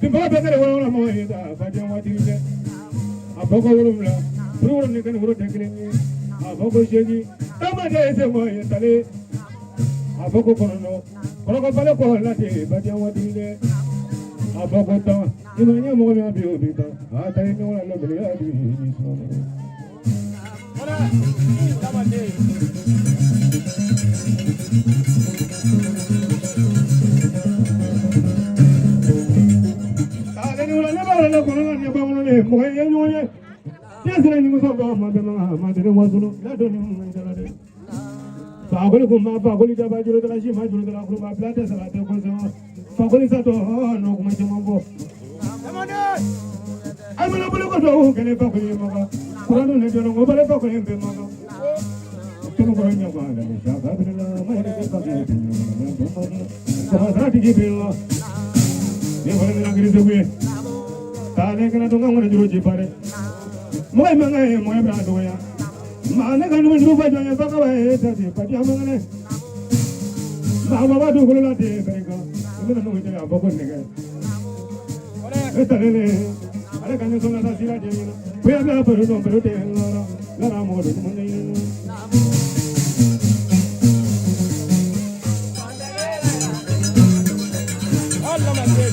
Timba bekere wala mo ida bajan wadire. Aboko wala. Puro ne kan wuro tekle. Aboko jeji. Tamade ese mo yetale. Aboko kono. Kono pale ko lati bajan wadire. Aboko ta. Imanya mo na bi obita. Ata ni wala lo bele adi ni so. Ora. Tamade. La corona ne ba wono le mo ye nyoye yesere ni muso ba ma de ma de wasunu la do ni ma jala de fa ko ko ma ba ko ni da ba juro de la shi ma juro de la ko ma plate sala de ko so fa ko ni sa to no ko ma jama bo amane ay ma la bolo ko do ke ne fa ko ni ma ba kurano ne do no ba le fa ko ni be ma ba to ko nya ba de sa ba de la ma de fa ke ni ko ma sa ti ki be la ni ko ni la gri de we Tane kana tunga ngone juro jipare. Moy mangae moy bra doya. Mane kanu juro ba jonya baka ba e tati pati amangane. Ma baba du kola de bereka. Ngene no je abako nege. Ore tane are kanu sona ta sira je ni. Puya ga pero no pero te la ra mo do mo ni. Allah ma ke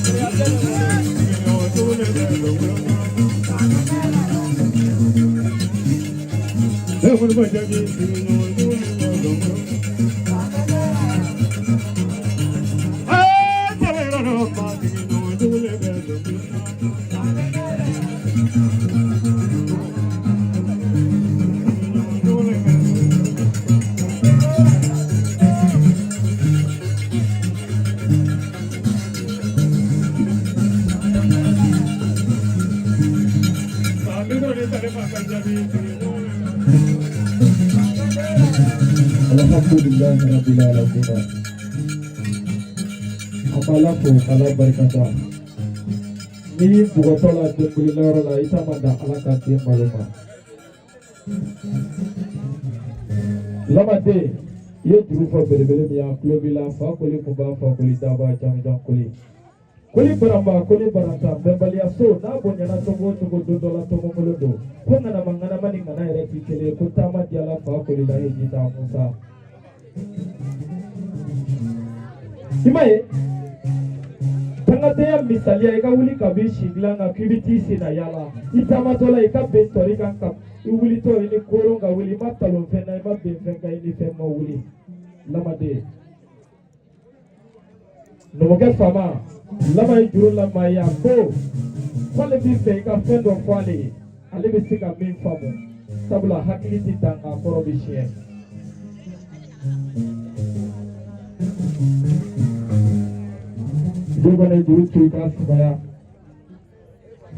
Alhamdulillah Rabbil Alamin. Apalaku kalau berkata ni bukotola dembulilor la isa manda alaka tim maluma. Lama de ye juru fo berebere mi aklobila fa koli kuba fa koli daba jang koli. Koli baramba koli barata bembalia so na bonya na togo do dola togo molodo. Kona na mangana mani ngana ere tikele kutama diala fa koli la hejita Musa. Imaye tangateya misalia ika wuli kabi shiglanga kibiti sina yala itama tola ika bentori kanka wuli to ini koronga wuli matalo fena ima benfenga ini fema wuli lamade nomoke fama lama ijuru lama ya ko kwale bife ika fendo kwale alibi sika min famu sabula hakili titanga koro bishie Jogana juru cerita sebaya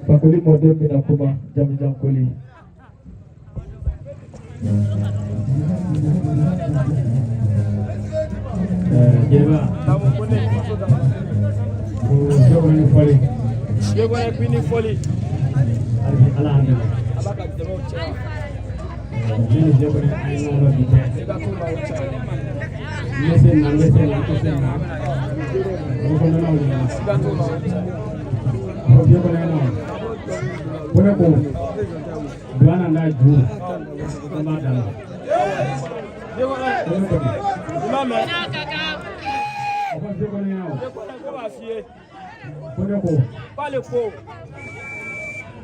Pakuli model mina kuma jam-jam kuli Jeba Jogana foli Jogana kwini foli Alhamdulillah Abaka jama ucha Ini jogana aina ora bite Mese na Bukan nama dia. Dia boleh nama. Boleh ko. Dua nanda ju. Sama dah. Dia boleh. Mama. Apa dia boleh nama? Dia boleh ko asie. Boleh ko. Boleh ko.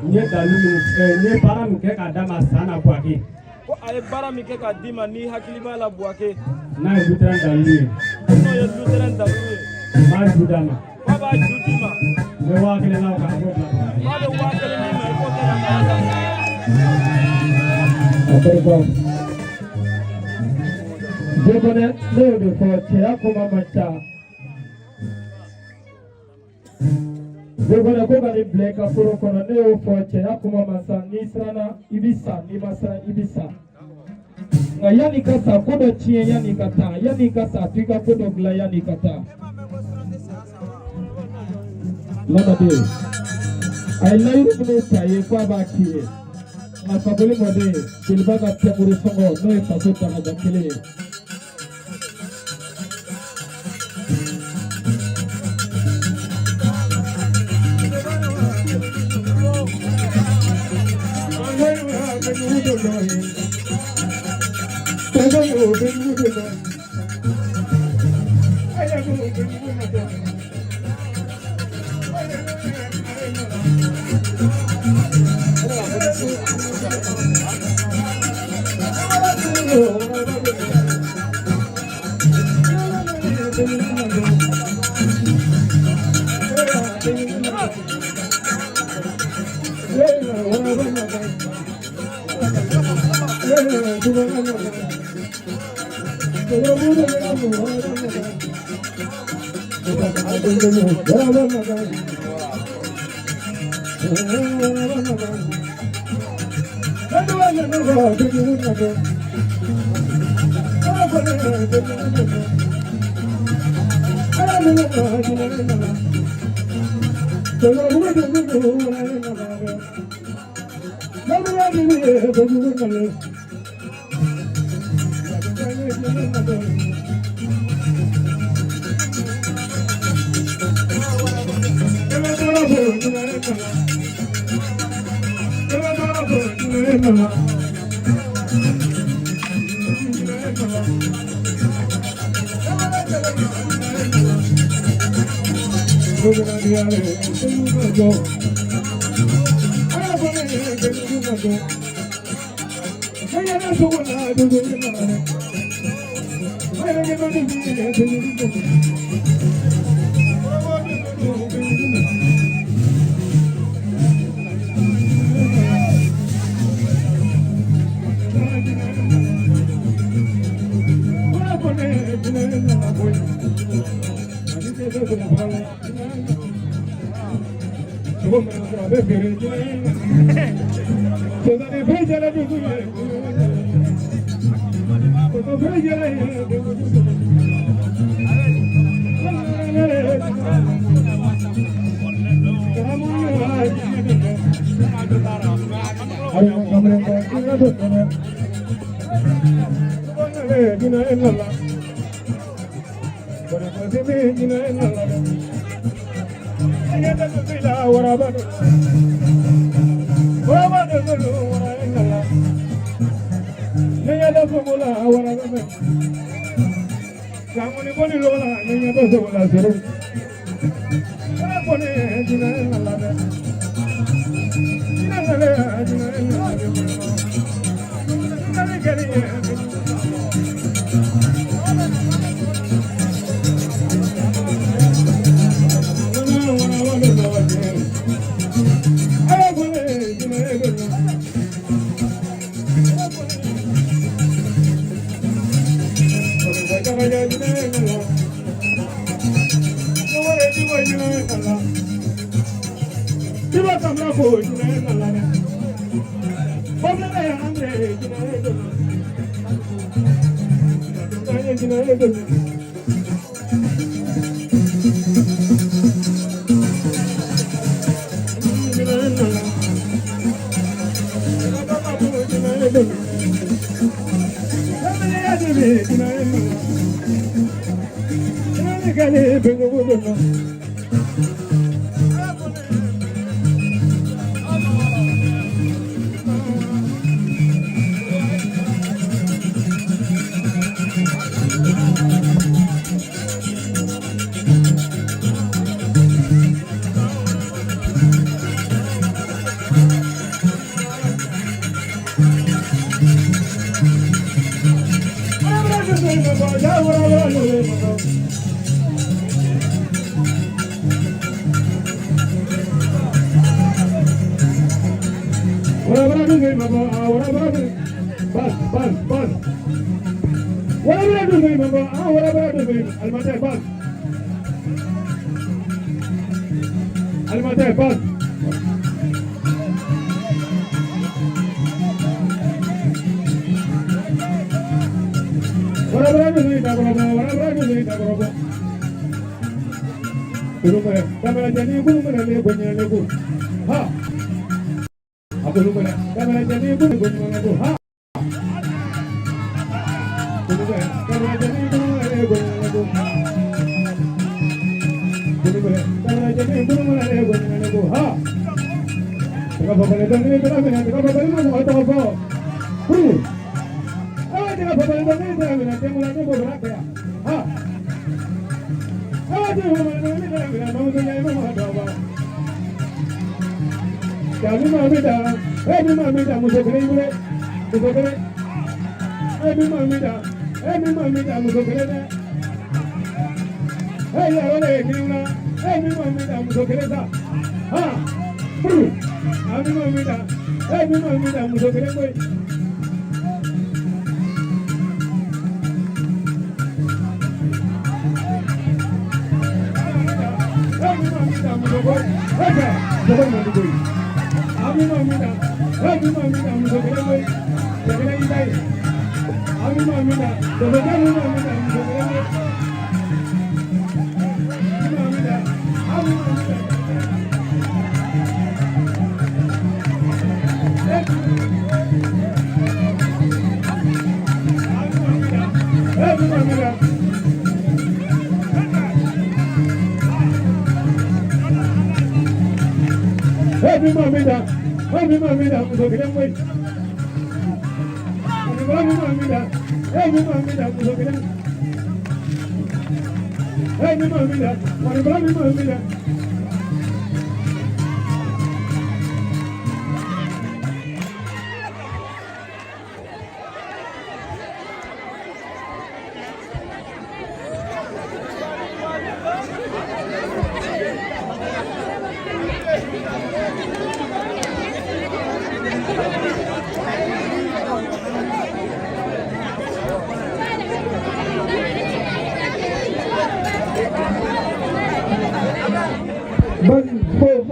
Nye dalu nye para muke kadama sana kwaki. Ko aye para muke kadima ni hakilima la buake. Na yutran dalu. No yutran dalu. Ma judama. Baba judima. Me wa kele na ka ko bla. Baba wa kele ni me ko kele na ka. Aperko. Je connais le de fortier comme macha. Je connais ko ka ni black afro ko na ne o fortier comme masa ni sana ibisa ni masa ibisa. Yani kasa kodo chie yani kata yani kasa tuika kodo gla yani kata. Lama de ay layu ko taye ko ba kiye na fabule mode silba ka temuru songo no e faso ta ga kele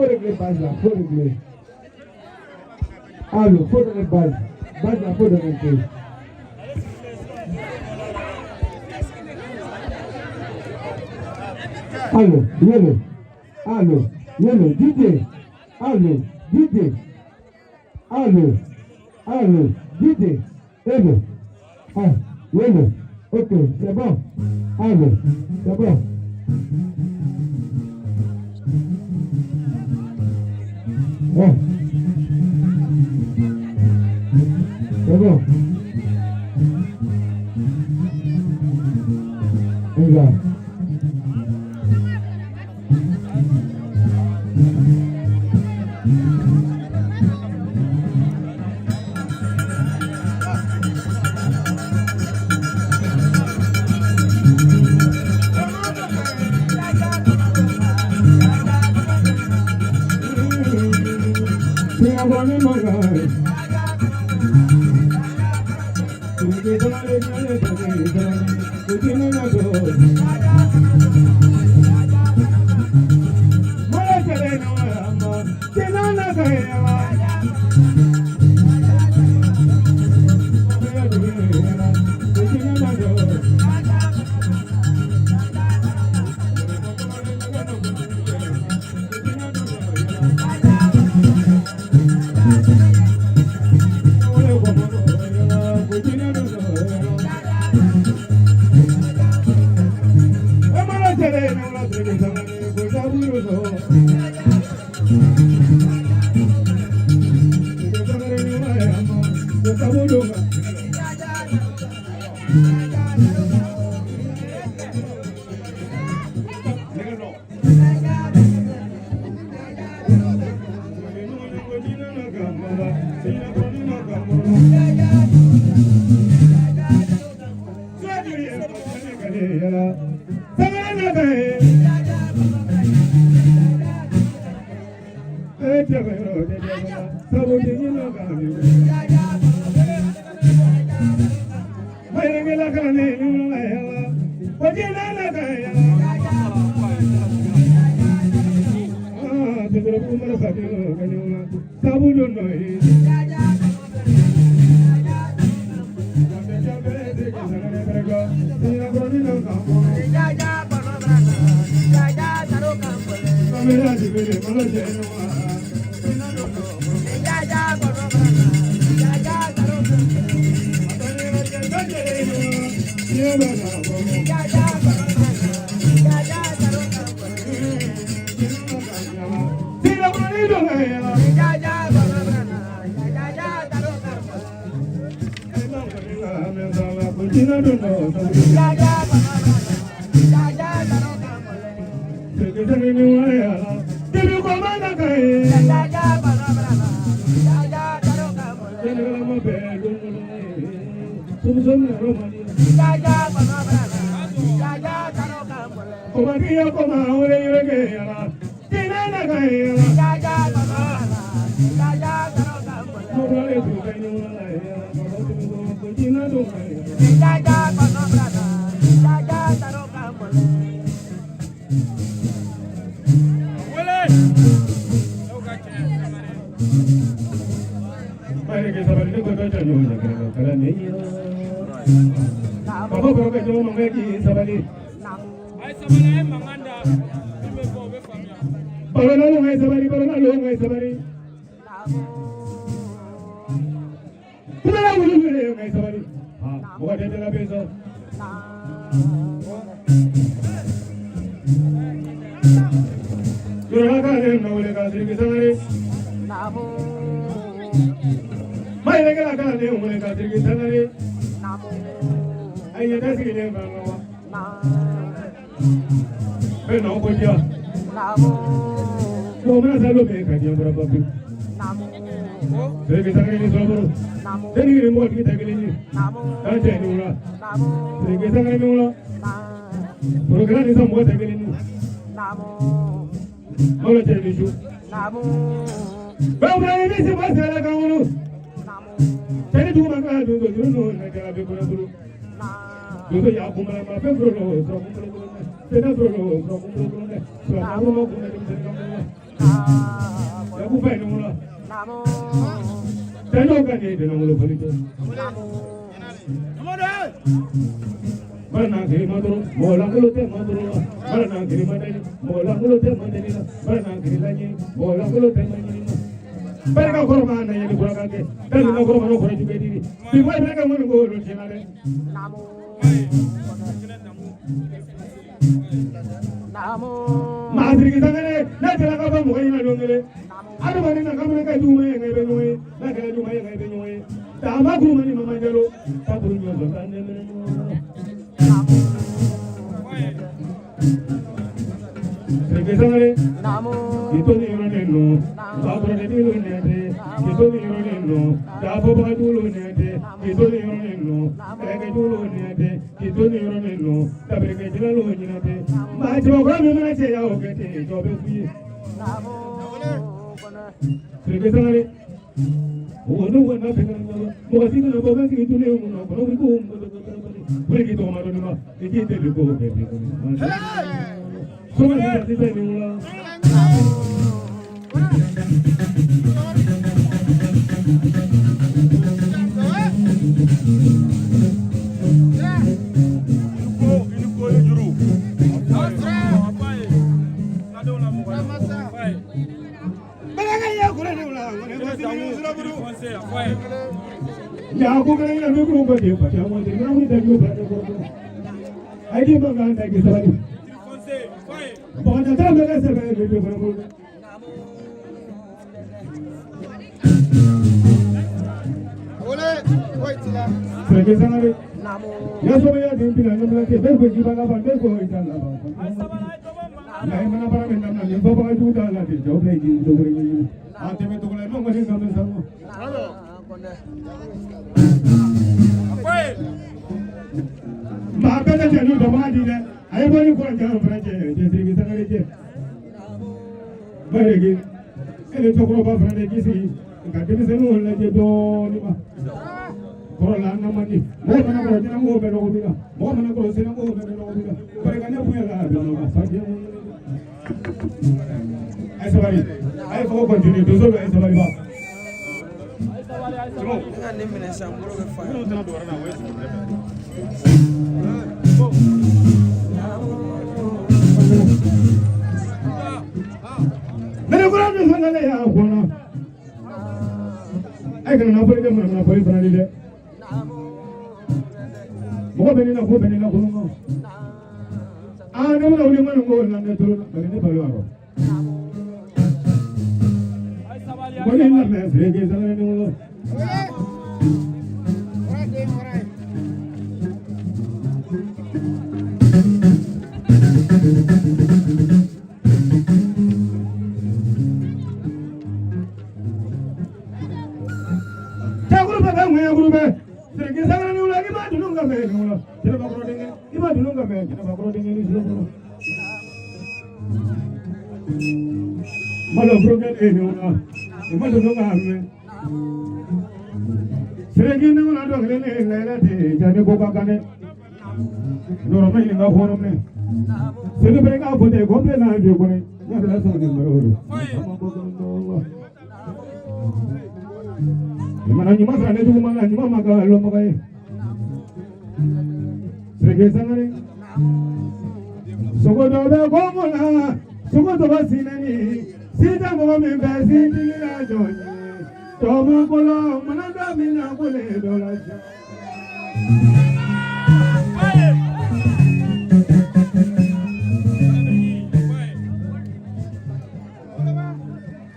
Faut régler base là, faut régler. Allô, faut donner base. Base là, faut donner un peu. Allô, yellow. Allô, yellow, DJ. Allô, DJ. Allô, allô, DJ. Yellow. Ah, yellow. Ok, c'est bon. Allô, c'est bon. Oh. C'est bon. On y va. Tina don't know. dulu nggak main kita bakal dengan ini dulu malah program ini udah malah dulu nggak main sering ini udah dong ini lelaki jadi bokakannya normal ini nggak horor nih sering mereka apa deh komplain aja gue nih nggak ada soal yang baru gimana nih mas ada juga mana cuma makan lo makai sering sangat sokoto be komola sokoto basinani sita mo me basi dira joni tomo kolo manada mina kole dola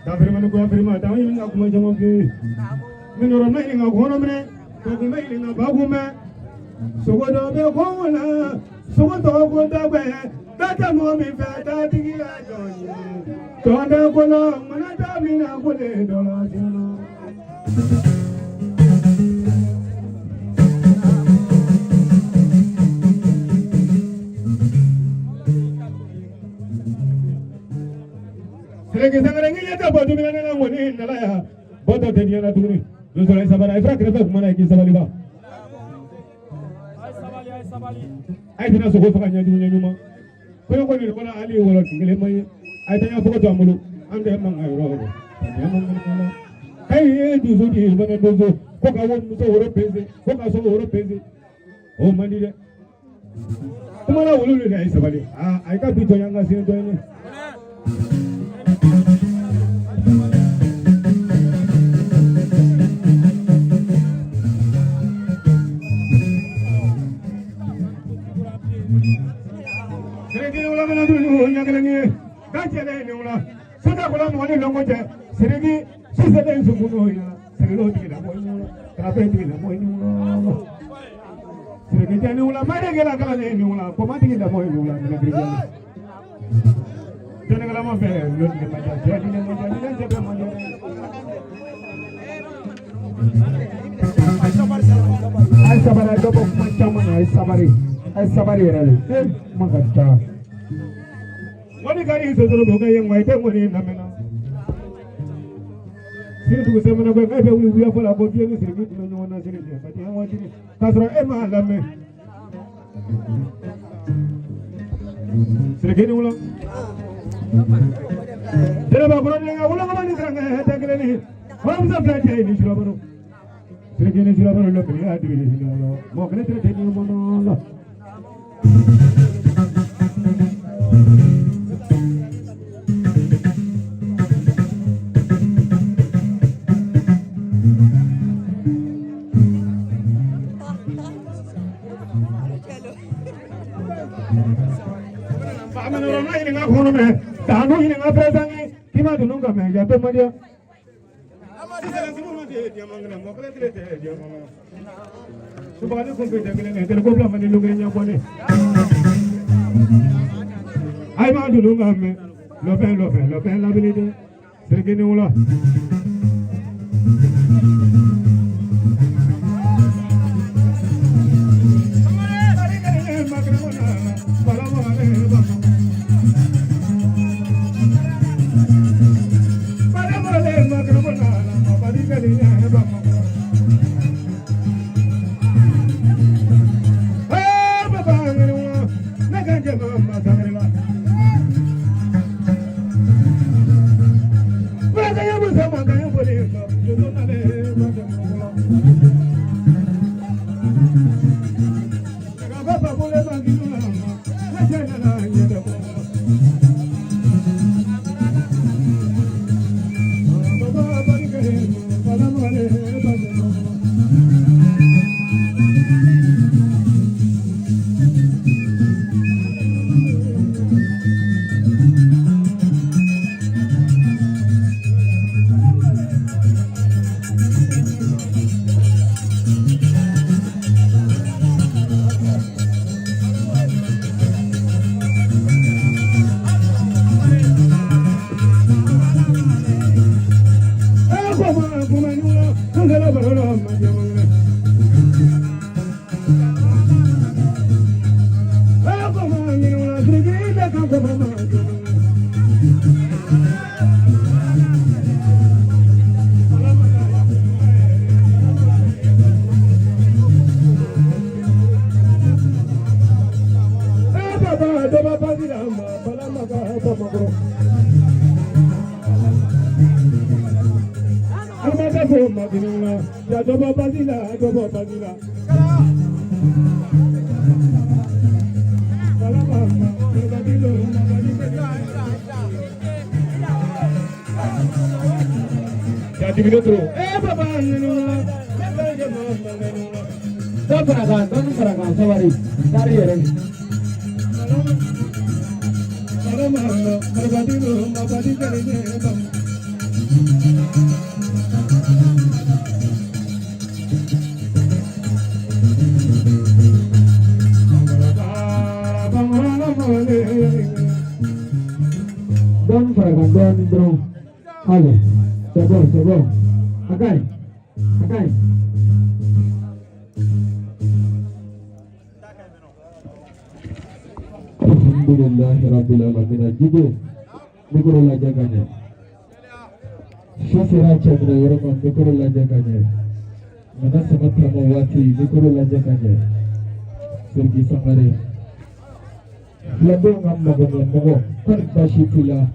Tapi mana gua firman, tahu ini nggak cuma cuma ke, menurut saya ini nggak kono mana, tapi saya ini nggak bagus mana. Sokoto be komola, sokoto koda be, kata mau minta tinggi aja. Toda kono mana tapi nak boleh dola jono. Selagi sangat ingin ya dapat tu bila nak moni nala ya, bodoh dia nak tu ni. Lusurai sabar, ifrak kerja mana ikut sabar liba. Ay tana so ko faka nyadu nyuma ko ko ni ko na ali wala ngile may ay tanya foko to amulu ande man ay ro ko ay du so di bana do so ko ka won so woro pese ko ka so woro pese o mani de kuma na wulu ni ay sabali ay ka bito yanga sin to ni Seregi sisa dan semua ya, serelo tidak mau ini, kenapa tidak mau ini? Seregi jadi ulah mana kita kalau ini ulah, pemati tidak mau ini ulah negeri ini. Jangan kalau mau beli, lu tidak macam jadi dan siapa macam. Ay sabar itu macam mana? Ay sabari rally. Makata. Wani kari sesuatu bukan yang baik wani namanya. Sini tu saya mana gue ngai beuli buaya pola kopi ni sini tu nyonya mana sini dia. Tapi yang wajib ni kasro emah lame. Sini kini ulang. Jadi bagus ni ulang apa ni sekarang? Hati kira ni. Orang mesti belajar ini sudah baru. Sini kini sudah baru lebih hati ini sudah baru. Mau kena terjadi mana lah. Tahu ini ngapa sangi? Kima tu nunggu kami jatuh macam. Dia mengenal, mau kelihatan dia mengenal. Sebab ada komputer kelihatan, telefon pula mana luar yang apa ni? Ay mah tu nunggu kami. Lopen lah beli tu. Sergini ulah. dinula ya dobo bazila salama berbadilo jadi minuto baba dinula Don Saragan, sorry, dari ya. Salama berbadilo mabadi karinya bang. Don Saragan, don bro. Halo, coba. Akai. Alhamdulillahirabbil alamin. Jigo mikro lajaganya. Sesera chandra yoroma mikro lajaganya. Mana samatra mawati mikro lajaganya. Sergi sangare. Labo ngam kan bashitila.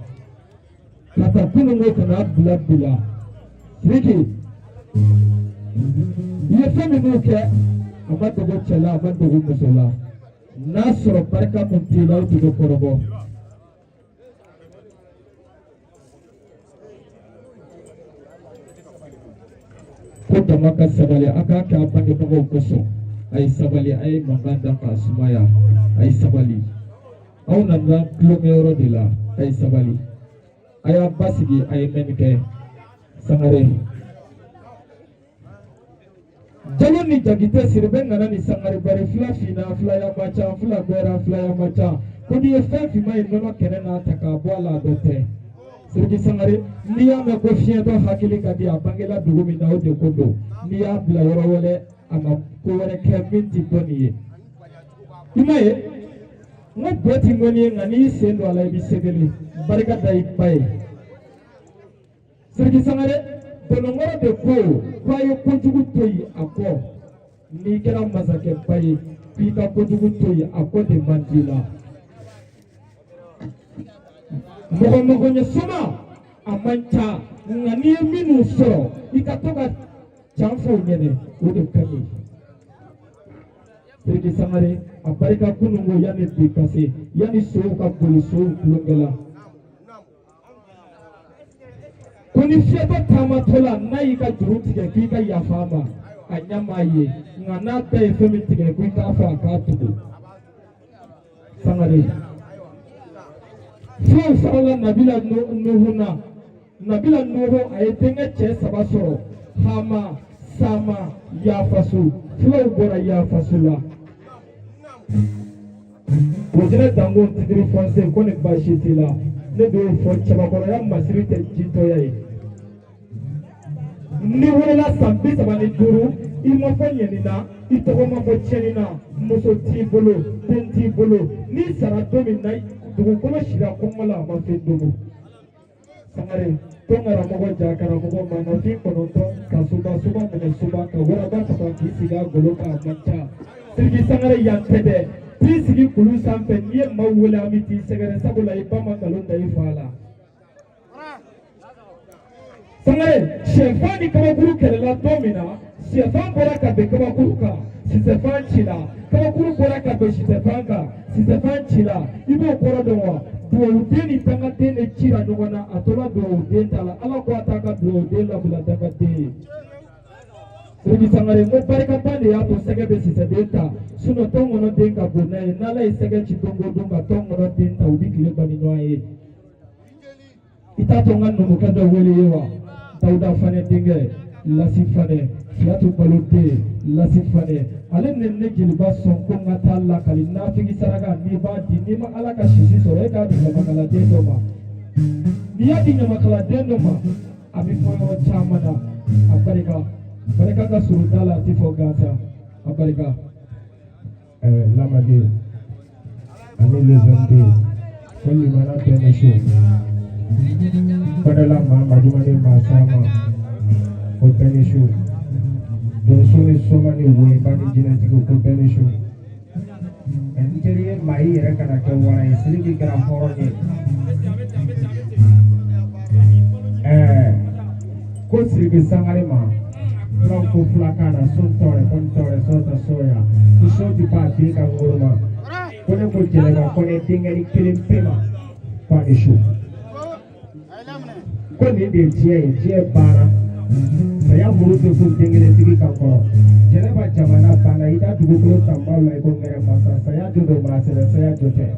Kata kunungo kana blabila. Sergi. Ye feminu ke amado gochala amado gumusala. Nasro barka kuntila utudo korobo. Kota maka sabali aka apa ni bago koso. Ay sabali ay maganda ka sumaya. Ay sabali. Au nanda kilometro dila. Ay sabali. Ay abasigi ay menike sangare. Jalon ni jagite sirbe ngana ni sangare bari fla fina fla ya macha fla bera fla ya macha kodi efe fi mai nono kenena taka boala dote sirgi sangare niya me ko fie do hakili kadi abangela dugumi na ode kodo niya bla yoro wole ama ko wore ke minti doni imaye ngo boti ngoni ngani sendo ala bi segeli barika dai pai sirgi sangare Donongoro de ko kwayo kojugu toyi ako ni kera masake pai pika kojugu toyi ako de mandila mogo nya soma amanta ngani minu so ikatoka chamfo nyene ode kami Sirgi samare aparika kunungo yani bikase yani so ka poliso kulongela Kuni fiata tama tola na ika juruti ke kika ya fama anyama ye ngana te femi tige kuika afa akatubu sangare Fio sala nabila nuhuna nabila nuhu ayetenga che sabasoro hama sama ya fasu fio bora ya fasula Kujene dango tidiri fonse kone bashitila ne do fo chabakoro ya masirite jito yayi ni wala sambi sabani duru imo fanyeni na itogo mabo cheni na muso tibolo tenti bolo ni saradomi na dugu kono shira komola mafi dugu sangare tongara mogo jakara mogo manafi kononto kasuba suba mene suba ka waraba kapa kisiga goloka mancha sirgi sangare yantede pisigi kulu sampe niye mawula amiti segere sabula ibama kalunda ifala Sangare, shefani kama guru kelela domina, shefan bora kabe kama guru ka, shefan chila, kama guru bora kabe shefan ka, shefan chila, ibo bora doa, dua udeni tanga dene chira nongana atola dua udeni tala, ala kwa taka dua udeni la bula tanga dene. Sirgi sangare, mo barika pande ya to segebe shefadenta, suno tongono denga bonaye, nala isege chitongo donga tongono denta udikile bani noaye. Ita tonga nomukado wele yewa. Dauda fane dinge lasi fane fiatu balute lasi fane ale nenne jilba sonko ngata la kali nafigi saraga ni ba di ni ma ala ka shishi sore ka di makala dendo ma dia di makala dendo ma abi foyo chamana abarika barika ka surudala tifo gata abarika lamade ani lezande kulli mana tene show Padahal majumani masama kulpeni show dosuni somani woi bani jinati ko kulpeni show enjeriye mai erakana ke wala isiri gram horne ko sirgi sangare ma tronco flacana, sottore, contore, sotto soia. I soldi parti che angoloma. Con un coltello, con i tingeri che li prima. Pani su. Con i tie bara. Saya mulut pun tinggi tinggi kampung. Jadi macam mana panai ita tubuh tambah lagi kongres masa saya jodoh masa saya jodoh.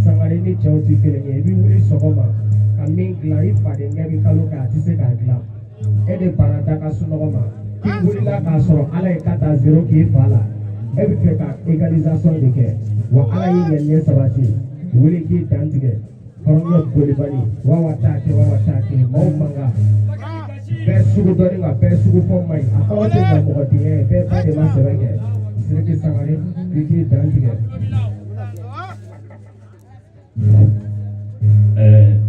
Sangat ini jauh dikelilingi. Ibu beri sokoma. Kami gelai pada ngai kalau kasih sekali. Ede parada kasunoma. Ibu beri lah kasur. Alai kata zero kifala. Ibu kita egalisasi dike. Wa alai yang sebati. Boleh kita antige. Orang boleh bani. Wawatake. Mau mangga. Besugu dori nga besugu pomai akawa te na mo tie be pa de ma sebenge sirki sangare diki dantige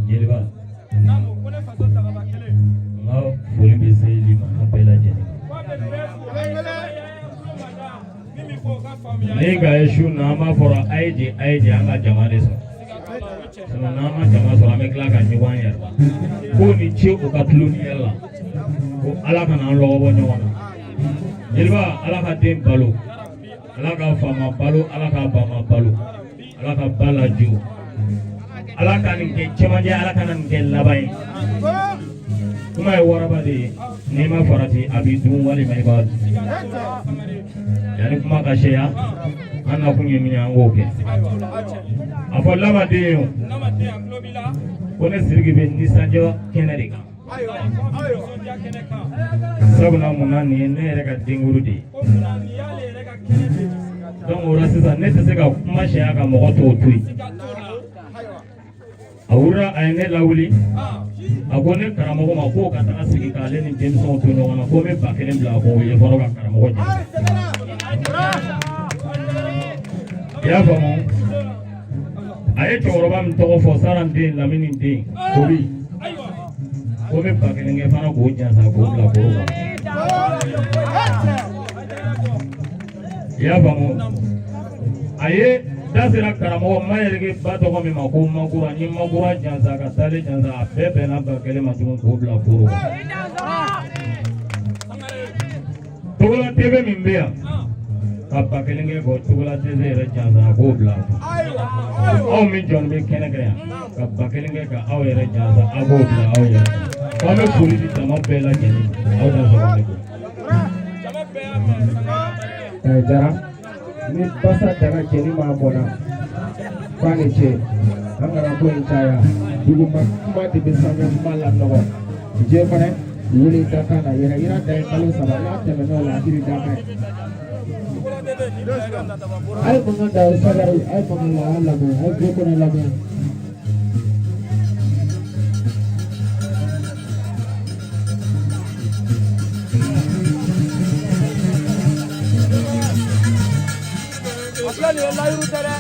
Jeliba namu kone faso ta ba kele nga foli be se lima na bela jeni ne ga yeshu na ma fora aide anga jamane so na ma jama so amekla ka nyiwan yarba ko ni che o ka tuluni yalla ko ala kana lobo nyona jeliba ala ka dem balo ala ka fama balo ala ka bama balo ala ka balaju ala ka ni ke chemanje ala kana ni labai kuma e waraba de ne ma farati abidu wali mai ba yani kuma ka sheya anna kunye minya ngoke afo lama de yo kone sirgi be nisanjo kenarika sabuna munani ne reka dinguru de donc ora sisa ne te se ka kuma sheya ka mogo to tui awura ayne lawuli agone karamogo ma ko ka ta sigi ka le ni demso to no na ko me bakelen bla ko ye foro ka karamogo ya famo aye choroba mtoko fo saran din lamini din kobi ko me bakelen ge fana ko nya sa ko bla ko ya famo aye dasira karamo mayerge bato ko mi mako makura ni makura janza ka tale janza bebe na bakele matumo ko bla ko togola tebe mimbea apa kelenge ko togola tebe re janza ko bla aw min jon be kenega ya ka kelenge ka aw re janza ago bla aw ya ko me puri di tama bela jeni aw da so ne ko jara ni pasa daga jeni ma bona kwani che angara ko incaya dugu ma de besanga mala no je mane wuli takana ira dai kalu sabala teme no la diri dakai ay manganda sagaru ay mangala lagu ay grupo na lagu Aslani wallahi rutara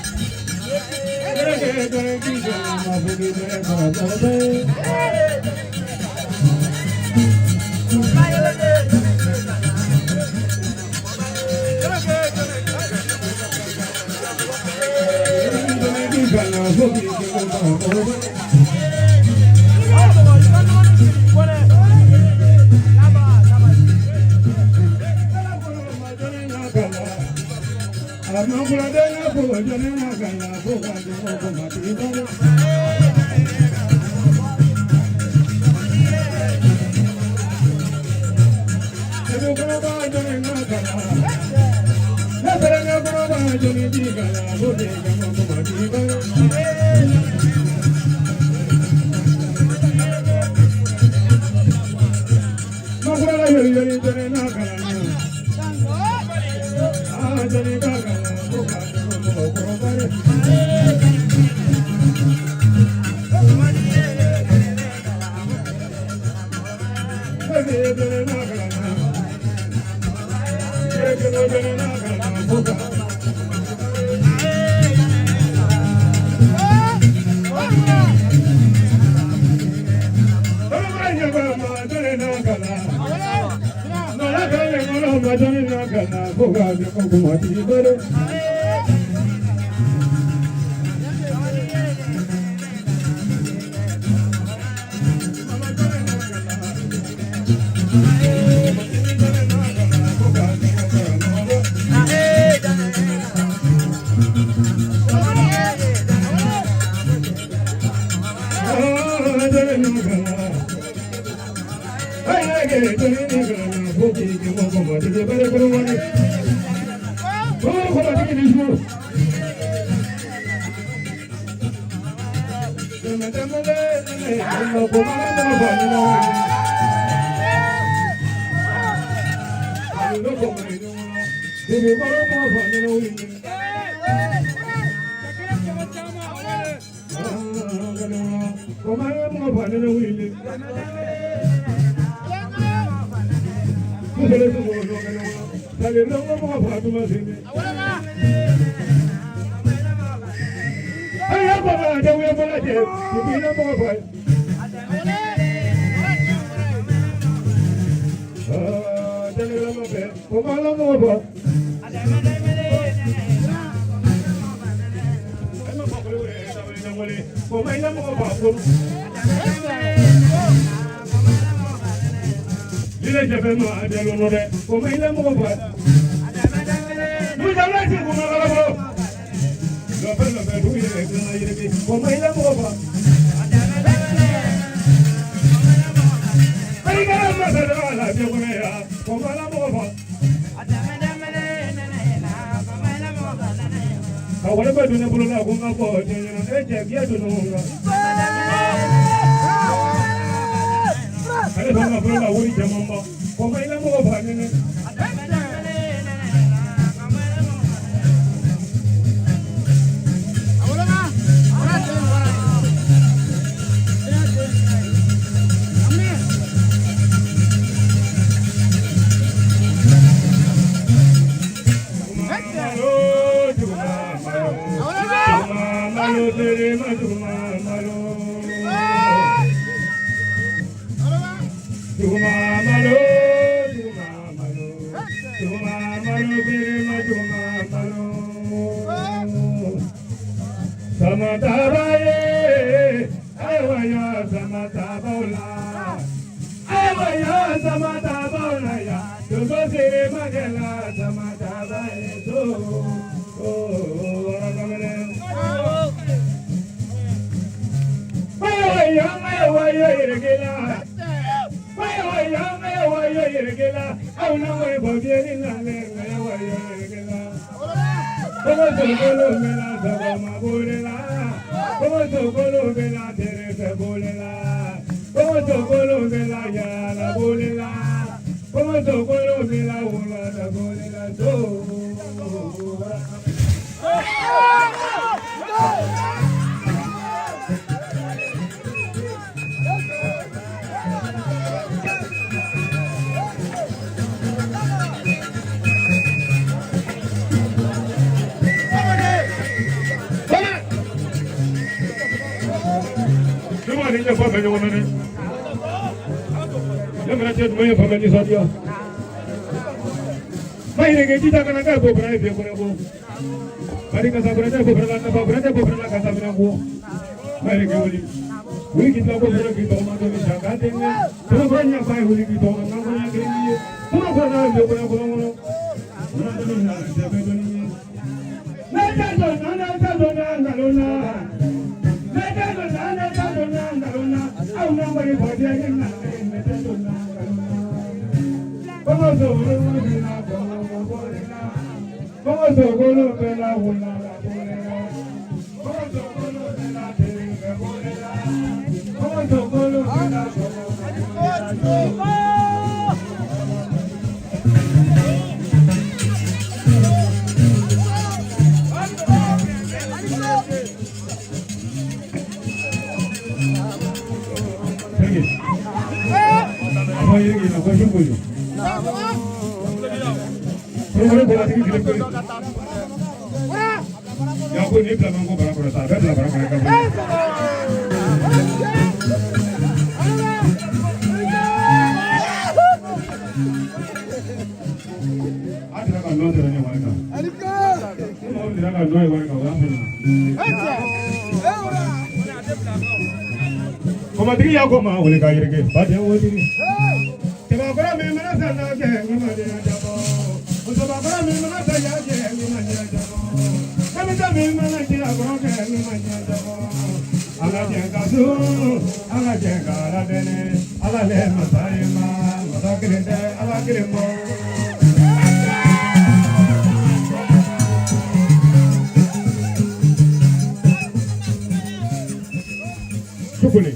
Chukuli.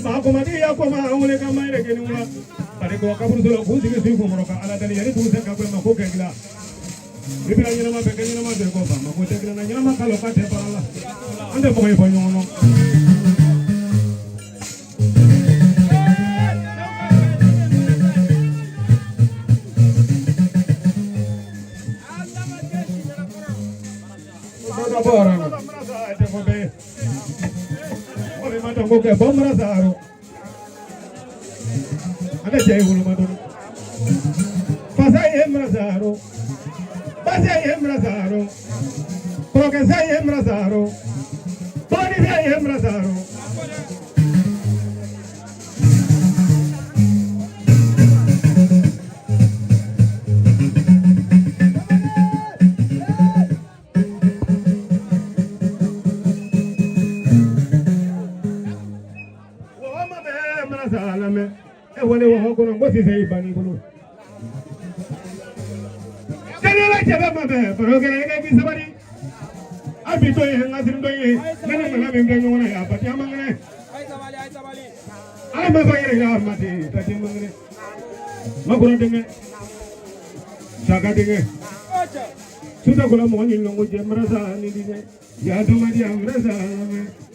Makomadi ya koma ule kama ile kenula. Pare ko kaburu solo kuzi ke siku moroka ala dali yari tuze ka ko mako kengila. Bibira nyina ma beke nyina ma de ko ba mako tekila na nyina ma kalo ka te parala. Ande mo ko nyono. Oke, bom rasaro. Ada jaya ulu madun. Pasai emrazaro. Pasai emrazaro. Progresai emrazaro. Boni sai emrazaro. Wale wa kono ngosi sei bani kono Janela jabe mabe progrele ke bisabari abi to ye ngasirim to ye nana mala be ngene wona ya pati amangene ay sabali ay ma ko yere ya mati pati amangene makono denge saga denge suda kola mo ngi longo je marasa ni dine ya do mari amrasa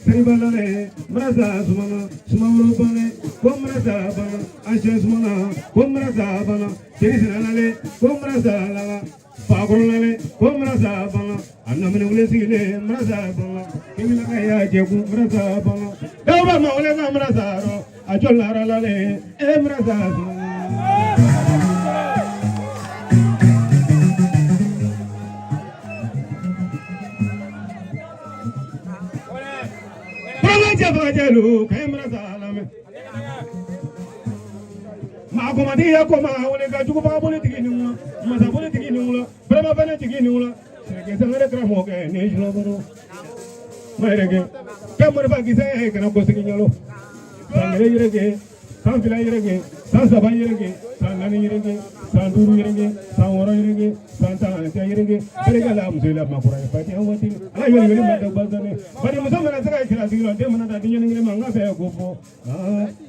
Seribalane, Mraza Sumana, Sumawrubane, Comraza Bana, Asha Sumana, Comraza Bana, Tirisanale, Comraza Lava, Pagolale, Comraza Bana, Annamanulesile, Mraza Bana, Kimilakaya, Jabu, Mraza Bana, Dava Maulena Mrazaro, Ajolara Lale, Emraza Sumana. Jabajelu kemra salame ma ko madi ya ko ma woni ga jugo ba boni tigi ni ma sa boni tigi ni brema bene tigi ni ke sangare kra mo ke ne jlo boro ma rege kamor ba gi se kana ko sigi nyalo sangare yirege san fila yirege san saba yirege san nani yirege san duru yirege san woro yirege san ta yirege berega la musula ma kura pati awati ala yori yori ma da bazane bari musama na saka kira sigilo de mana da dinyo ngire manga fe gopo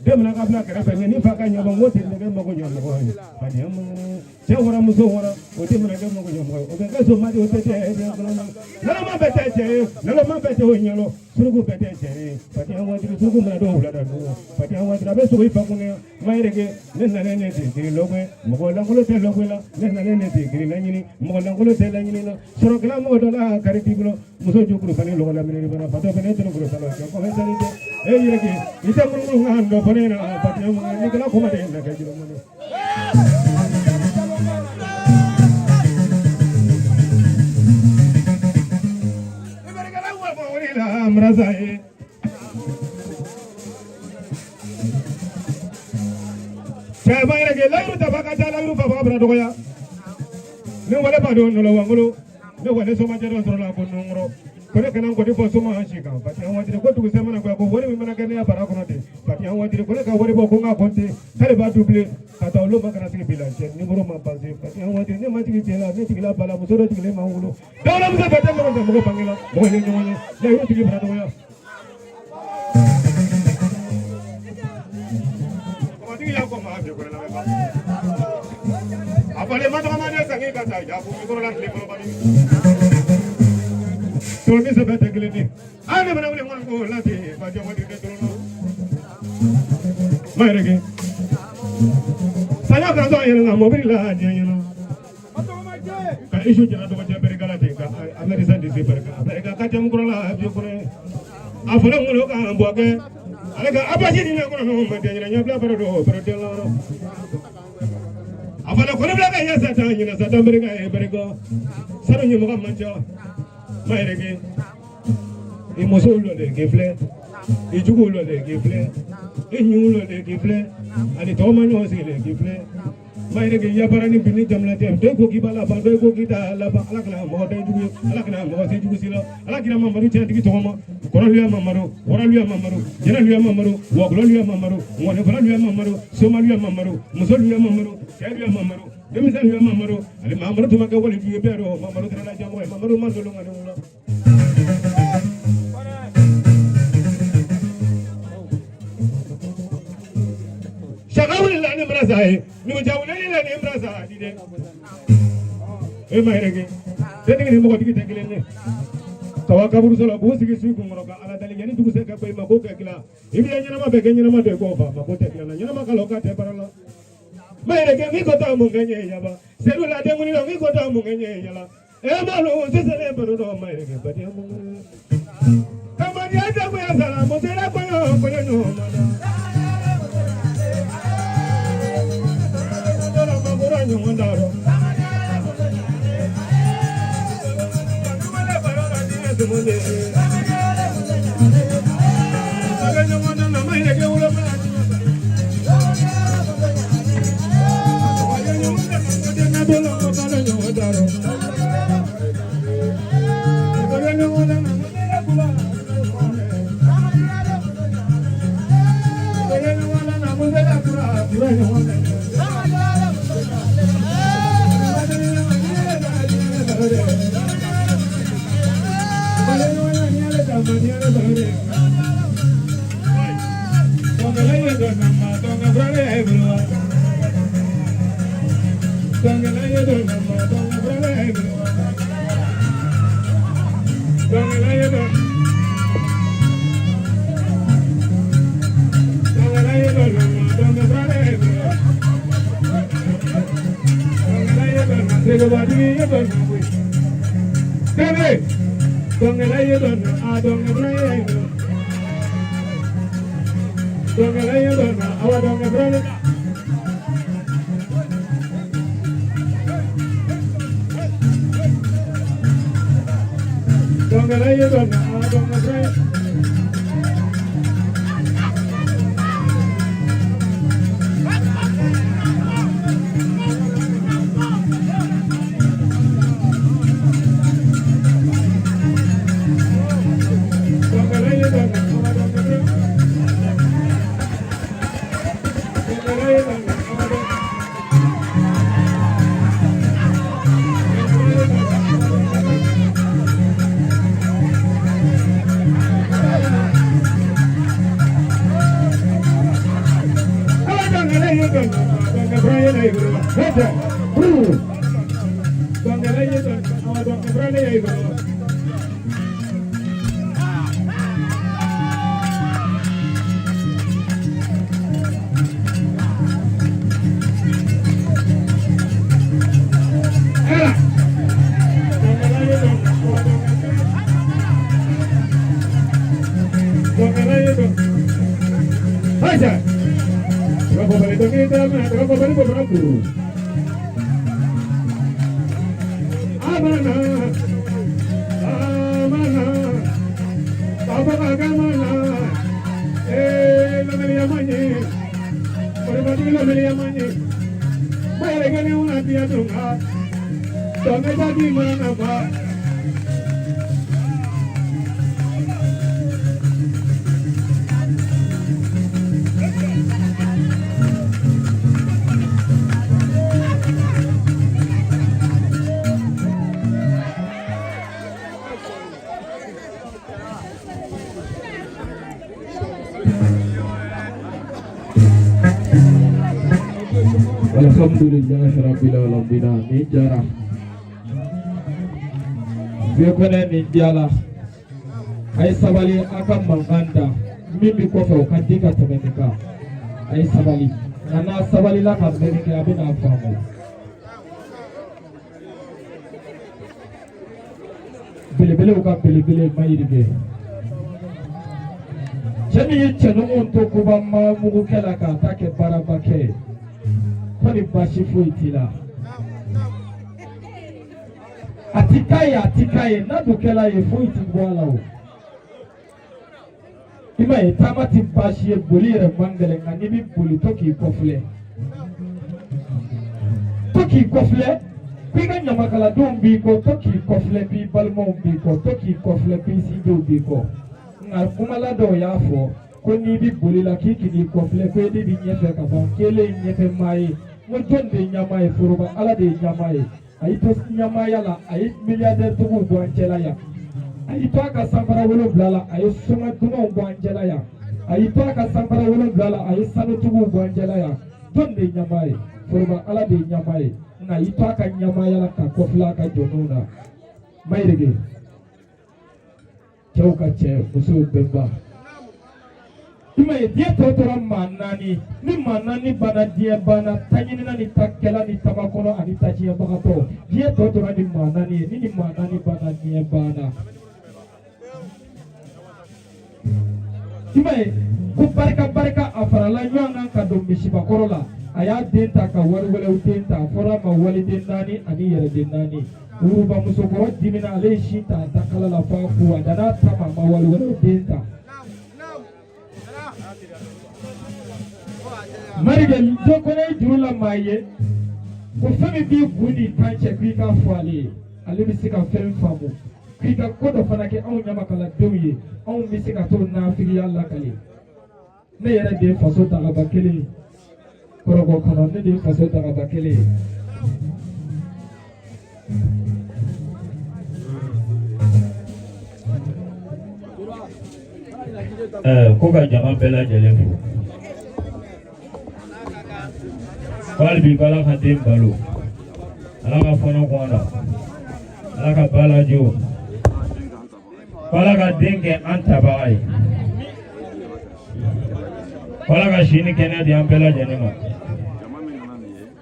de mana ka bla kara fe ni fa ka nyoba ngoti de ma ko nyoba ko pati amane che wora muso wora o de mana de ma ko nyoba o be ka so ma de o te de na ma bete che na ma bete o nyalo surugo bete che pati awati surugo ma do wala da do pati awati da be so ifa ko ne mai rege ne na ne ne de logwe mo ko la ko te logwe la ne na ne ne de gri na nyini mo la ko te la nyini la soro kala mo do la kari tiblo muso jukuru fane lo la mini bana pato fane to ko sala ko he sari de e yirege ita muru ngando fane na pati mo ni kala ko ma de na ka jiro mo ne Amrazae Chabayra ke lairu tabaka lairu baba bra doya ne wala ba do no wangolo ne wala so ma jero so la ko nongro ko ne kana ko defo so ma hanshi ka pati an wadire ko tu se mana ko wori mi mana kene ya para ko note pati an wadire ko ne ka wori bo ko nga konte tare ba double ka ta lo ma kana sigi bilance ni moro ma base pati an wadire ne ma tigi tela ne tigi la bala mo so do tigi le ma wulo dawla mo se bete mo ko pangela mo ne no ne lairu tigi bra doya Apale madamane sangi kata ya bu ko lan le ko bani to mi se bete gleni ane bana wule mon ko lati ba jamo di detro mai rege saya ka do yelo na mobil la je yelo ka isu jana do je bere gala de ka amerisa di se bere ka bere ka jam ko la bi ko ne afale ngulo ka amboke ale ka abaji ni ko no ma de nya bla bere do bere de la afala ko bla ka ya sata ni na sata bere ka e bere go saro ni mo ka manjo mai rege e mo so lo de gefle e jugo lo de gefle e nyu lo de gefle ani to ma no si le gefle Mayre ke yabarani bini jamlate de ko kibala ba de ko kita la ba ala kana mo de jugu ala kana mo se jugu sila ala kina mamaru tian tigi toma kono liya mamaru wora liya mamaru jena liya mamaru woglo liya mamaru ngone fala liya mamaru soma liya mamaru muso liya mamaru kay liya mamaru demi liya mamaru ali mamaru tuma ka wali fiye bero mamaru tala jamo mamaru mandolo ngane wala shagawul la ni brasa e ni mo jawul la ni brasa di de e mayre ke tedi ni mo ko tigi tegele ne kawa kaburu solo bo sigi su ko ngoro ka ala dali yani dugu se ka bay ma ko ka kila ibi nyana ma be ke nyana ma de ko fa ma ko te kila nyana ma ka lo ka te parala mayre ke mi ko ta mo nganye ya ba selu la de muni lo mi ko ta mo nganye ya la e ma lo se se le baro do mayre ke ba de mo kama ni ata ko ya sala mo se la ko yo no ma da ma ko ra nyu ndaro Monday. Alhamdulillah Rabbil Alamin Nijara Biokone Nijala Ay sabali akan manganda Mimi kofe ukandika temenika Ay sabali Nana sabali la kambenike abina afamu Bile uka bile mayirige Chemi chenu unto kubama mugu kelaka take barabake Koni bashi fuitila Atikaye nadukela ye fuiti gwala o Ima ye tamati bashi ye boli re mangele Nga nibi boli toki kofule toki kofle kwiga nyamakala don biko toki kofle bi balmo biko toki kofle bi sido biko ngar kumala do yafo ko ni bi bolila kiki ni kofle ko di bi nyefe ka ban kele nyefe mai mo jonde nyamai furuba ala de nyamai ay to nyamaya la ay milliardaire to go anjela ya ay to ka sambara wolo blala ay suma tumo go anjela ya ay to ka sambara wolo blala ay sanu tumo go anjela ya jonde nyamai furuba ala de nyamai na ito ka nyamaya la ka kofla ka jonona mai rege chauka che muso bemba ima dia totora manani ni manani bana dia bana tanyini na ni takela ni tabakono ani tajia bagato dia totora ni manani bana dia bana ima ku barka afarala nyanga ka do mishiba korola aya denta ka wale utenta fora ma wale denani ani yere denani uruba musokoro dimina ale shita takala la fa ku adana tama ma wale denta marigel jokone jurula maye ko fami bi guni tanche kwika fwale ale bisika fem famu kwika kodo fanake au nyama kala doye au bisika to na fili yalla kale ne yere de faso ta bakele korogo kono ne de faso ta bakele ko ka jama bela jelen fo Balbi bala ka den balo ala ka fɔnɔ kɔnɔ ala ka bala jo bala ka den kɛ an tabaga ye bala ka sini kɛnɛ di an bɛɛ lajɛlen ma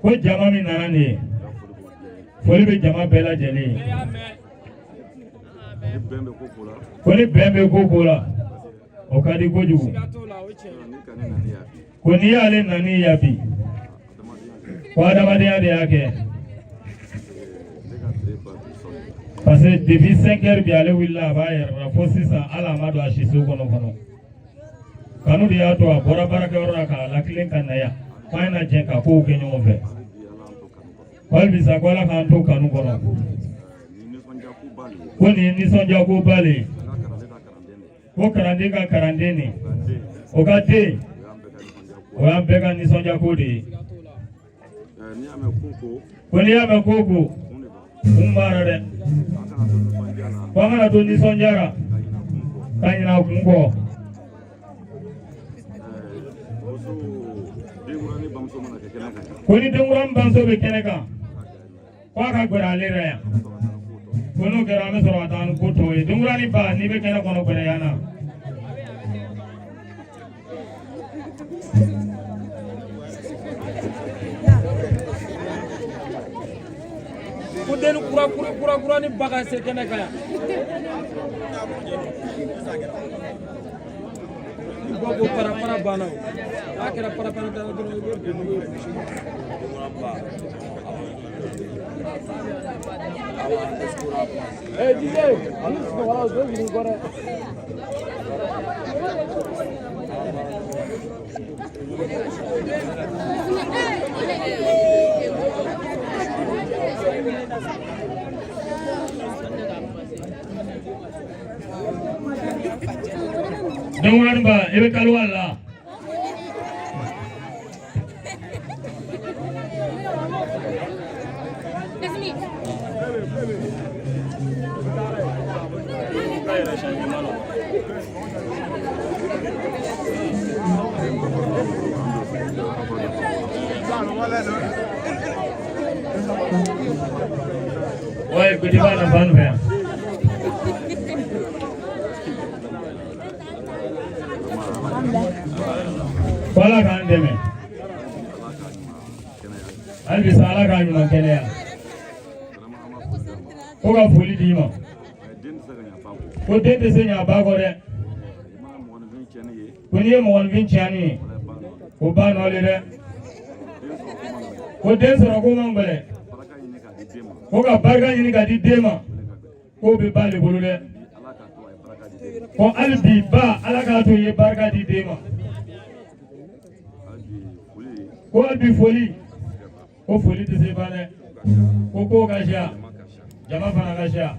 ko jama min nana nin ye foli bɛ jama bɛɛ lajɛlen ye ko ni bɛn bɛ ko ko la o ka di kojugu ko n'i y'ale nani yabi ko adamadenya de y'a kɛ parce que depuis 5 heures bi ale wulila a b'a yɛrɛ la fo sisan ala ma don a si so kɔnɔ kanu de y'a to a bɔra baarakɛyɔrɔ la k'a lakilen ka na yan k'an na jɛ ka kow kɛ ɲɔgɔn fɛ hali bi sa ko ala k'an to kanu kɔnɔ ko nin ye nisɔndiyako ba le ye ko kalanden ka kalanden nin o ka den o y'an bɛɛ ka nisɔndiyako de ye ko n'i y'a mɛn ko ko kun b'ara dɛ ko an kana to nisɔndiyara ka ɲinɛ a kun kɔ ko ni denkuranin bamuso bɛ kɛnɛ kan ko a ka gwɛrɛ ale yɛrɛ yan ko n'o kɛra an bɛ sɔrɔ ka taa ni ko tɔw ye denkuranin ba n'i bɛ kɛnɛ kɔnɔ gwɛrɛ yan na ko den kura ni baga se kɛnɛ kan yan ko para banna o a kɛra para dɔrɔn i bɛ den n'o ye DJ ani sɔgɔla o bɛ wuli kɔrɔ denkuranin ba i bɛ kaliwa la Oi, kutiba na banu ya. Wala kan deme. Albi sala ka nyuma kɛnɛya. Ko ka foli di ma. Ko den tɛ se ɲa ba kɔ dɛ. Ko n'i ye mɔgɔninfin tiɲɛni ye. Ko ba nɔ le dɛ. Ko den sɔrɔ ko man gɛlɛn. Ko ka barika ɲini ka di den ma. Ko bɛ ba le bolo dɛ. Ko hali bi ba ala k'a to i ye barika di den ma. Ko hali bi foli ko foli tɛ se ban dɛ ko ka siya jama fana ka siya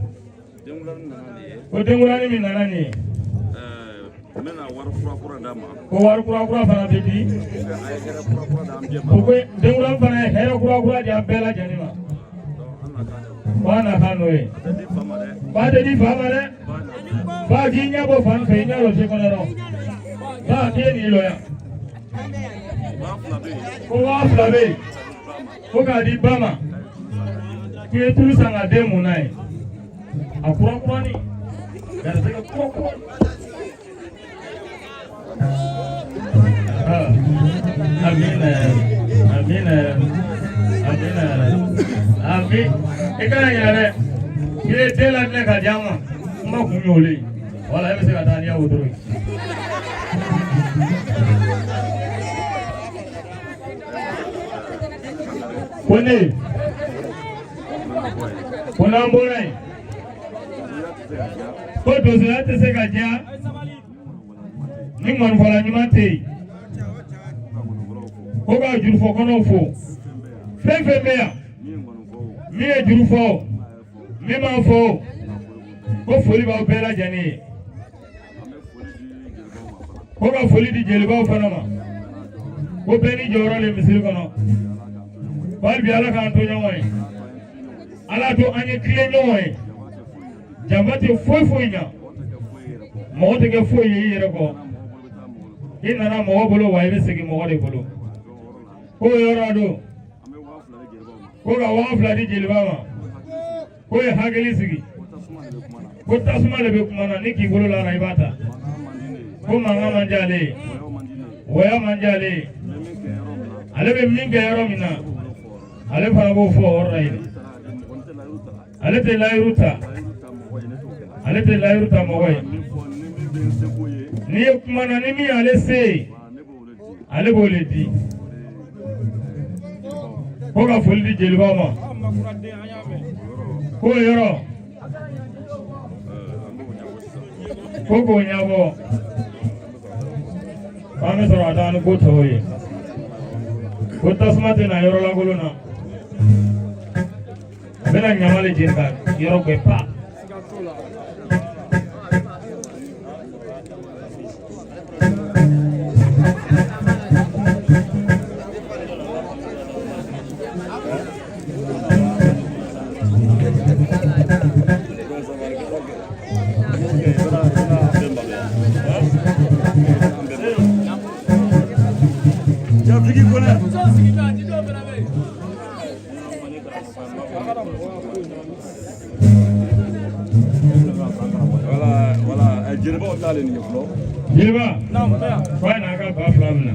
ko denkurani min nana nin ye ko wari kura fana bɛ di ko denkurani fana ye hɛrɛ kura di an bɛɛ lajɛlen ma ko an na kan n'o ye ba tɛ di fa ma dɛ ba k'i ɲɛ bɔ fan fɛ i ɲɛ lɔ se kɔnɔ dɔrɔn ba k'i ye nin lɔ yan ko 2000 bɛ yen ko k'a di ba ma k'i ye tulu san ka den mun n'a ye a kurakurani garisɛgɛ kura Amin. I kana ɲinɛ dɛ k'i ye den latinɛ ka di an ma n ma kun y'olu ye wala e bɛ se ka taa n'i y'a wotoro ye. Ko ne ko n'an bɔra yen ko donsoya tɛ se ka diya ni ŋɔnifɔla ɲuman tɛ yen ko ka jurufɔkɔnɔw fo fɛn fɛn bɛ yan min ye juru fɔ min m'a fɔ ko foli b'aw bɛɛ lajɛlen ye ko ka foli di jelibaw fana ma ko bɛɛ ni jɔyɔrɔ le misiri kɔnɔ hali bi ala k'an to ɲɔgɔn ye ala to an ye tile ɲɔgɔn ye janfa tɛ foyi ɲa mɔgɔ tɛ kɛ foyi ye i yɛrɛ kɔ i nana mɔgɔ bolo wa i bɛ segin mɔgɔ de bolo ko yɔrɔ don ko ka 2000 di jeliba ma ko ye hakili sigi ko tasuma de bɛ kuma na ni k'i bolo la i b'a ta ko mankan man di ale ye wɔya man di ale ye ale bɛ min kɛ yɔrɔ min na ale fana b'o fɔ o yɔrɔ la yen ale tɛ layiru ta mɔgɔ ye n'i ye kuma na ni min y'ale se ye ale b'o le di ko ka foli di jelibaw ma ko yɔrɔ ko k'o ɲɛbɔ k'an bɛ sɔrɔ ka taa ni ko tɔw ye ko tasuma tɛ na yɔrɔ lankolon na a bɛna ɲama le jeni ka yɔrɔ bɛɛ pa Jeliba fa n'a ka ba fila minɛ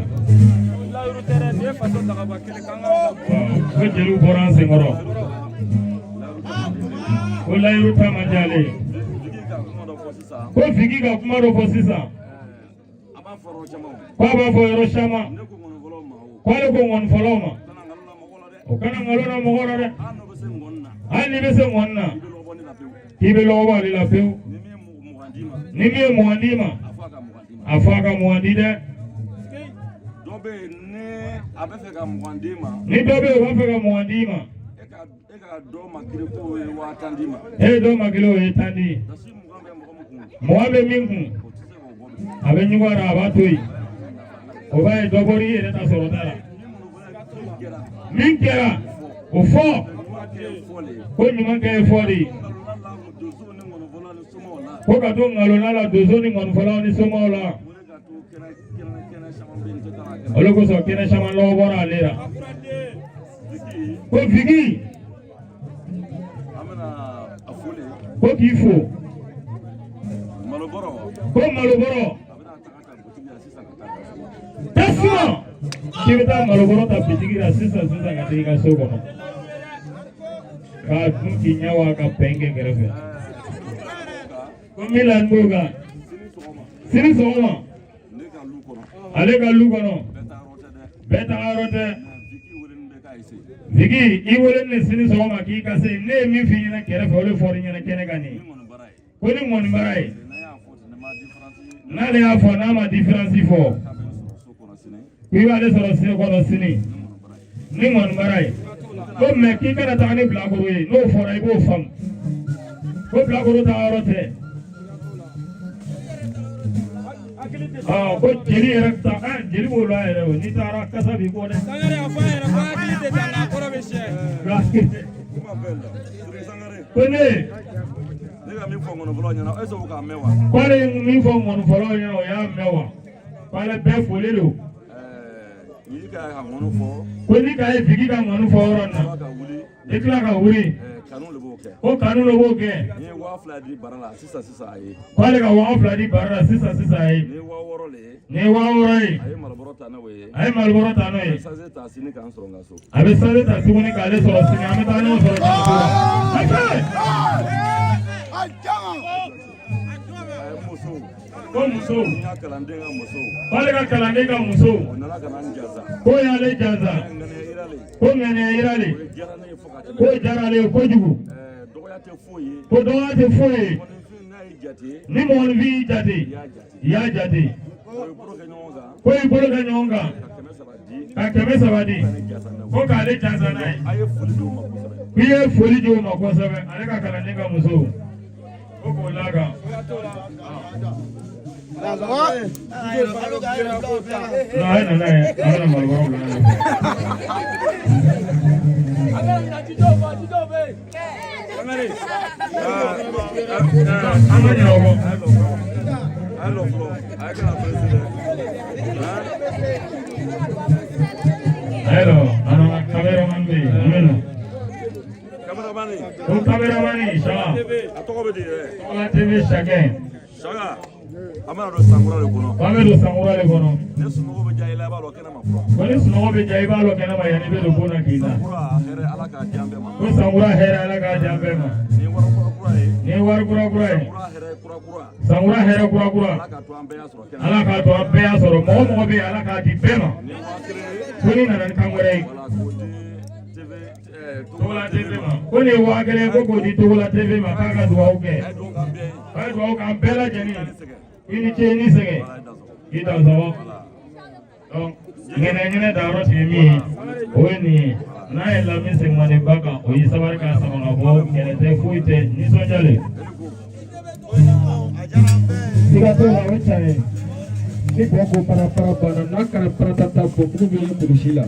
ko jeliw bɔra an senkɔrɔ ko layiru ta man di ale ye ko Figi ka kuma dɔ fɔ sisan ko a b'a fɔ yɔrɔ caman ko ale ko ŋɔnifɔlaw ma o kana nkalon na mɔgɔ la dɛ hali n'i bɛ se ŋɔni na k'i bɛ lɔgɔ b'ale la pewu ni min ye mugan d'i ma a fɔ a ka mugan di dɛ ni dɔ bɛ yen o b'a fɛ ka mugan d'i ma e ye dɔ makili o ye 10 di mugan bɛ min kun a bɛ ɲugun a la a b'a to yen o b'a ye dɔ bɔra i yɛrɛ ta sɔrɔ ta la min kɛra o fɔ ko ɲuman kɛ ye fɔ de ye ko ka to nkalonla la donso ni ŋɔnifɔlaw ni somɔgɔw la olu kosɔn kɛnɛ caman lɔgɔ bɔra ale la ko Figi ko k'i fo ko malobɔrɔ tasuma k'i bɛ taa malobɔrɔ ta bitigi la sisan ka taa i ka so kɔnɔ k'a dun k'i ɲɛ wa ka pɛn kɛ kɛrɛfɛ ko min la n b'o kan sini sɔgɔma ale ka lu kɔnɔ bɛɛ taga yɔrɔ tɛ Figi i wele ne sini sɔgɔma k'i ka se ne ye min f'i ɲɛna kɛrɛfɛ o de fɔr'i ɲɛna kɛnɛ kan nin ko ni ŋɔnibara ye n'ale y'a fɔ n'a ma différence fɔ ko i b'ale sɔrɔ sini kɔnɔ sini ni ŋɔnibara ye ko mɛ k'i kana taga ni bilakoro ye n'o fɔra i b'o faamu ko bilakoro ta yɔrɔ tɛ ko jeli yɛrɛ ta jeli b'o la yɛrɛ o n'i taara kasa b'i kɔ dɛ Sangare a fɔ a yɛrɛ ko hakili tɛ taa la a kɔrɔ bɛ siyɛ ko ne ka min fɔ ŋɔnɔfɔlaw ɲɛna est ce que o k'a mɛn wa k'ale ye min fɔ ŋɔnɔfɔlaw ɲɛna o y'a mɛn wa k'ale bɛɛ foli don ni ka ŋɔnɔ fɔ ko ni k'a ye bigi ka ŋɔni fɔ yɔrɔ in na ka wuli i tila ka wuli kanu de b'o kɛ ko kanu de b'o kɛ ni ye 2000 di bara la sisan a ye k'ale ka 2000 di bara la sisan a ye ni ye 6000 le ye ni ye 6000 ye a ye malibɔrɔ ta n'o ye a ye malibɔrɔ ta n'o ye sase ta sini k'an sɔrɔ n ka so a bɛ sase ta tuguni k'ale sɔrɔ sini an bɛ taa ɲɔgɔn sɔrɔ ko muso n y'a kalanden ka muso k'ale ka kalanden ka muso o nana ka na n jasa ko y'ale jansa ko ŋaniya yirale diyara ne ye fo ka tɛmɛ ko diyara ale ye kojugu dɔgɔya tɛ foyi ye ko dɔgɔya tɛ foyi ye mɔgɔninfin n'a ye jate ni mɔgɔninfin y'i jate i y'a jate i y'a jate o ye bolo kɛ ɲɔgɔn kan ko i bolo kɛ ɲɔgɔn kan ka 300 di ka 300 di ka ne jasa n'a ye ko k'ale jansa n'a ye a ye foli d'o ma kosɛbɛ k'i ye foli di o ma kosɛbɛ ale ka kalanden ka muso ko k'o l'a kan non a ye nana ye a bɛna malibɔrɔ bila ale an ka ɲinɛ o kɔ a ye lɔ fɔlɔ a ye kana perese dɛ ayiwa an ka kameraman bɛ yen an bɛ na kameramani ko kameramani Saga a tɔgɔ bɛ di yɛrɛ Saga TV chacun Saga an bɛna don sankura de kɔnɔ an bɛ don sankura de kɔnɔ ne sunɔgɔ bɛ diya i la i b'a dɔn kɛnɛma fɔlɔ ko ni sunɔgɔ bɛ ja i b'a dɔn kɛnɛma yanni i bɛ don bon na k'i da sankura hɛrɛ ala k'a di an bɛɛ ma ko sankura hɛrɛ ala k'a di an bɛɛ ma ni ye wari kura kura ye ni ye wari kura kura ye sankura hɛrɛ kura kura sankura hɛrɛ kura kura ala k'a to an bɛɛ y'a sɔrɔ kɛnɛ ala k'a to an bɛɛ y'a sɔrɔ mɔgɔ mɔgɔ bɛ yen ala k'a di bɛɛ ma ni ye waa kelen ye ko ni nana ni kan wɛrɛ ye wala k'o di TV Togola TV ma ko nin ye waa kelen ko k'o di Togola TV ma k'a ka dugawu kɛ a ye dugawu k'an bɛɛ ye a ye dugawu k'an bɛɛ lajɛlen sɛgɛn i ni ce i ni sɛgɛn ala ye da sɔrɔ i dansɔgɔ ŋɛnɛ dayɔrɔ tun ye min ye o ye nin ye n'a ye lamɛn segin ba kan o y'i sabari k'a sama ka bɔ kɛlɛ tɛ foyi tɛ nisɔndiyalen siga t'o la o ye tiɲɛ ye ni bɔ ko para banna n'a kɛra paratata bɔ kudu bɛ ye kurusi la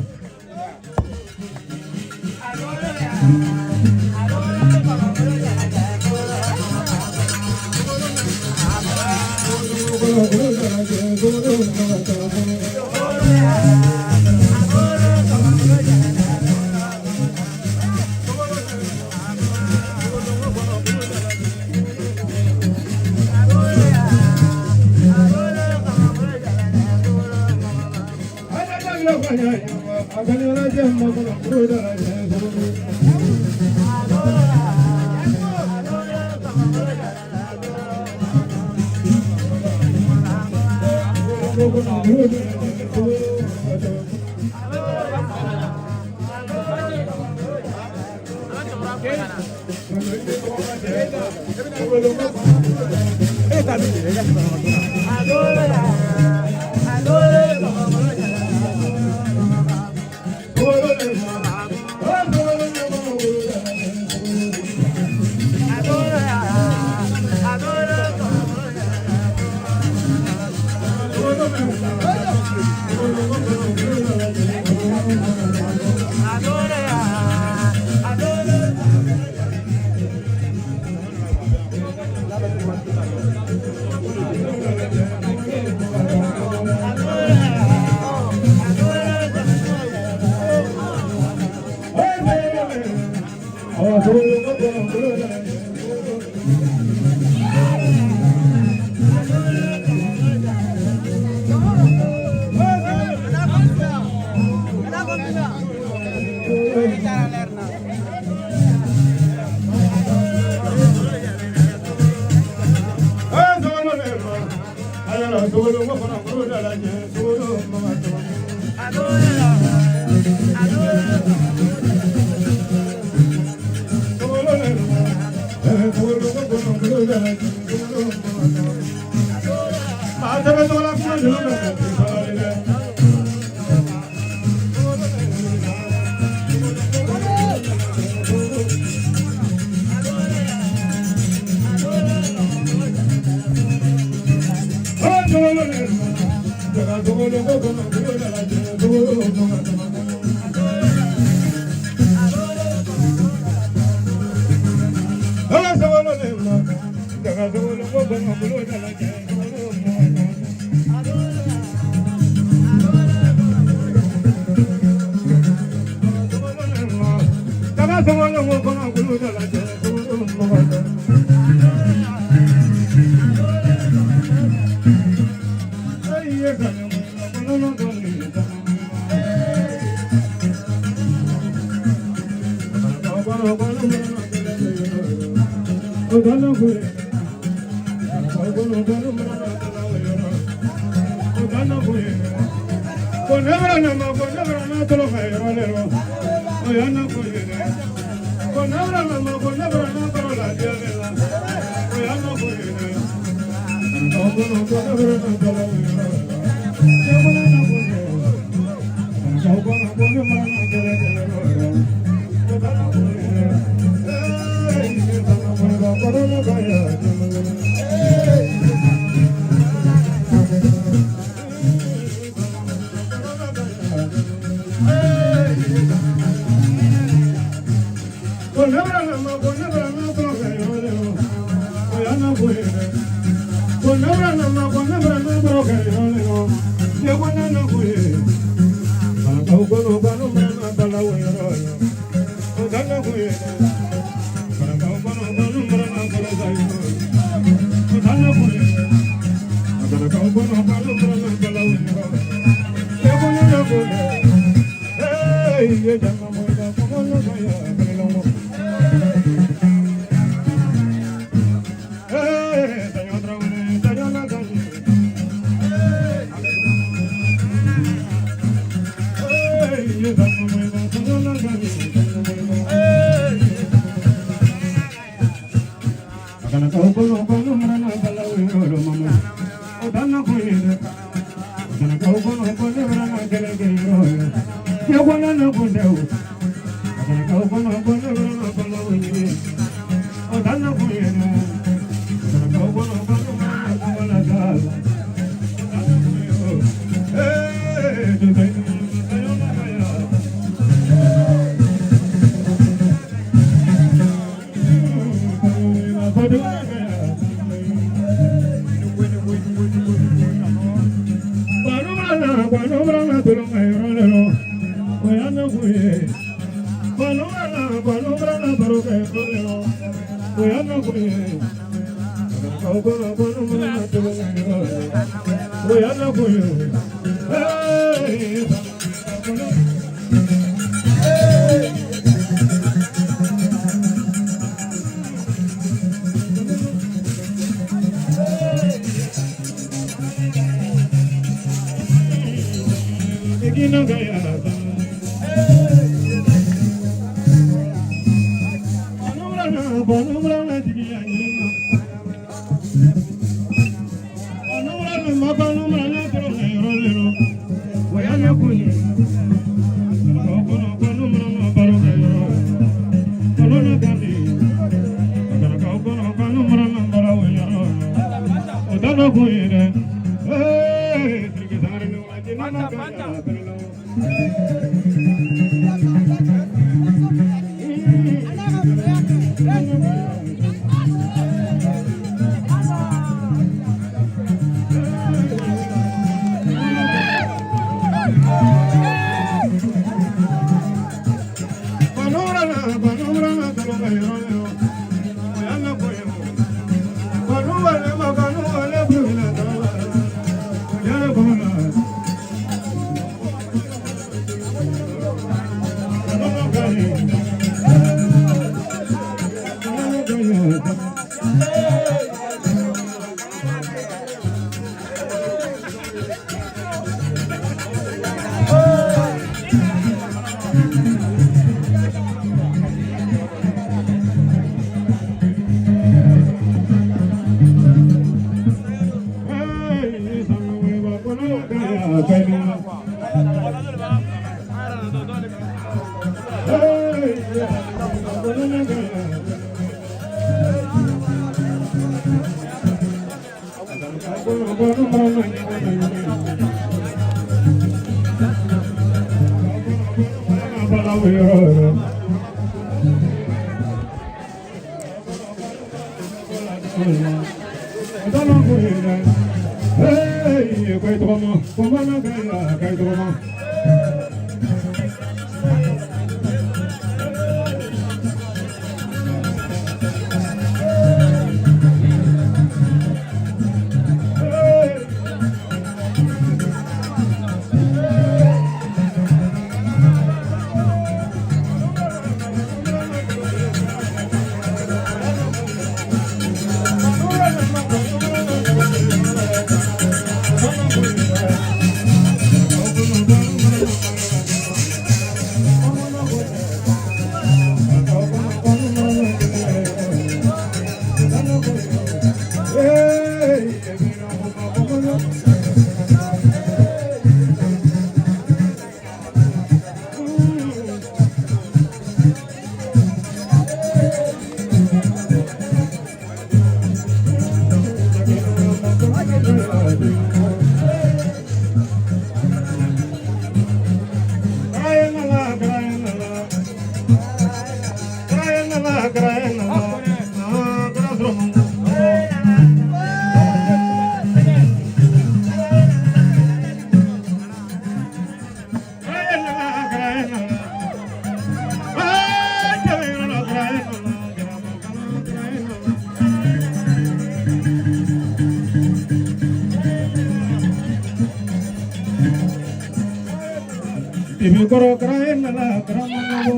Ibi koro kraen la kramano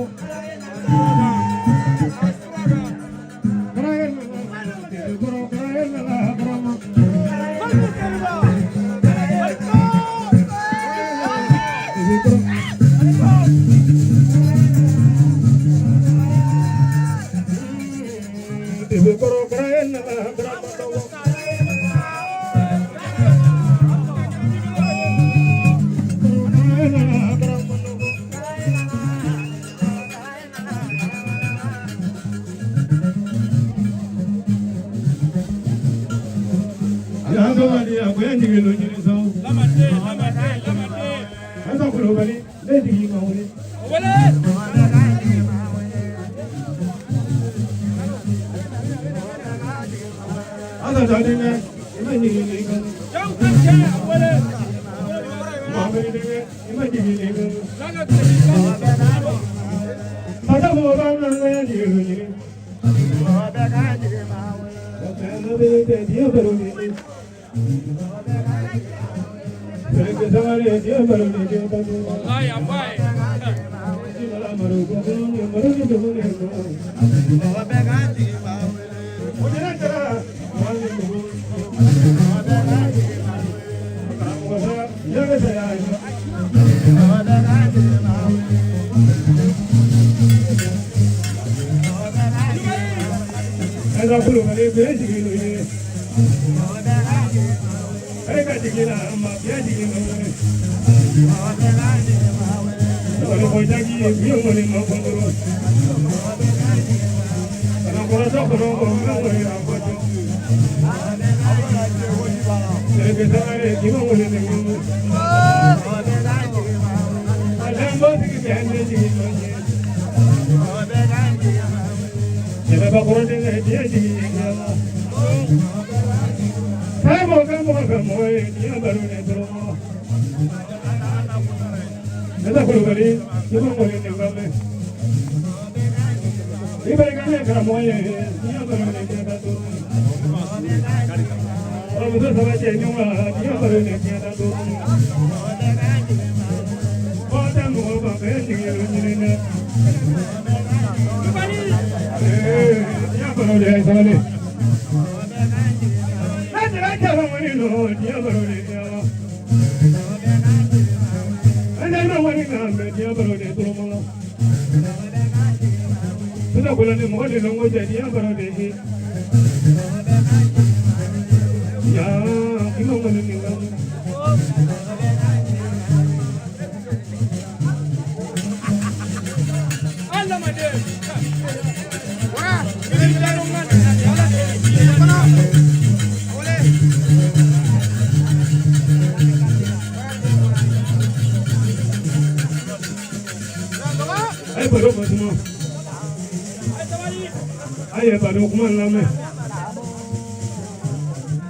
kraen ibi koro kraen la kramano ibi koro kraen la kramano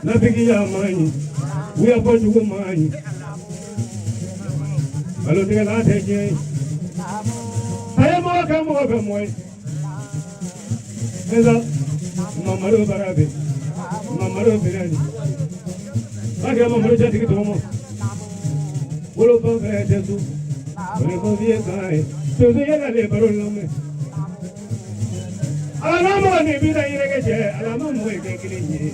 Nafiki ya mani, we are going to mine. I don't think I'll take it. I am more come over my. Mamaro Barabi, Mamaro Birani. I got my mother to home. All over there, Jesu. Whenever we are going, so the other labor on I don't know if I am not making it.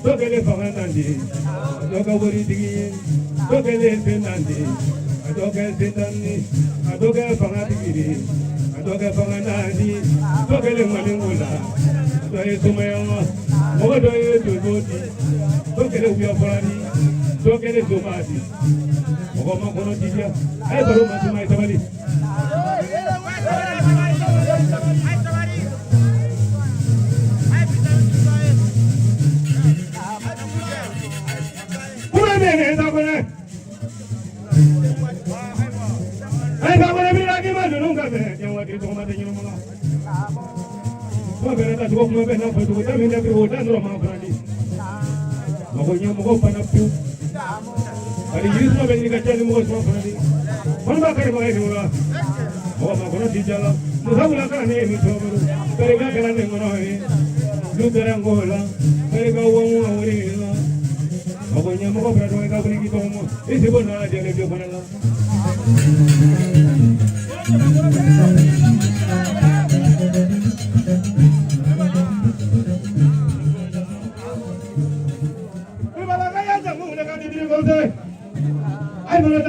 Tokele Fanandi, Tokawuri, Tokele Finandi, Adoka Sitani, Adoka Fanati, Adoka Fanandi, Tokele Maningula, Toy Sumaya, Modoy to Boti, Tokele Biafani, Tokele Sumati, Ogoma Konotia, I don't know my family. I got what I mean. I give my little guy. You want to go to the Yamala? So, I told my benefit to tell me that you would not know my body. When you open up to, but you use my benefit to tell you most of my one back at my door. Oh, my God, teacher. Muhammad can name it over. Very good, and I'm going to look at Angola. Very good, one more. When you move over to a couple of people, it's a good idea if you want to love. I don't know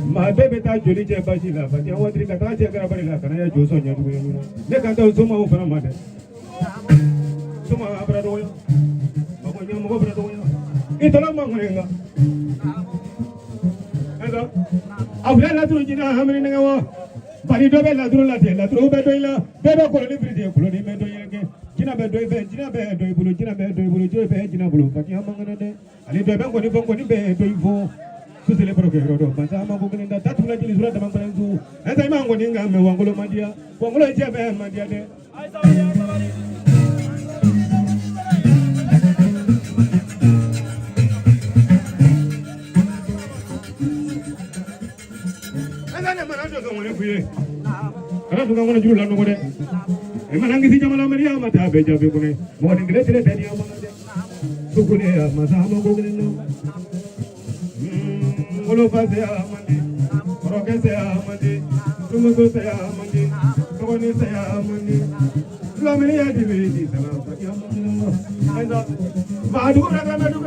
my baby, Julie Bashila, but you want to get a Gabriela, and I do so. They can tell some of her mother. Some of her brother. It's a long mango. I've had a true how many hours. But you don't have a true Latin, a true Bedoila, Bedo Colony, Colony Medoy, Gina Bedoy, Gina Bedoy, Gina Bedoy, Gina Blue, but you among the I live back when you go to bed for to celebrate Rodo, but I'm going to that will is rather than as I'm going to Wangolo Madia, Wangolo Jabba, Madia. I don't want to do Lano. And Manangisi Maria Matabe, morning greater than your mother. Sukuria, Masamo Gogino. Olofa se amandi, Roque se amandi, Tumugo se amandi, Togoni se amandi, Lamia dividi, and Badu Ragamadu,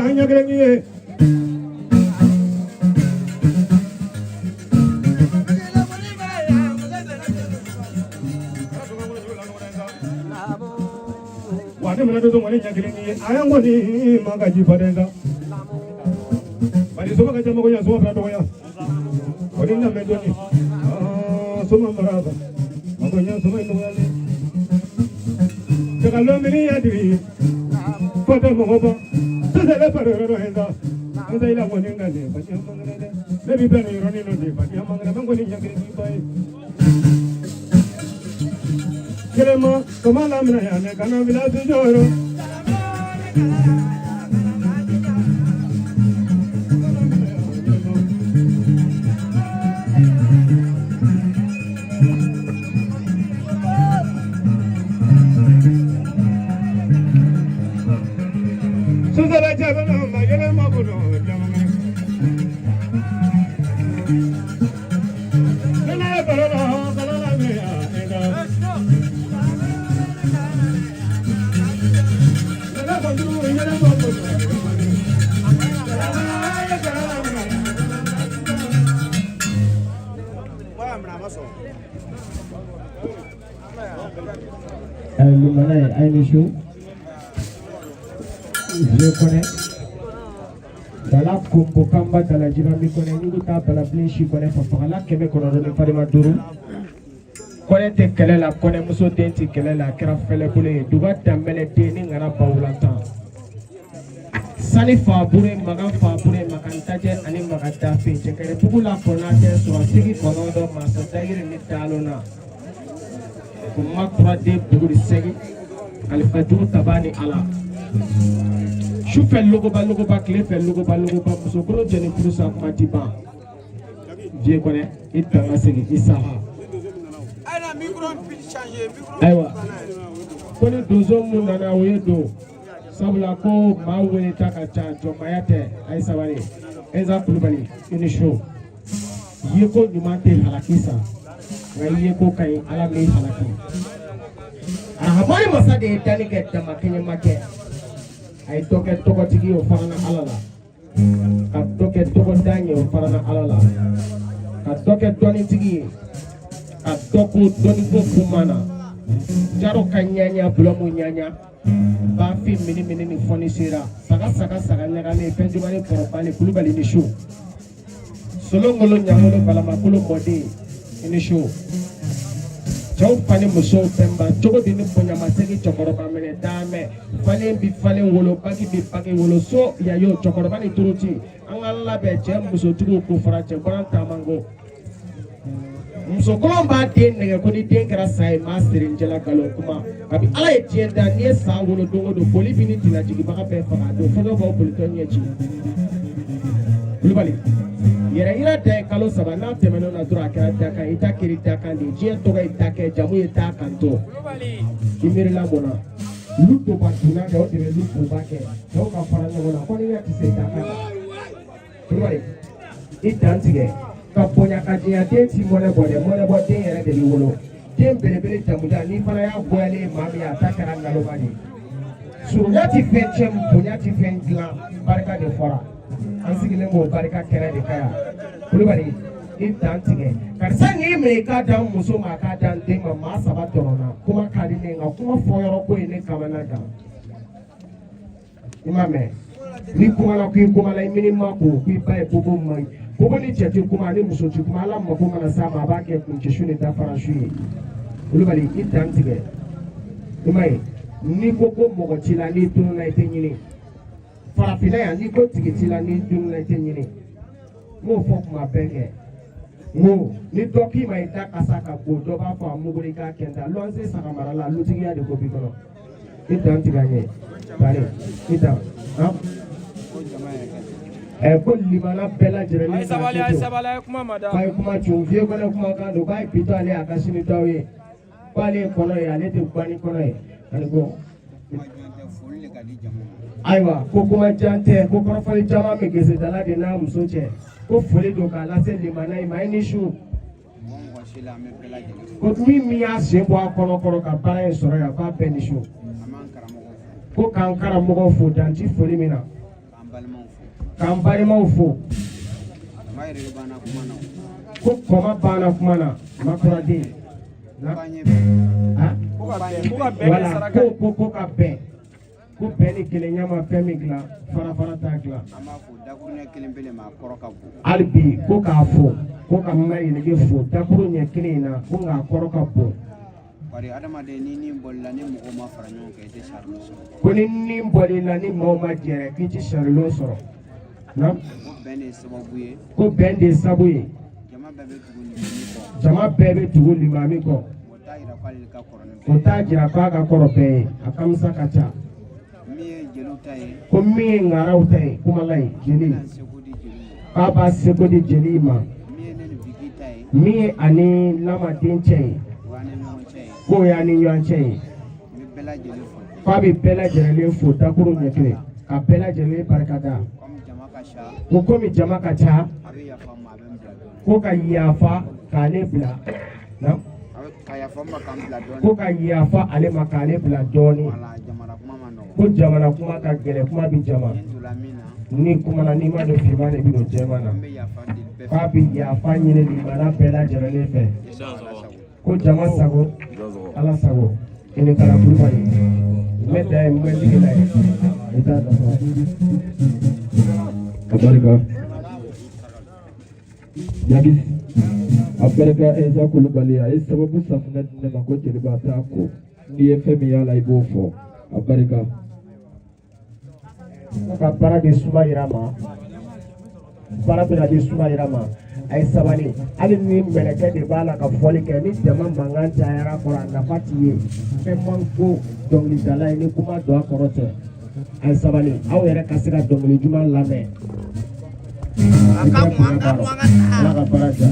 and Yagani. I am going to Magaji Padenda. But it's over to Moya Sobratoya. What in the Medoni? Suma Marava. Mogoya Suma. The Calomini Adri. For the Mohoba. To the Leper. Esa ila woni ngade pati amangade. Lebi bani roni no de pati amangade mangoni nyakiri ni pai. Kelema kamala mina ya ne kana bila tujoro. Susala jabana magele mabuno jamane. Nana barala barala meya ega. Nana bandu ingene mabuno. Lumana ay show. Je connais. Dans la Kumbo Kamba, dans la Jiva, je connais. Nous avons la blanche, je connais. Pour la Québec, on a donné pas de Maduro. Connais tes quelle est la connais, Mousso Denti, quelle est la crafelle pour les dougas, t'amènes ténis, on a pas ou l'entend. Sani Fabouré, Magan Fabouré, Magantaje, Ani Magatafi, je connais beaucoup la connate sur un sigi commando, Massataïr, Nitalona. Pour moi, 3D, beaucoup de segi, Alifadou, Tabani, Allah. Je fais le logo ba clé, fais le logo ba muso kolo jeni pour ça kuma tiba. Je connais, il t'a masé, il s'en va. Aywa. Kone dozo mu nana wedo. Sabula ko ma wele takacha jomayate ay sabali. Eza kulubali ini show. Yeko nyumate halakisa. Ngai yeko kai ala me halaki. Ahamari masade tani ketta makenye make. Ay toke toko tigi o farana alala. Ka toke toko dangi o farana alala. Ka toke doni tigi. Ka toko doni go kumana. Jaro kanyanya blomu nyanya. Ba fi mini ni foni sira. Saga nyagane penjumani korobani kulubali ni show. Solongolo nyangolo balamakulu modi ini show. Jauh pani muso pemba cogo dini punya masegi cokoroba mene dame falen bi falen wolo bagi bi bagi wolo so ya yo cokoroba ni turuti angala be je muso tugu ko faraje baran tamango muso kolomba den nege ko di den kara sai master njela galo kuma abi ala e tienda ni sa wolo dongo do boli bini tina jigi baka be fara do fodo ba boli to nyechi bulbali yera ira da kalo saba na temeno na dura kara daka ita kiri daka ni je toga ita ke jamu ita kanto imiri la bona luto ba tuna da ode be luto ba ke do ka fara na bona ko ni ya tise daka bulbali ita ntige ka ponya ka dia de ti mole bode yera de wolo dem bele jamuda ni fara ya boyale mami ya takara ngalo bani surati fechem ponya ti fengla barka de fora ansigilen mo barika kɛrɛ de kaya kulubali i dan tigɛ karisa ni me ka dan muso ma ka dan den ma maa saba dɔrɔn na kuma ka di ne nka kuma fɔ yɔrɔ ko ye ne kamana gan i ma mɛn ni kuma la k'i kuma la i mini ma ko k'i ba ye bobo man ɲi bobo ni cɛ ti kuma ni muso ti kuma ala mako mana s'a ma a b'a kɛ kuncɛ su ni dafara su ye kulubali i dan tigɛ i ma ye ni ko mɔgɔ t'i la n'i tununa i tɛ ɲini farafina yan ni ko tigiti la ni dunna tɛ ɲini m'o fɔ kuma bɛɛ kɛ mo ni dɔ k'i ma i da kasa ka bon dɔ b'a fɔ a muguri k'a kɛnta lɔnse sagamara la lutigiya de ko bi kɔnɔ i dan tigɛ ɲɛ bari i dan ko limana bɛɛ lajɛlen ni k'a ye kuma cun fiye kɔnɔ kumakan don k'a ye bitɔ ale a ka sini t'aw ye k'ale ye kɔnɔ ye ale tɛ ban ni kɔnɔ ye ani ko ayiwa ko kuma jan tɛ ko kɔrɔfɔli caman bɛ gesedala de n'a muso cɛ ko foli don k'a lase limana in ma i ni su ko min y'a sen bɔ a kɔnɔ ka baara in sɔrɔ yan k'a bɛɛ ni su ko k'an karamɔgɔw fo dan ti foli min na k'an balimaw fo ko kɔma banna kuma na makɔrɔden wala ko ka bɛn ko bɛn ni kelenya ma fɛn min dilan fara t'a dilan hali bi ko k'a fɔ ko ka mayɛlɛge fo dakuru ɲɛ kelen in na ko nk'a kɔrɔ ka bon ko ni nin bɔl'i la ni maaw ma jɛrɛ k'i ti sarilon sɔrɔ na ko bɛn de sabu ye jama bɛɛ bɛ tugu limami kɔ o t'a jira k'a ka kɔrɔ bɛɛ ye a kamisa ka ca ko min ye ŋaraw ta ye kumala ye jeli k'a b'a seko di jeli ma min ye ani lamaden cɛ ye k'o y'a ni ɲɔgɔn cɛ ye k'a bɛ bɛɛ lajɛlen fo dakuru ɲɛ kelen ka bɛɛ lajɛlen barikada ko komi jama ka ca ko ka yafa k'ale bila ko ka yafa ale ma k'ale bila dɔɔnin ko jamana kuma ka gɛlɛn kuma bɛ jama ni kumana n'i ma don finman de bɛ don jɛman na k'a bɛ yafa ɲini limana bɛɛ lajɛlen fɛ ko jama sago ala sago Kelekala Kulubali n bɛ da ye n bɛ digi la ye i t'a dafa a barika Jagis a barika Eza Kulubali a ye sababu safunɛ di ne ma ko jeliba t'a ko n'i ye fɛn min y'a la i b'o fɔ a barika ka baara de suma yira ma baara bɛna di suma yira ma a ye sabali hali ni mɛlɛkɛ de b'a la ka fɔli kɛ ni jama mankan cayara kɔrɔ a nafa t'i ye fɛn man ko dɔnkilidala ye ni kuma don a kɔrɔ tɛ a ye sabali aw yɛrɛ ka se ka dɔnkili ɲuman lamɛn ala ka baara diya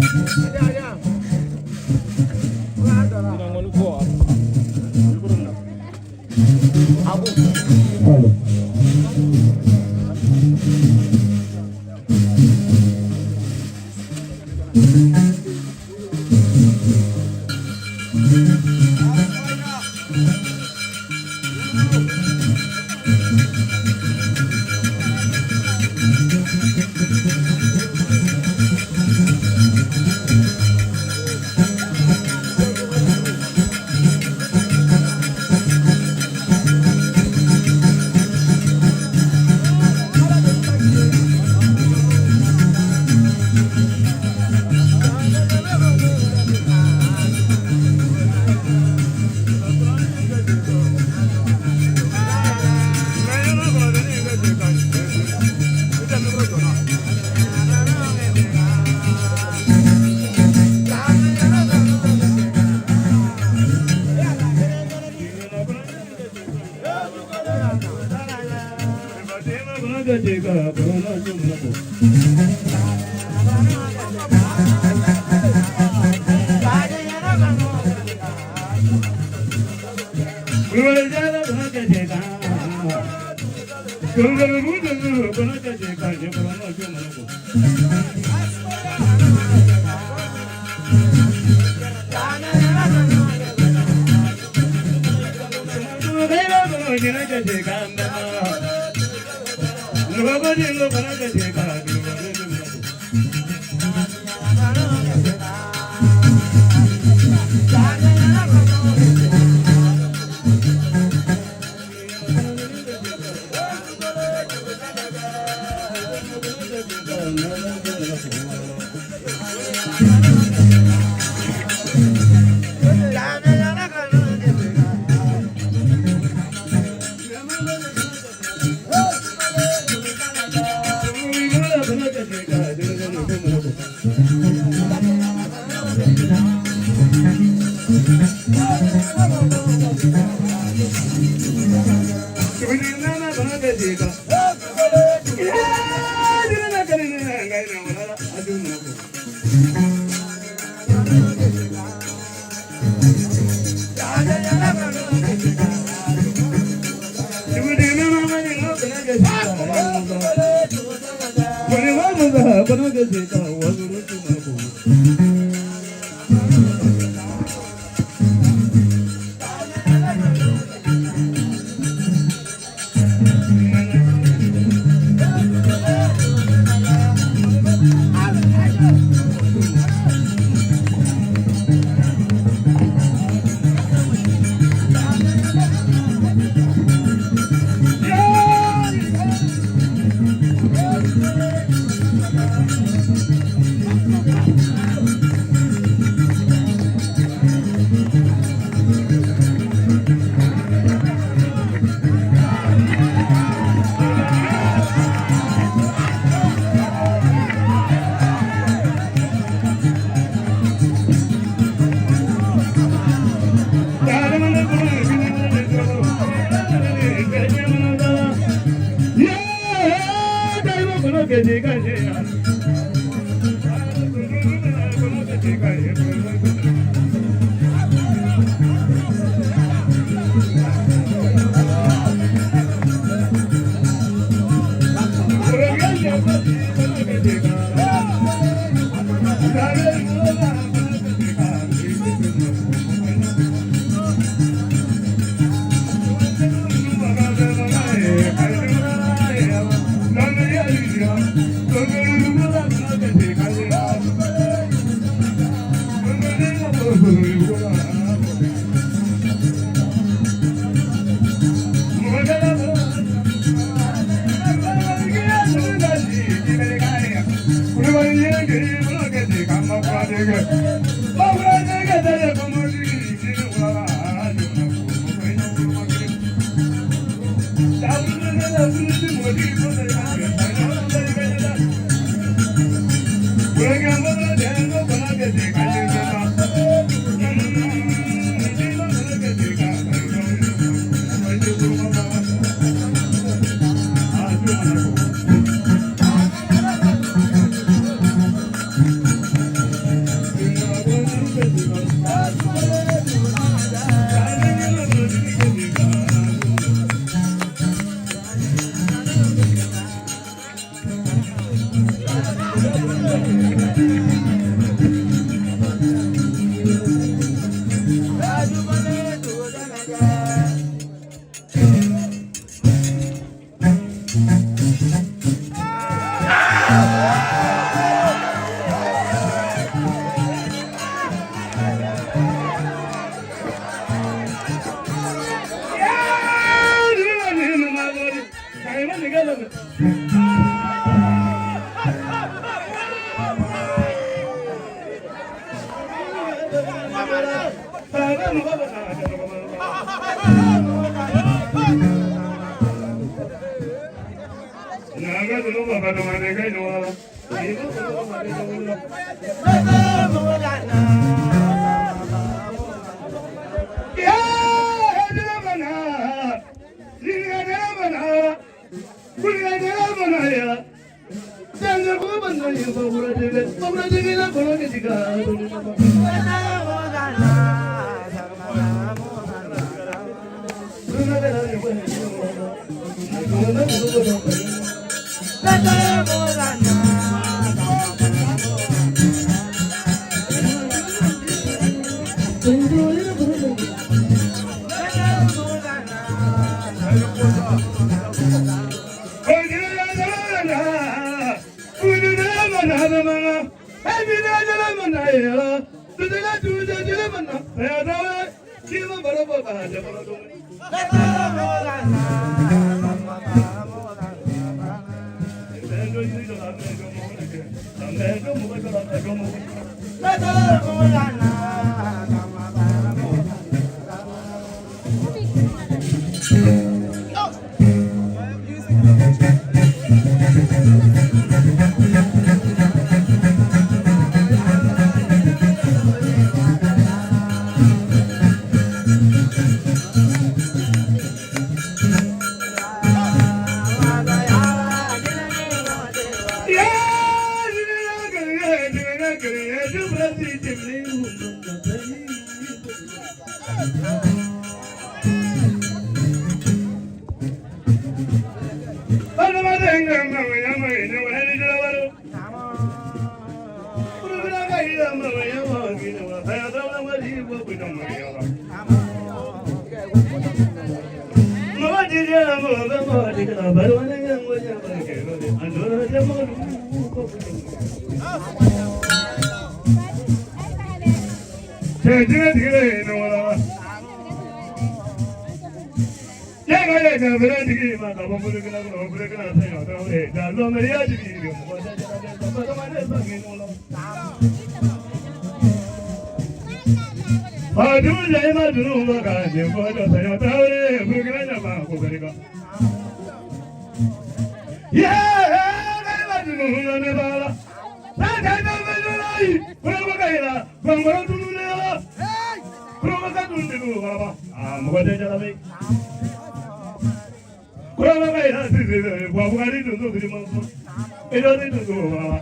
Idoni Dudu Baba.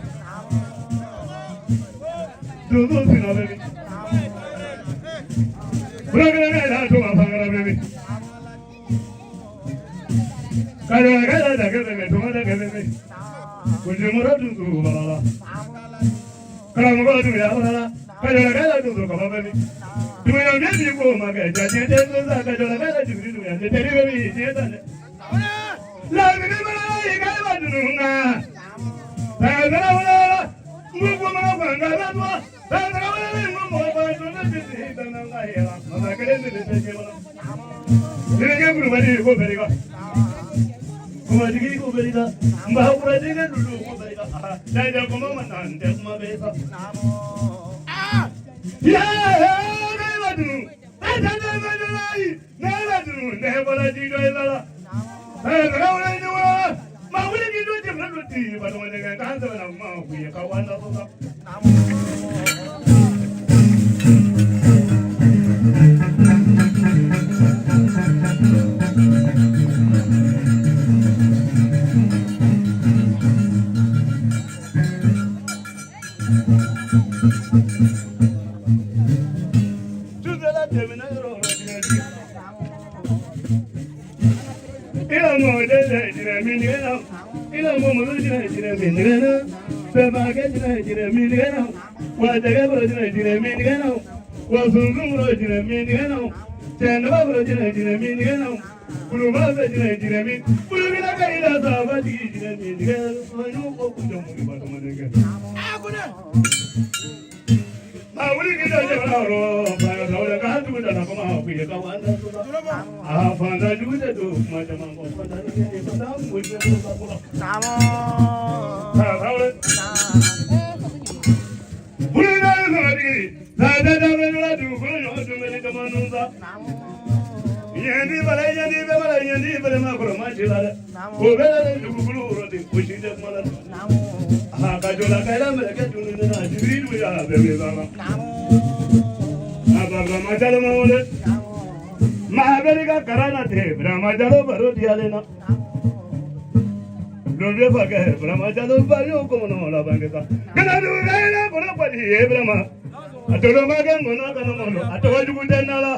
Dudu Sina baby. Bragana to Mafanga baby. Kaya da gebe to da gebe. Kujumura Dudu Baba. Karamugo to ya. Kaya Dudu Baba baby. Do you know me go maga jaje de za ka jola ka jibri do ya de baby je da. La me me la ga ba dunga. Ta ga wala. Mugo ma ba ga la ma. Ta ga wala mu mo ba do na de da na ga ya. Ma ga de de je wala. Ni ga guru ba di ko beri ga. Ko ma di ko beri ga. Ba ko ra di ga du ko beri ga. Da ja ko ma nan de ma be sa. Ya ga ba du. Ta ta na ma do lai. Na ba du ne ba la di ga la. Ta ga wala ni wa. Ma wuli ki do je na do ti ba do ne ga ka ta na ma ku ya ka wa na so sa. Mahabharika karana the Brahmajalo Barodialena. Don't you forget Brahmajalo Bario Komono Bangeta. Can I do Rana Konapati, Brahma? I told him again, Monaka, I told you Denala,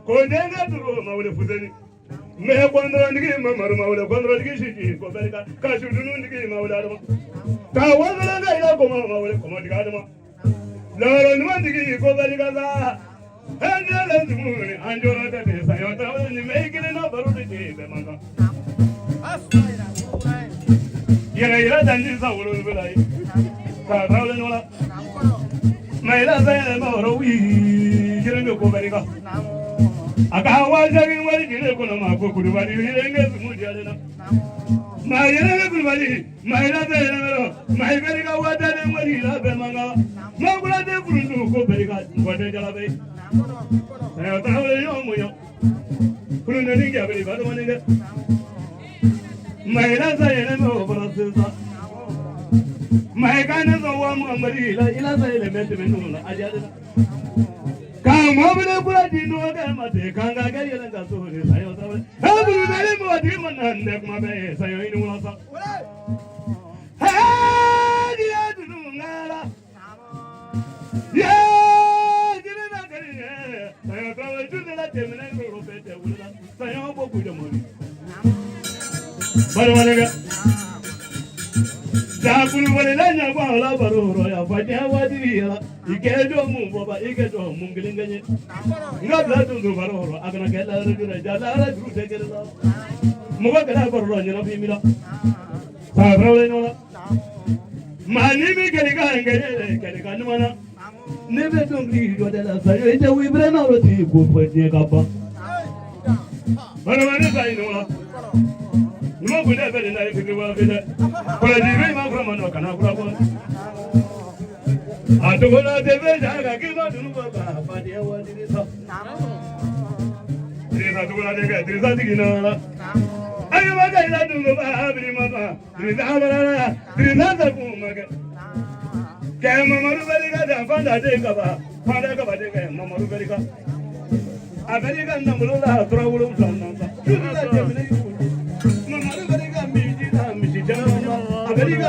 Kodena to Roma with the Fudeni. May have one run the game, Mamma with a control Gishi, Copernica, Cashu the game out of them. Kawana, I go with a commodity. Lord, one to give you Copernica. And the moon, and you're at the Sayota, and you make it enough for the day, the mother. Yet, and this I will be like my last I we didn't go very well. I can't watch everybody in the Konama, could you get Mudiana? My everybody, my last my very good water and what he loved them. No brother could go very good, what they love. I tell you, couldn't get very bad. My last I am over. My kindness of one Maria, Ilasa element, I did. Come over the Buradino, Mate, Kanga, and that's all this. I was how do you name what demon and neck my base? I know. Hey, dear, to do Nala. Yeah, didn't I get it? I have probably to let them and I will bet that will not say, oh, what with the money. But when I got Lanya, but I was here. You can't do move, but you get to Mungling. Not let them do Varoro. I'm going to get out of the Jala to take it off. Mugaka for Roger of Himila. My name is Karikan. Never don't leave what else I say. We ran out of tea for Jakapa. But I know. No good ever in life if you will be there. But I didn't from an Okanawa. I told her the bed I give out to Nuba, but there was this up. There is a two other guy, there is a thing. I am a guy that do the Abri Mama. There is another woman. Came Mamaruberica and found a day cover. Found a cover day, Mamaruberica. American number of trouble from America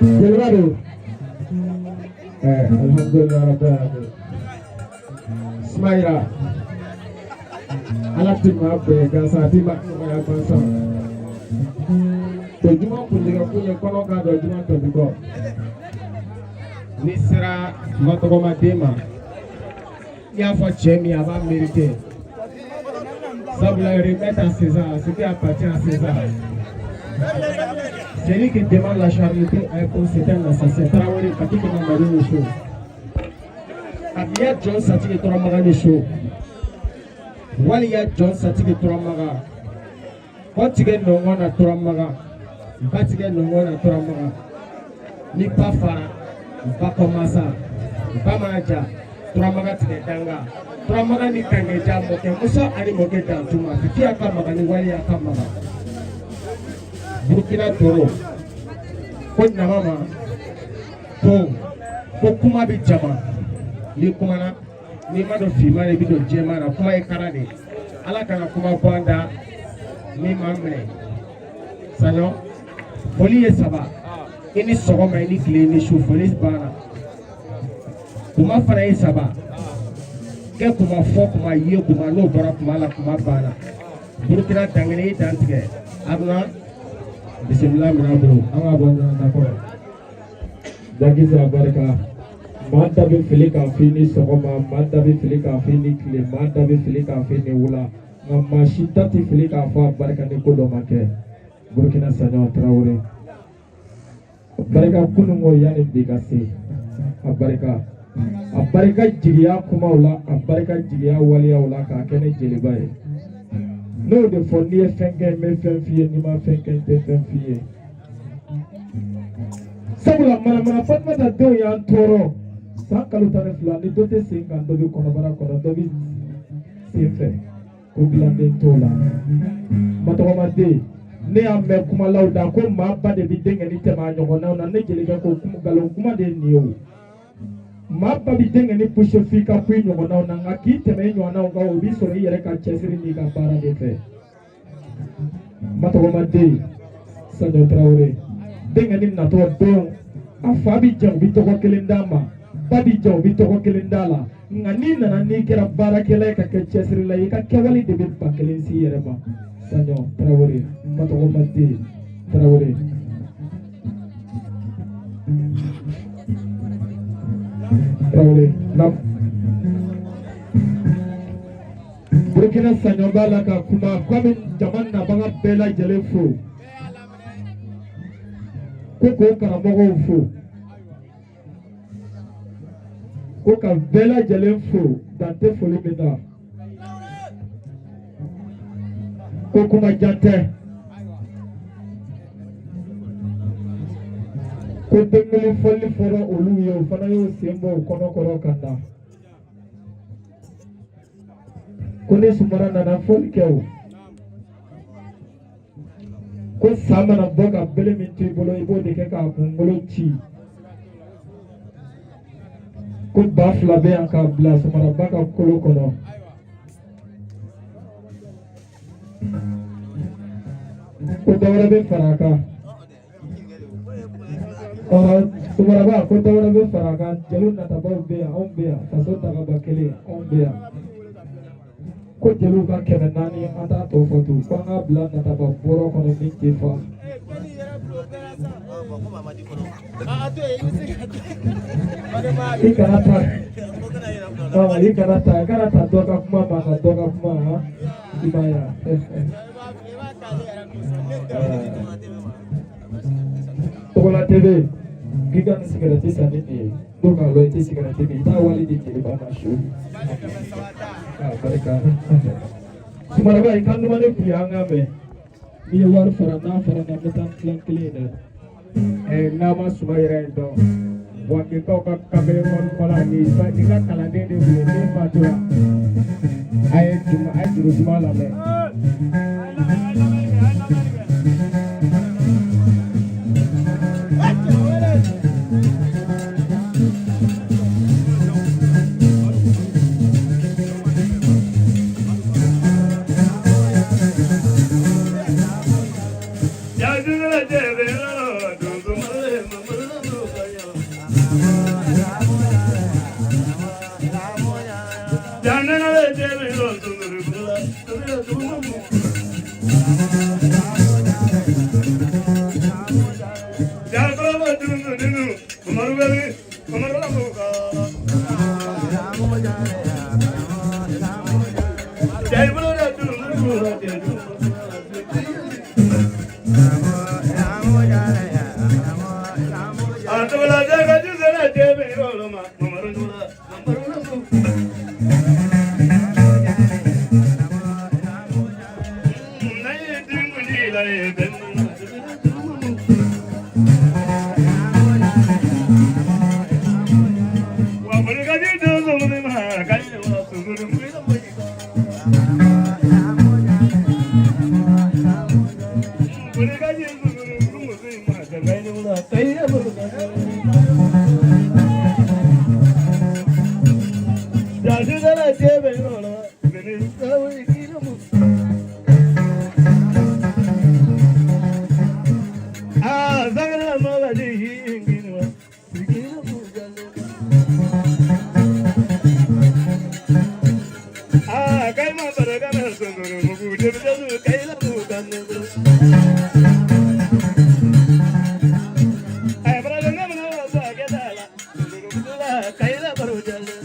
Delgado. Alhamdulillah rabbil alamin. Smaira. Ala timma be gasa timma ya bansa. To juma kundiga kunye kono ka do juma to bigo. Ni sera moto ma dema. Ya fa chemi aba mérité. Ça vous la remettre à César, ce qui appartient à César. Celui qui demande la charité c'est un assassin. Traoré, Kati qui m'a donné le show. Abia John Sati qui trois magas le show. Walia John Sati qui trois magas. Kotige nongona trois magas. Batige nongona trois magas. Ni pas fara, pas commencer, pas manager. Trois magas tige tanga. Trois magas ni kange jambo ke musa ani moke tantuma. Fiki akamaga ni wali akamaga. Burkina Toro. Ko nyamama. Ko kuma bi jama. Ni kuma na ni mado fima ni bido jema na kuma e karade. Ala kana kuma banda ni mamre. Sanyo. Foli e saba. Ini sogoma ini kile ni shu foli bana. Kuma fana e saba. Ke kuma fo kuma ye kuma no bara kuma la kuma bana. Burkina tangene dantige. Aduna bismillah minabro anga bona d'accord. Dagi sa baraka. Mata bi filika fini sogoma, mata bi filika fini kile, mata bi filika fini wula. Ngama shitati filika fa baraka ni kodo make. Burkina Sanyo Traoré. Baraka kunungo yani bigasi. Baraka. Abarika jigiya kuma wala, abarika jigiya waliya wala ka kene jelibaye. No de fournier fenke me fenfiye ni ma fenke te fenfiye. Sabula mana fatma da do ya toro. Sakalu tare flani do te singa do bi kono bara kono do bi sinfe. Ko blande tola. Matoma de ne amme kuma lauda ko ma ba de bi denga ni tema nyogona na ne jeliga ko kuma galo kuma de niyo. Ma babi denga ni pushe fika kui nyogona na ngaki teme nyona nga obi sori yere ka chesiri ni ka bara de fe. Matoma de Sanyo Traoré. Denga ni nato don afabi jang bitoko kelendama. Babi jang bitoko kelendala. Ngani nana ni kera bara kele ka ke chesiri la ka kewali de bit pa kelensi yere ba. Sanyo Traoré. Matoma de Traoré. Traoré, nam. Burkina Sanyo bala ka kuma kwami jaman na banga bela jele fo. Koko karamogo fo. Koka bela jele fo dante foli mena. Kokuma jante. Ko dengeli foli foro olu yo fana yo sembo kono koro kanda. Kone sumara nana foli keo. Ko sama na boka bele minti bolo ibo deke ka kungolo chi. Ko bafla be anka bla sumara baka kolo kono. Ko dawra be faraka. Sumara ba ko dawra be faraka jalun na tabaw be on be faso taga bakele on be. Ko jelu ka keme nani ata to foto ko nga bla na taba boro kono ni kefa. Ikarata doka kuma maka doka kuma imaya. Tokola TV giga sigarati sanini doka loiti sigarati ita wali di bana shu. Barika. Sumaraga ikan mana pianga me. Ni war farana metan clean. Nama Sumaira itu. Waktu kau kabel kola ni jika kalande de beli fatura. Ayat cuma lame. Ya Atula jaga juzela debe roloma mamarunula mamarunulu. Naye dinguni la ebenu. Wa mulga jidu zumuni ma kailu wa suguru mwila mwila. Mulga jidu zumuni ma kailu wa kailu wa. Jajudala jebe rola, venista wikiramu. Ah, zagala mawadi ingirwa, wikiramu jalo. Ah, kaima baragana sunduru mugu jebjalu kailamu kannu. Ay baragana manawa sagedala, sunduru mugula kaila baru jalo.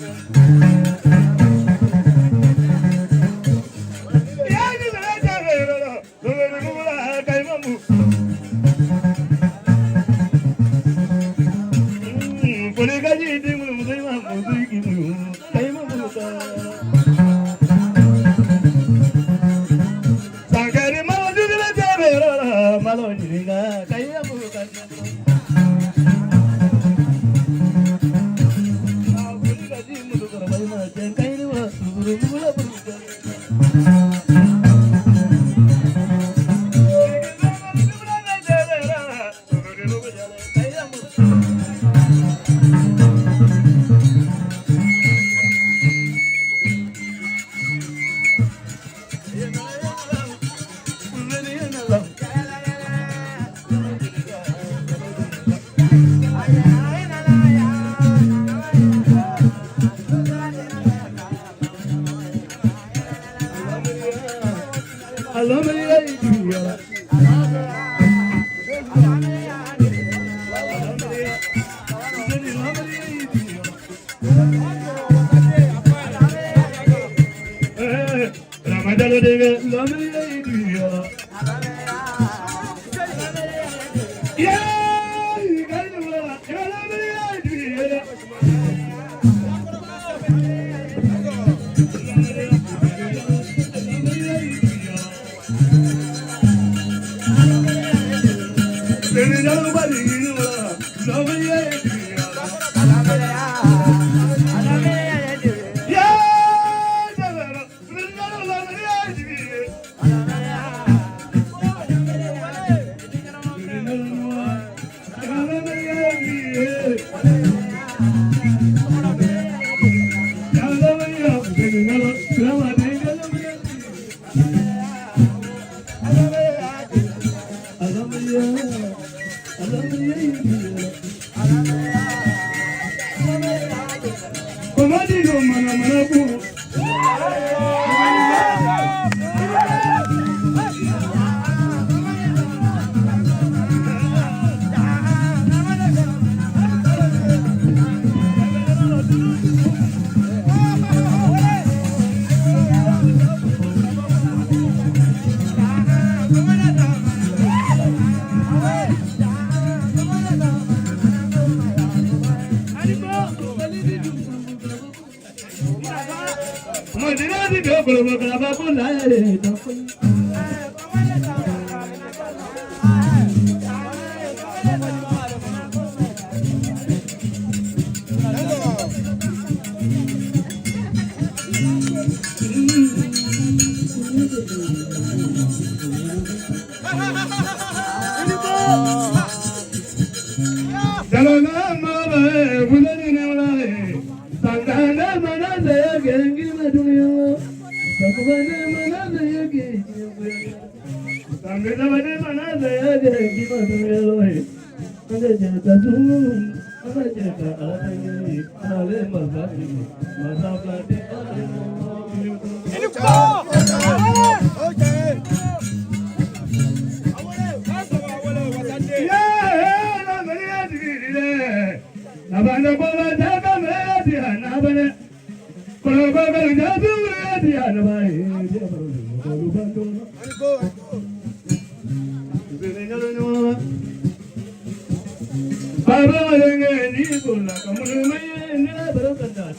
Baba Malenge, Nicola, Kamuna, never got that.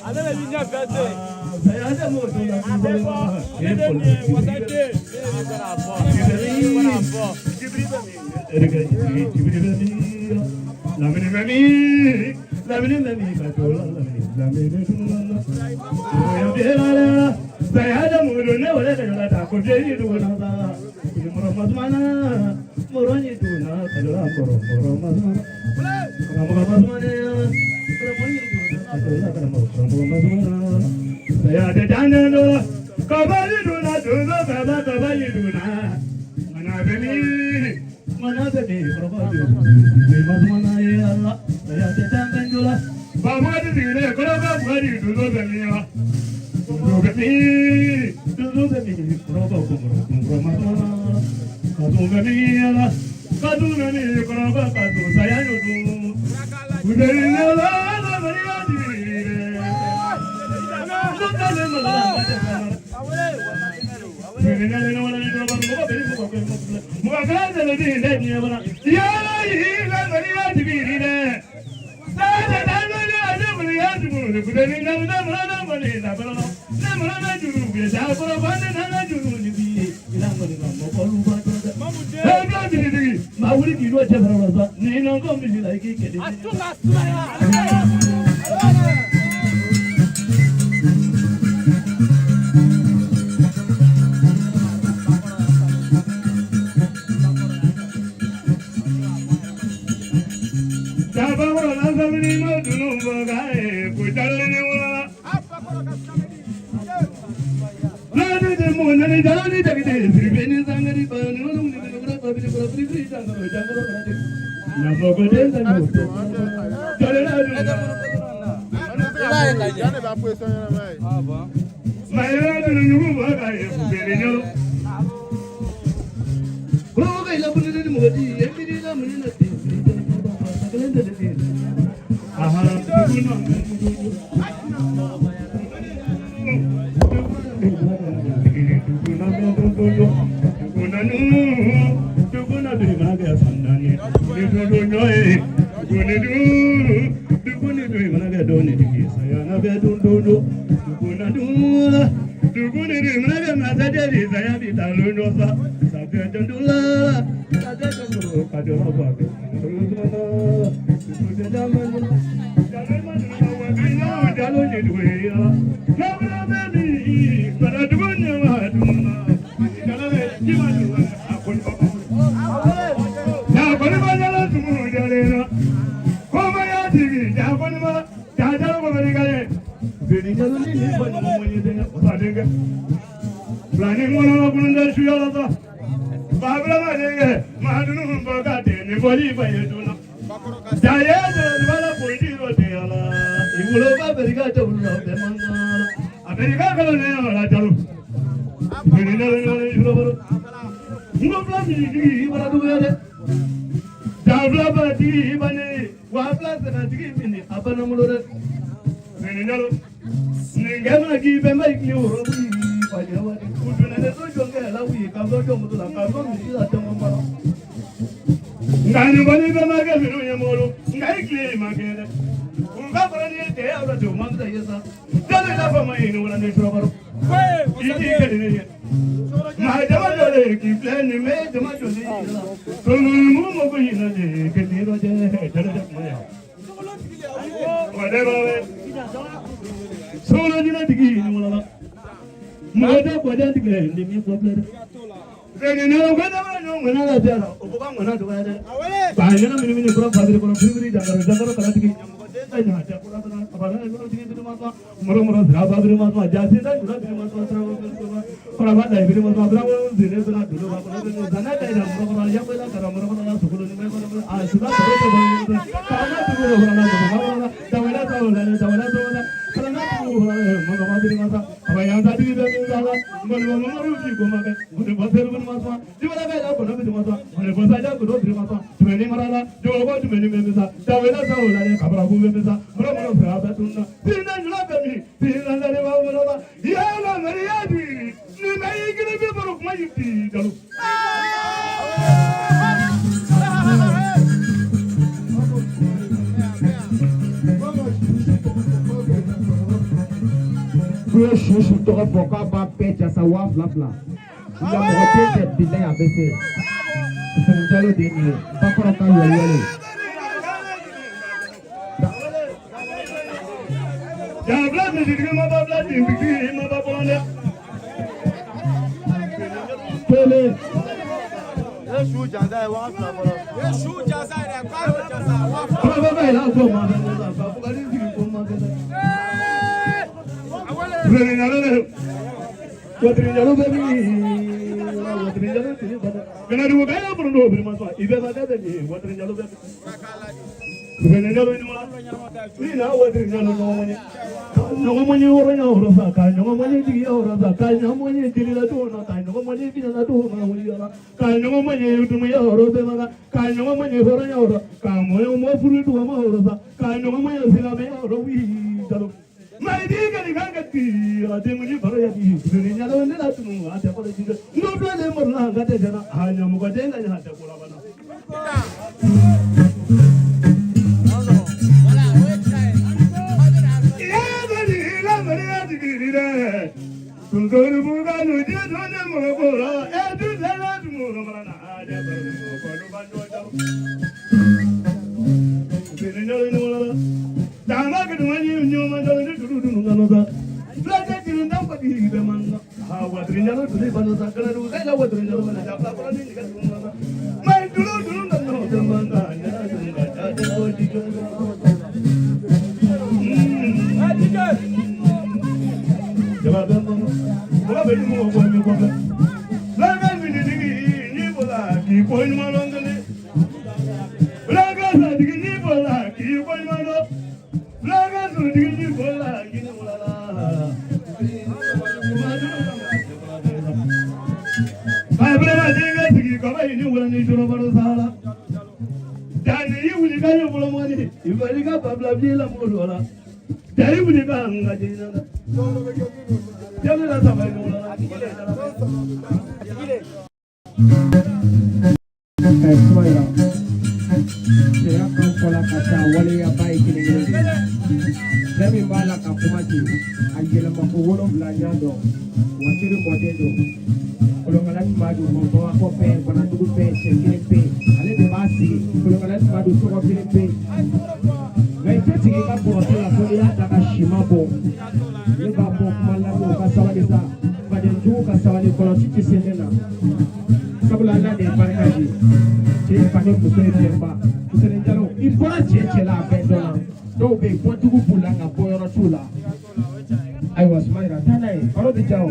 I never did your birthday. Sayada Motola, What I did. ye susu tɔgɔ fɔ k'a b'a bɛɛ jasa 2000. Ɲamɔgɔ tɛ tɛ bilayi a bɛ se. Sani Jalo de ye nin ye. Bakɔrɔ ka yɛlɛyɛlɛ. Jabla misiri ma babla dimbiki ma babonde. Tele. Yesu jaza e wa fa bolo. Yesu jaza e kwa jaza wa fa. Baba ba ila ko ma ba ba ba ni sigi ko ma ga. Rene na le. Wotri jalo be mi. Wotri jalo tiri ba. Kana du ga ya bro do bi ma so. Ibe ba ga de ni wotri jalo be. Rene jalo ni ma. Ni na wotri jalo no ma ni. Nyongo mwenye oronya orosa ka nyongo mwenye digi orosa ka nyongo mwenye digi la tuona ka nyongo mwenye bina la tuona mwenye ora ka nyongo mwenye yutumu ya orosa maga ka nyongo mwenye oronya ora ka mwenye mo furu tu ma orosa ka nyongo mwenye sila me oro wi dalo mai diga ni ganga ti ade mwenye bara ya di ni nyalo ne la tunu ate ko de diga no do le mo na ga de jana ha nyomo ko de nganya ate ko la bana Tuntur buka nuji done mukora, edu zela mukora na aja bermuka bandu jauh. Sini jauh ini mana? Jangan kedua ni nyoma jauh ini dulu nunggu nunggu. Belajar cerita pati hidup mana? Awat rinjalo dulu bandu saklar dulu, saya awat rinjalo mana? Japa pernah ni kan mana? Main dulu nunggu mana? Jangan ada bodi Jawab dong. Bola beli mau buat ni bola. Lagan bini digi ni bola ki poin malong ni. Lagan digi ni bola ki poin malong. Lagan digi ni bola ki ni bola. Ay bela digi digi kau ini bola ni cuma baru salah. Jadi ibu ni kan bola mani. Ibu ni kan babla bila bola. Jadi ibu ni kan enggak jadi nada. Jangan sampai bola. Sumaira. Saya akan pola kata wali apa ini. Saya bala kakumati. Angela makuwolo belanja do. Waktu modelo. Kalau kalian madu membawa kopi, pernah dulu pe, sekali pe. Ale dibasi. Kalau kalian madu suka pilih pe. Mereka sehingga buatlah kuliah tak shimabo. Leba po malago kasawa desa. Badan juga kasawa di kalau cici senena. Kabulana de parkaji. Cek pakai busur temba. Busur jalo. Ipola cecela bedona. Dobe pontu pulang apoyoro tula. I was Myra. Tanai. Kalau dijauh.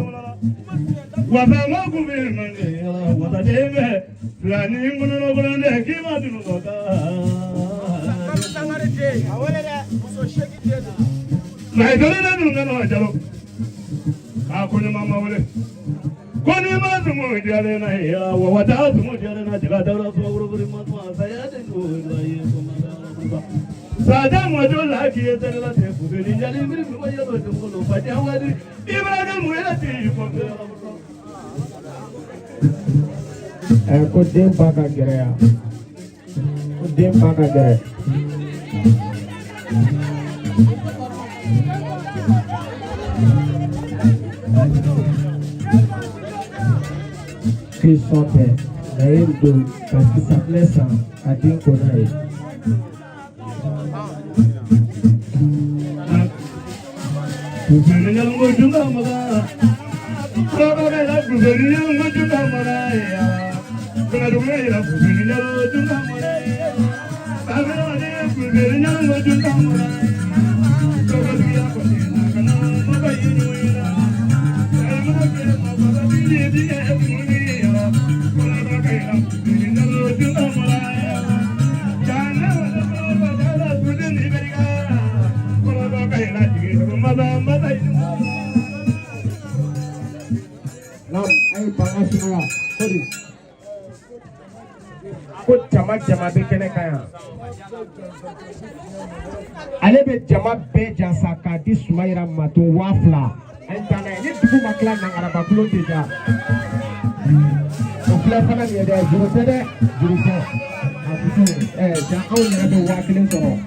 Wafanga kumemane. Wata debe. Lani ngono ngono kima dulu kota. Nah itu nih nunggu nunggu jalo. Aku ni mama boleh. Kau ni mana semua jalan na ya, wawata semua jalan na jaga jalan semua buru-buru macam saya ada tu lagi semua. Saja muncul lagi ya jalan tu, buru jalan beri berbayar tu semua lupa jauh ni. Ibarat muara ti. Kau dem pakai gerai. Kau dem pakai gerai. Kristofe, naik dulu, pasti saklesa, ading konai. Beri yang maju nama, kalau kaya beri yang maju nama ya, kalau dulu ya beri yang maju nama ya, kalau ada beri yang maju nama ya, kalau dia pasti nak nama bayi ya, saya mana kaya nama bayi dia punya, kalau kaya beri yang maju nama ya, jangan ada pada beri ni berikan, kalau kaya lagi rumah nama bayi. Nam, ayo pangas semua. Sorry. Kau jama bekene kaya. Ale be jama be jasa kadi Sumaira matu wafla. Entana ini tuku maklan nang araba kulon tidak. Wafla kana ni ada juru tede. Aku jangan ni ada wakilin soro.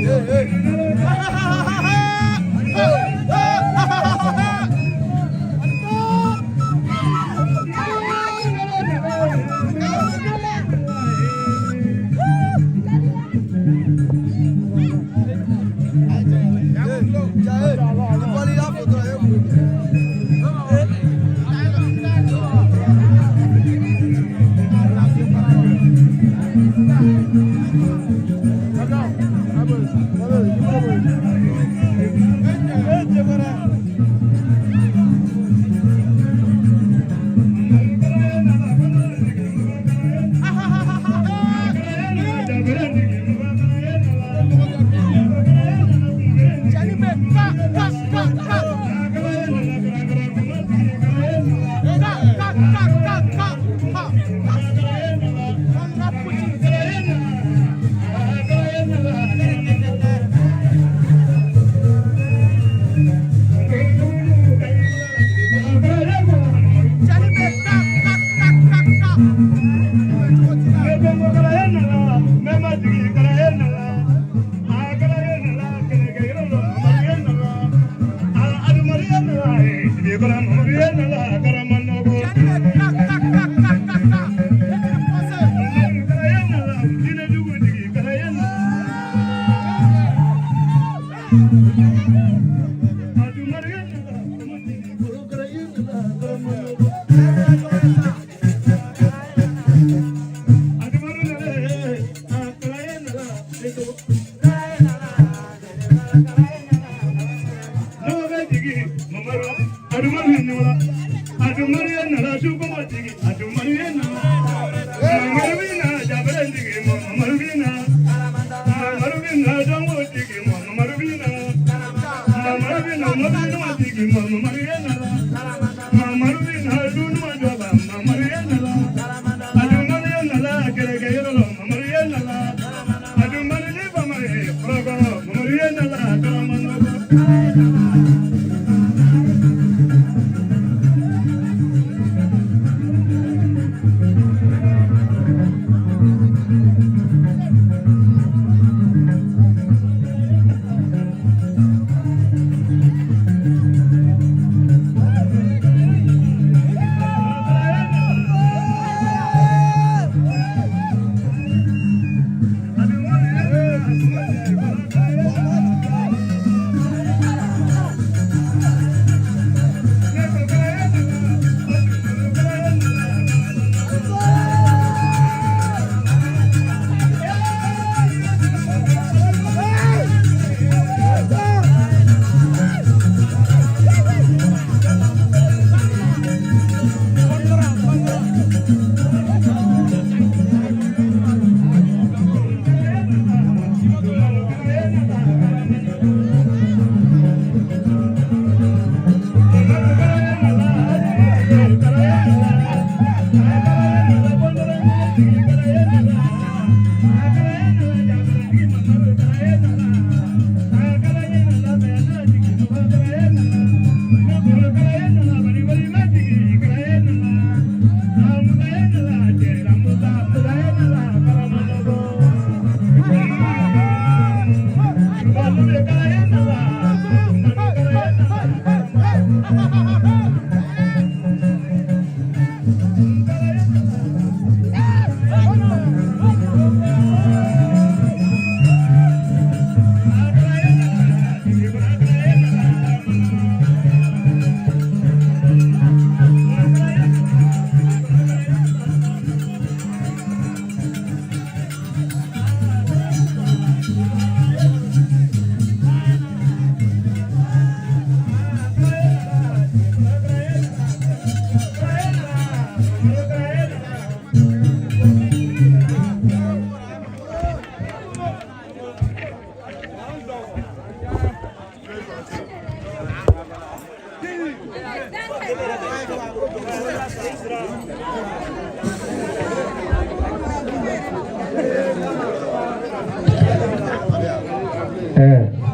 Hey, hey.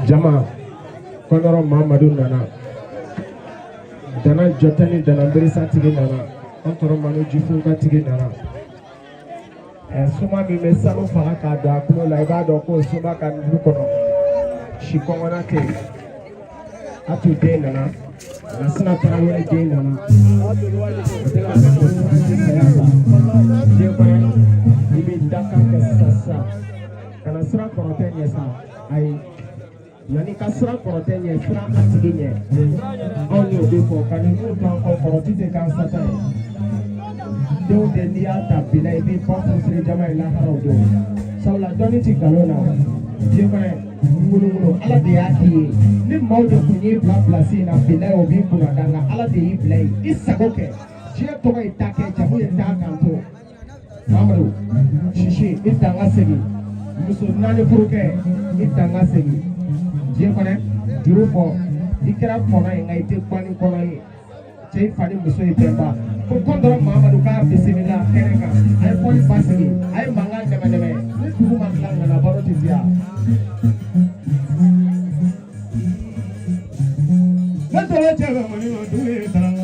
Jama Konoro Mamadou Nana Dana Jotani Dana Berisa Tigi Nana Antoro Manu Jifunga Tigi Nana Suma mi mesano fara ka do akulo la iba do ko suma kan lukono Shikongona te Atu de Nana Nasina Tarawele de Nana Ibi Daka Kesasa Kana Sura Korote Nyesa Ai yanni ka siran kɔrɔtɛ ɲɛ siran a tigi ɲɛ anw y'o de fɔ ka nin mun to an kɔ kɔrɔti tɛ k'an sata ye denw tɛ n'i y'a ta bila i b'i pan furusiri jama ye laharaw don sabula dɔnni ti nkalon na diɲɛ kɔnɔ ŋunuŋunu ala de y'a k'i ye ni maaw de tun y'i bila pilasi in na bila ye o b'i kunna da nka ala de y'i bila yen i sago kɛ diɲɛ tɔgɔ ye ta kɛ jago ye t'a kan to mamadu sisi i danga segin muso naani furukɛ i danga segin diɲɛ kɔnɔ juru fɔ i kɛra kɔnɔ ye nka i tɛ kɔni kɔnɔ ye cɛ i fa ni muso ye bɛnba ko kɔndɔrɔ mamadu k'a bisimila kɛnɛ kan a ye kɔni ba sigi a ye mankan dɛmɛ ni dugu ma tila nana baro tɛ diya. ne tɔgɔ cɛ bɛ mali ma dugu ye kalan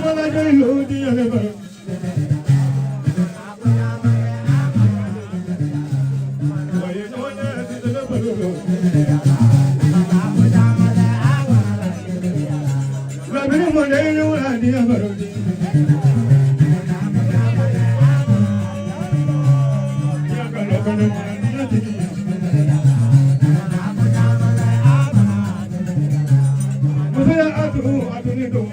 Kuma la jai lo di ale ba. Oye no ne di le ba lo. La bini mo ne yo la di ba lo di. Ya ka lo ka ne na di. Musaya atu ni do.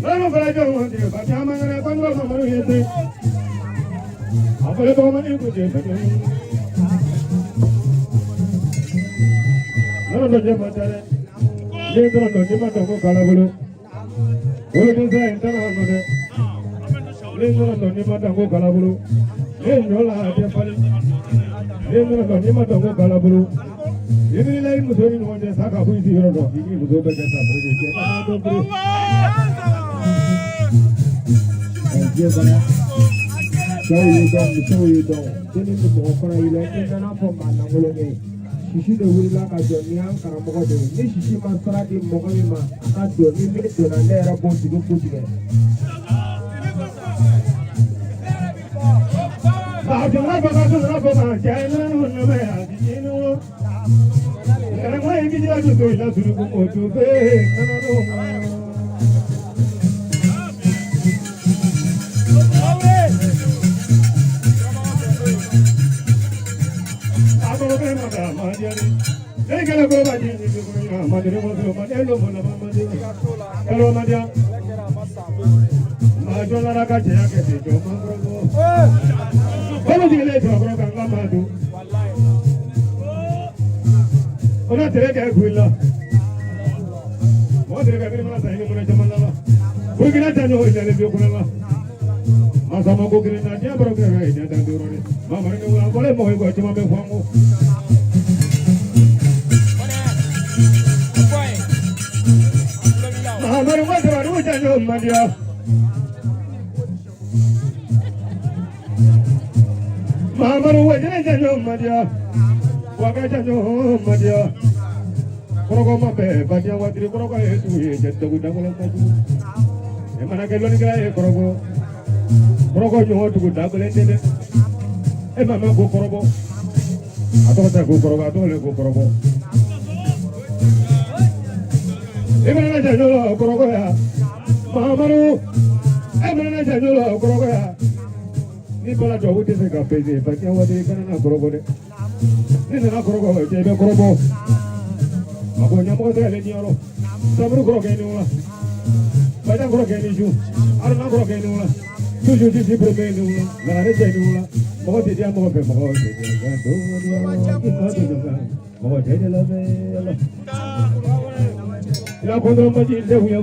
Rano para yo mandi, bachama ngare pandro mamaru yete. Apale to mani kuje bhaje. Rano to je matare. Ye to no je mato ko kala bulu. Olo to sa entana no de. Le no no je mato ko kala bulu. Le no la de pali. Le no no je mato ko kala bulu. Yemi lai musoni no de saka huisi hero do. Ini muso be kata bere ke. Yes, show you don't. Then in the book, I let them up from Manangolo. She should have will like a Jonian Karamogo. This is Masarati Mogolima. That's your limit to an air about to go put together. I don't know about and I'm going to get you to pay. Masama ko kiri na dia bro kira ina dan duro ni. Mama ni ulang boleh mau ikut cuma mengfangu. Mama ni mana baru janjo madia. Mama ni wajah janjo madia. Wakai janjo madia. Koroko mabe badia wadri koroko itu ye jatuh gudang kolam maju. Emana kelon ni kaya koroko. Koroko nyoh tu gudang kolam ni. Mama go koroko. Atau kata go koroko atau le go koroko. Emana janjo koroko ya. Mama ru. Emana janjo koroko ya. Ni pala jauh di sana kafe badia wadri kerana koroko ni. Ni sana koroko jadi koroko. Aku nyamuk tu ada ni orang, sabru korok ini ulah, banyak korok ini ju, ada nak korok ini ulah, tujuh berapa ini ulah, lari jadi ulah, mau jadi mau jadi kan, kita tu kan, mau jadi lah lah, ya kontrol macam ini dia punya.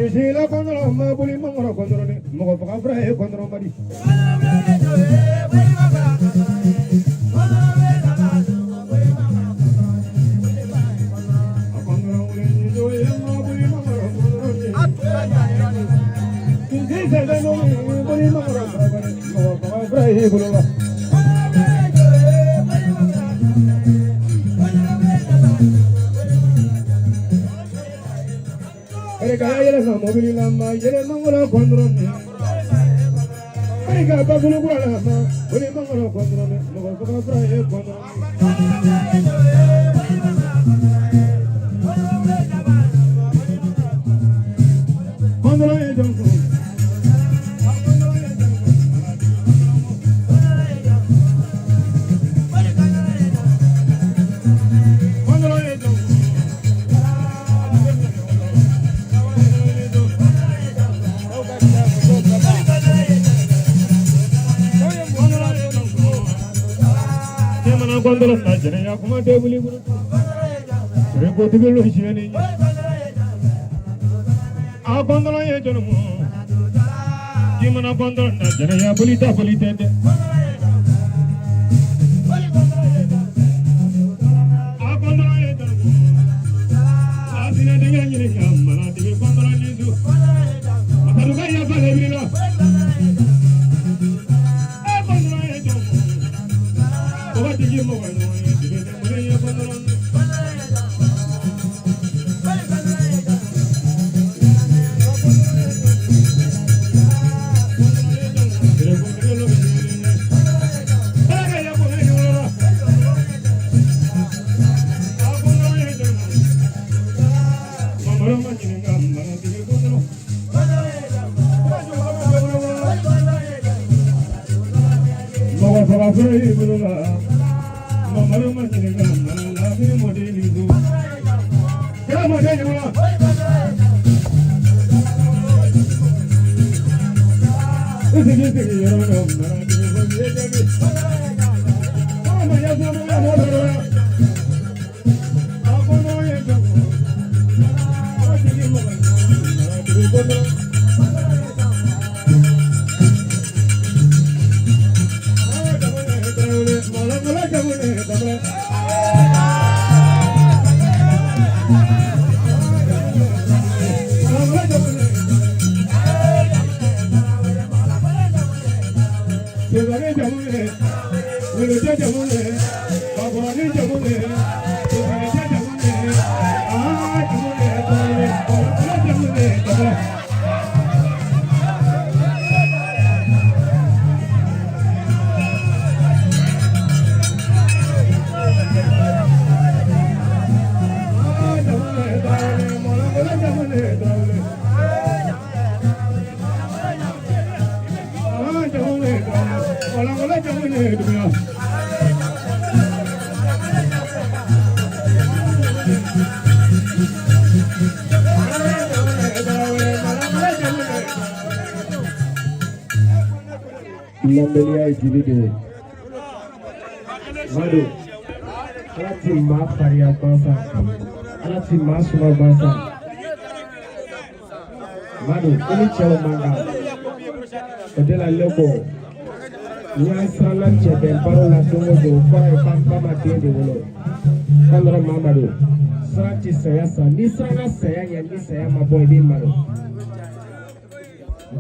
Sila kontrol, ma boleh mengorok kontrol ni, mau pakai berapa kontrol badi. Kontrol ni tu yang ma boleh mengorok kontrol ni. Sila kontrol boleh mengorok kontrol ni, mau pakai berapa kontrol. Kaya na mobil lama, jadi mangoro kontrol ni. Kaya apa guna guna lama, boleh mangoro kontrol ni, mau pakai berapa kontrol. Kontrol ni jangkau. Kontrol saja ni aku mah dia boleh guna. Repot juga loh sih ni. Aku kontrol ya jono. Gimana kontrol saja ni ya boleh tak boleh tak. Aku kontrol ya jono. Asal dengan ni mana dia kontrol ni tu. Maka tu kaya apa lebih lah. Aku Lambelia is divided. Madu, alati ma faria basa, alati ma suma basa. Madu, ini cewek mangga. Adalah loko. Yang salah cewek baru langsung itu, kau pam mati di mulut. Kalau Madu, serati saya ni sana saya yang ni saya maboy di Madu.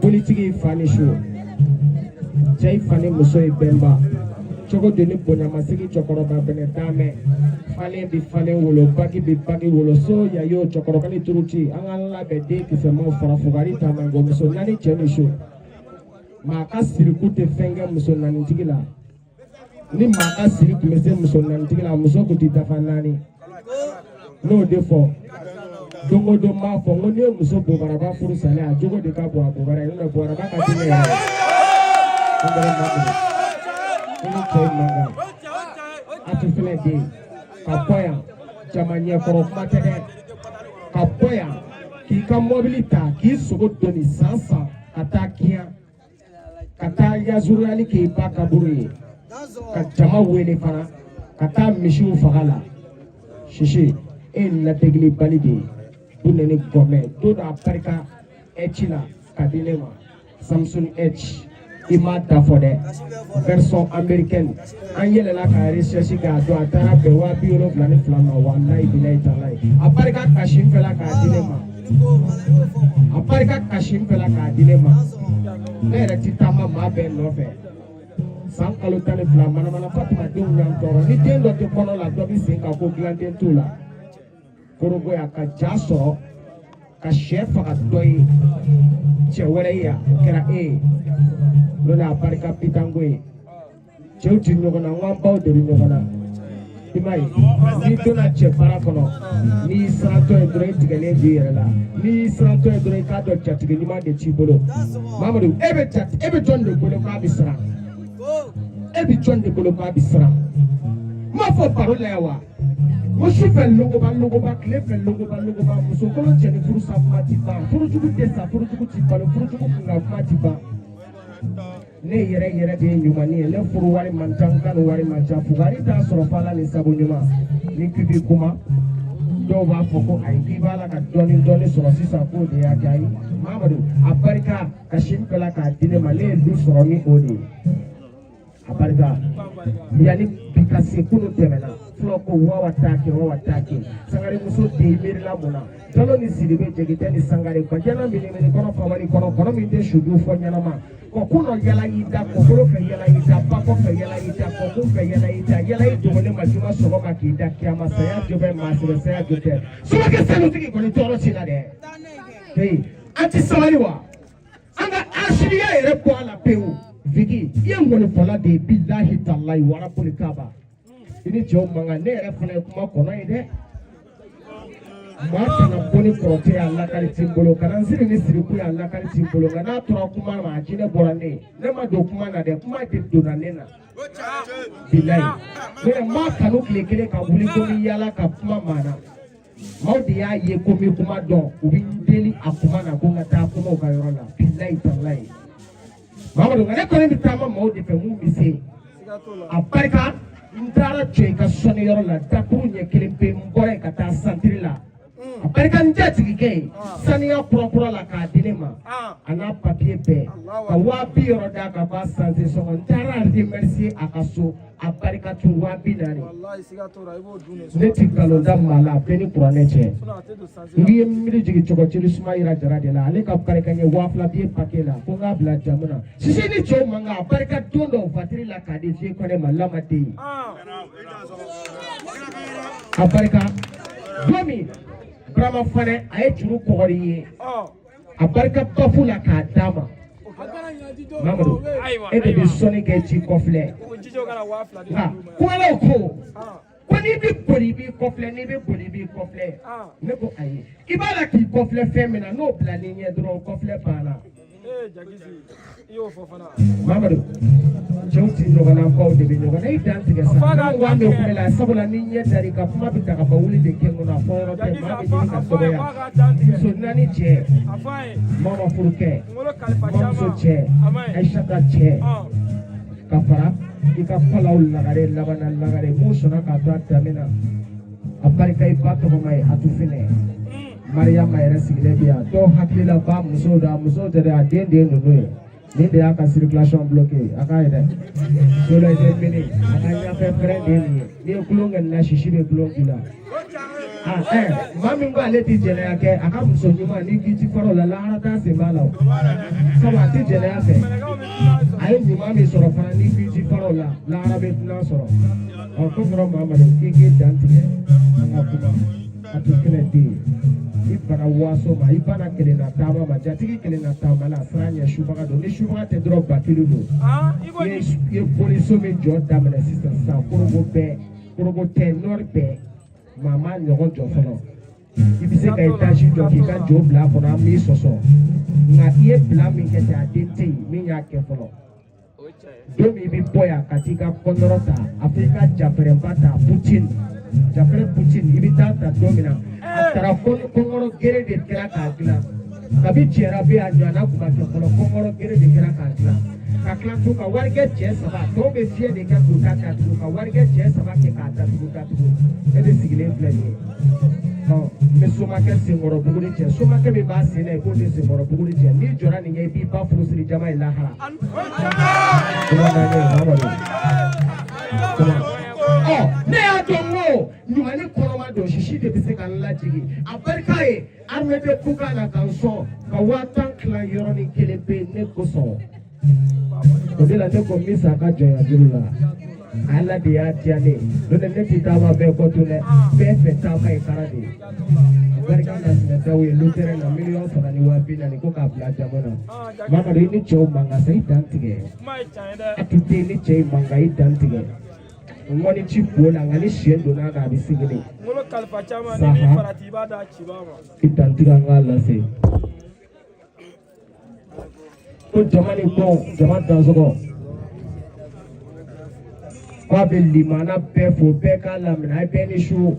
Politik fanishu. Jai fane musoi bemba chogo deni bonya masiki chokoroba benetame fale bi fale wolo bagi bi bagi wolo so ya yo chokoroka ni turuti angala be de kisema farafugari tamango muso nani chenisho maka siriku te fenga muso nani tigila ni maka siriku mese muso nani tigila muso kuti tafanani no defo dongo do ma fo ngoni muso bobaraba furu sale a jogo de ka bo abobara ni na bobaraba ka tine ini cewek mangga, ati filedi, kapoya, jamanya korok mata deh, kapoya, kika mobilita, kisugut doni sansa, kata kia, kata yazurali kipa kaburi, kacama wele fana, kata mishu fagala, shishi, la tegli balidi, buneni gome, toda Amerika, echila, kadilema, Samsung H. Imata for the version American. Angela la ka research ga do atara be wa bi ro plan flama wallahi bilai talai. Aparika kashim fela ka dilema. Aparika kashim fela ka dilema. Nere titama ma be no fe. San kalo tale flama na Fatima de nyam toro. Ni tendo te kono la do bi singa ko glande tula. Korogo ya ka jaso ka chef ka doyi. Chewereya kera Lona aparika pitangwe. Cheuti nyogona ngambao deri nyogona. Imai, ni dona chepara kono. Ni santo edore tigale jiyerela. Ni santo edore kado chatige nima de chibolo. Mamadou, ebe jonde bolo kwa bisra. Ebe jonde bolo kwa bisra. Ma fo parole yawa. Musu fe logo ba kle fe logo ba musu kolo cheni furu sa matiba. Furu jugu desa, furu jugu chibalo, furu jugu kunga matiba. Ne yere de nyumani le furu wari mantanga no wari mancha fugari ta sorofala ni sabu nyuma ni kibi kuma do ba foko ai kibala ka doni sorosisa ko de ya gai Mamadou Aparika kashim kala ka dine male du soromi odi Aparika yani bikase kunu temena floko wa wataki sangare muso de mirila mona dalo ni sidibe jegite ni sangare ko jana mini kono famani kono mi de shudu fo nyana ma kokuno yala ita kokoro fe yala ita pako fe yala ita koku fe yala ita wole majuma sogo makida kiama saya jobe masire saya jote so ke selu tiki ko ni toro sila de hey anti samaliwa anga ashiriya ere ko ala pewu vigi yengo ni fola de billahi tallahi wala polikaba ini jo manga ne ere fana kuma kono ide maa kana bɔ ni kɔrɔtɛ y'a lakari ti n bolo kana n siri ni siriku y'a lakari ti n bolo nka n'a tora kuma ma a jinɛ bɔra ne ye ne ma don kuma na dɛ kuma de donna ne na bilayi ne maa kanu tile kelen ka wuli ko mi yaala ka kuma maa na maaw de y'a ye ko mi kuma dɔn u bɛ n deli a kuma na ko n ka taa kuma u ka yɔrɔ la bilayi talayi Mamadu nka ne kɔni bɛ taama maaw de fɛ mun bɛ se a barika n taara jɔ i ka sɔnniyɔrɔ la dakuru ɲɛ kelen pe n bɔra yen ka taa santiri la a barika n jatigikɛ ye saniya kurakura la k'a di ne ma a n'a papiye bɛɛ ka 200 yɔrɔ d'a kan k'a sanse sɔngɔ n taara remercier a ka so a barika tun 240 ne ti nkalon da maa la a bɛɛ ni kuranɛ cɛ n ye miiri jigin cɔgɔcili suma yira jara de la ale ka barika n ye 2000 biye papiye la ko n k'a bila jamu na sisi ni cɛw man kan a barika don dɔ vatiri la k'a di fiye kɔnɛ ma lamaden a barika don min Burama Fane a ye juru kɔgɔri ye a barika bafu la k'a d'a ma Mamadu e de bɛ sɔnni kɛ ci kɔfilɛ nka kumalanw ko n'i bɛ boli i b'i kɔfilɛ n'i bɛ boli i b'i kɔfilɛ ne ko ayi i b'a la k'i kɔfilɛ fɛn min na n'o bila n'i ɲɛ dɔrɔn kɔfilɛ banna Mamadu cɛw ti ɲɔgɔn na baw de bɛ ɲɔgɔn na i dan tigɛ sa n'anw k'an bɛ kuma la sabula ni ɲɛ dar'i kan kuma bɛ ta ka ban wuli de kɛ n kɔnɔ a fɔ yɔrɔ tɛ maa bɛ ɲini ka dɔgɔya muso 4 cɛ mama furukɛ mamuso cɛ Aïssata cɛ ka fara i ka palaw lagare labana lagare mun sɔnna k'a to a danbe na a barika i ba tɔgɔma ye a tu finɛ Mariama yɛrɛ sigilen bɛ yan dɔw hakili la ba musow da musow tɛ dɛ a den de ye ninnu ye nin de y'a ka circulation bloqué a k'a ye dɛ solo ye mini a ka ɲafɛ fɛrɛ de ye nin ye n'i ye kulon kɛ nin na sisi bɛ kulon k'i la maa min ko ale ti jɛnɛya kɛ a ka muso ɲuman ni k'i ti fɔlɔ la lahara t'a sen b'a la o sabu a ti jɛnɛya fɛ a ye ɲuman min sɔrɔ fana ni k'i ti fɔlɔ la lahara bɛ dunan sɔrɔ ko sɔrɔ Mamadu k'i k'i dan tigɛ an ka kuma a tu fɛnɛ den i bana waaso ma i bana kelen na taama ma jatigi kelen na taama la sira ɲɛ subaga don ni subaga tɛ dɔrɔn bakili don i ye poliso min jɔ daminɛ sisan korobo tɛ nɔri bɛɛ maa ma ɲɔgɔn jɔ fɔlɔ i bɛ se ka etazi jɔ k'i ka jo bila a kɔnɔ an b'i sɔsɔ nka i ye bila min kɛ ten a den tɛ yen min y'a kɛ fɔlɔ don min i bɛ bɔ yan ka t'i ka kɔnɔrɔ ta a fɔ i ka jafɛrɛnba ta Poutine jafɛrɛ Poutine i bɛ taa ta don min na a taara kɔngɔrɔ gere de kɛra k'a dilan kabi jɛra bɛ a ɲɔgɔnna tun ma kɛ fɔlɔ kɔngɔrɔ gere de kɛra k'a dilan ka tila tun ka warikɛ cɛ 3 tɔw bɛ fiɲɛ de kɛ k'u ta datugu ka warikɛ cɛ 3 kɛ k'a datugu e de sigilen filɛ nin ye n bɛ somakɛ senkɔrɔ buguri cɛ somakɛ min b'a sen na i k'o de senkɔrɔ buguri cɛ n'i jɔra nin ɲɛ i b'i ba furusiri jama ye lahara ne y'a dɔn ko ɲumani kɔnɔma don sisi de bɛ se ka n lajigin a barika ye armée bɛ kuka la ka n sɔn ka 1000 tilan yɔrɔnin kelen pe ne kosɔn o de la ne ko min sa a ka jɔnya juru la Ala de y'a diya ne n'o tɛ ne ti taama bɛɛ kɔ tun dɛ bɛɛ fɛ taama ye kara de ye barika na sinɛtaw ye lotɛrɛ na 340,000 ko k'a bila jamu na Mamadu i ni cɛw mankan sa i dan tigɛ a tun tɛ ni cɛ ye mankan i dan tigɛ ŋɔni ci bo la nka ni siyɛn donna kan a bɛ sigili saha i dan tigɛ an k'a lase ko jama ni kɔn jama dansɔgɔ k'a bɛ limana bɛɛ fo bɛɛ k'a lamɛn a ye bɛɛ ni su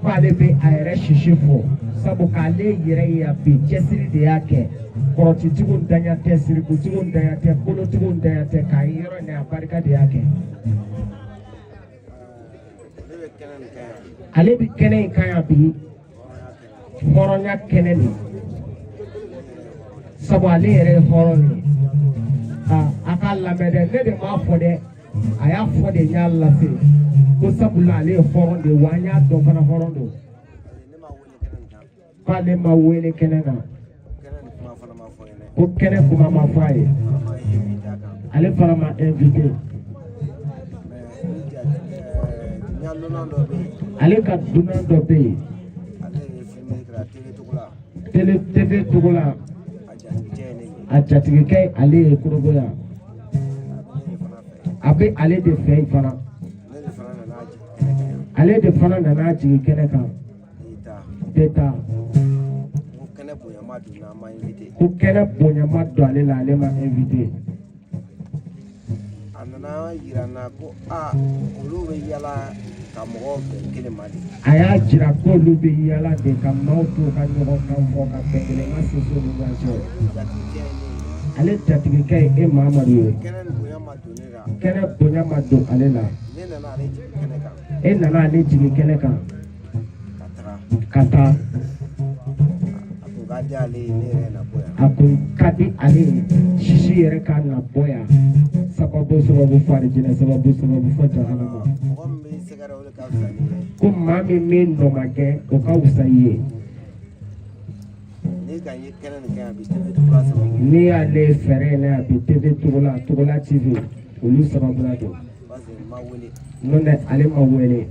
k'ale bɛ a yɛrɛ sisi fo sabu k'ale yɛrɛ ye a bi cɛsiri de y'a kɛ kɔrɔtitigiw ntanya tɛ sirikutigiw ntanya tɛ kolotigiw ntanya tɛ k'a ye yɔrɔ ni a barika de y'a kɛ ale bɛ kɛnɛ in kan yan bi hɔrɔnya kɛnɛ de sabu ale yɛrɛ ye hɔrɔn de ye a k'a lamɛn dɛ ne de m'a fɔ dɛ a y'a fɔ de n y'a lase ko sabula ale ye hɔrɔn de ye wa an y'a dɔn fana hɔrɔn don k'ale ma wele kɛnɛ kan ko kɛnɛ kuma ma fɔ a ye ale fana ma invité ale ka dunan dɔ bɛ yen TV togo la a jatigikɛ ale ye korobo yan a bɛ ale de fɛ fana ale de fana nana jigin kɛnɛ kan tɛ taa ko kɛnɛ bonyama don ale la ale ma invité a nana yira n na ko olu bɛ yala ka mɔgɔw bɛn kelen ma de. A y'a jira ko olu bɛ yala de ka maaw to ka ɲɔgɔn kan fɔ ka bɛn kelen ma se so ni ɲɔgɔn cɛ. Ale jatigikɛ ye e Mamadu ye. Kɛnɛ bonya ma don ne la. Kɛnɛ bonya ma don ale la. Ne nana ale jigin kɛnɛ kan. E nana ale jigin kɛnɛ kan. Ka taa. A kun ka di ale ye ne yɛrɛ na bɔ yan. A kun ka di ale ye sisi yɛrɛ ka na bɔ yan. Sababu fɔ alijinɛ sababu fɔ jahanama. Mɔgɔ min bɛ sɛgɛrɛ o de ka fisa ni ye. Ko maa min bɛ nɔmakɛ o ka wusa i ye. Ne ka ye kɛnɛ nin kɛ a bɛ TV Togola sababu. N'i y'ale fɛɛrɛ in na a bɛ TV Togola TV olu sababu la don. Parce que n ma wele. N'o tɛ ale ma wele.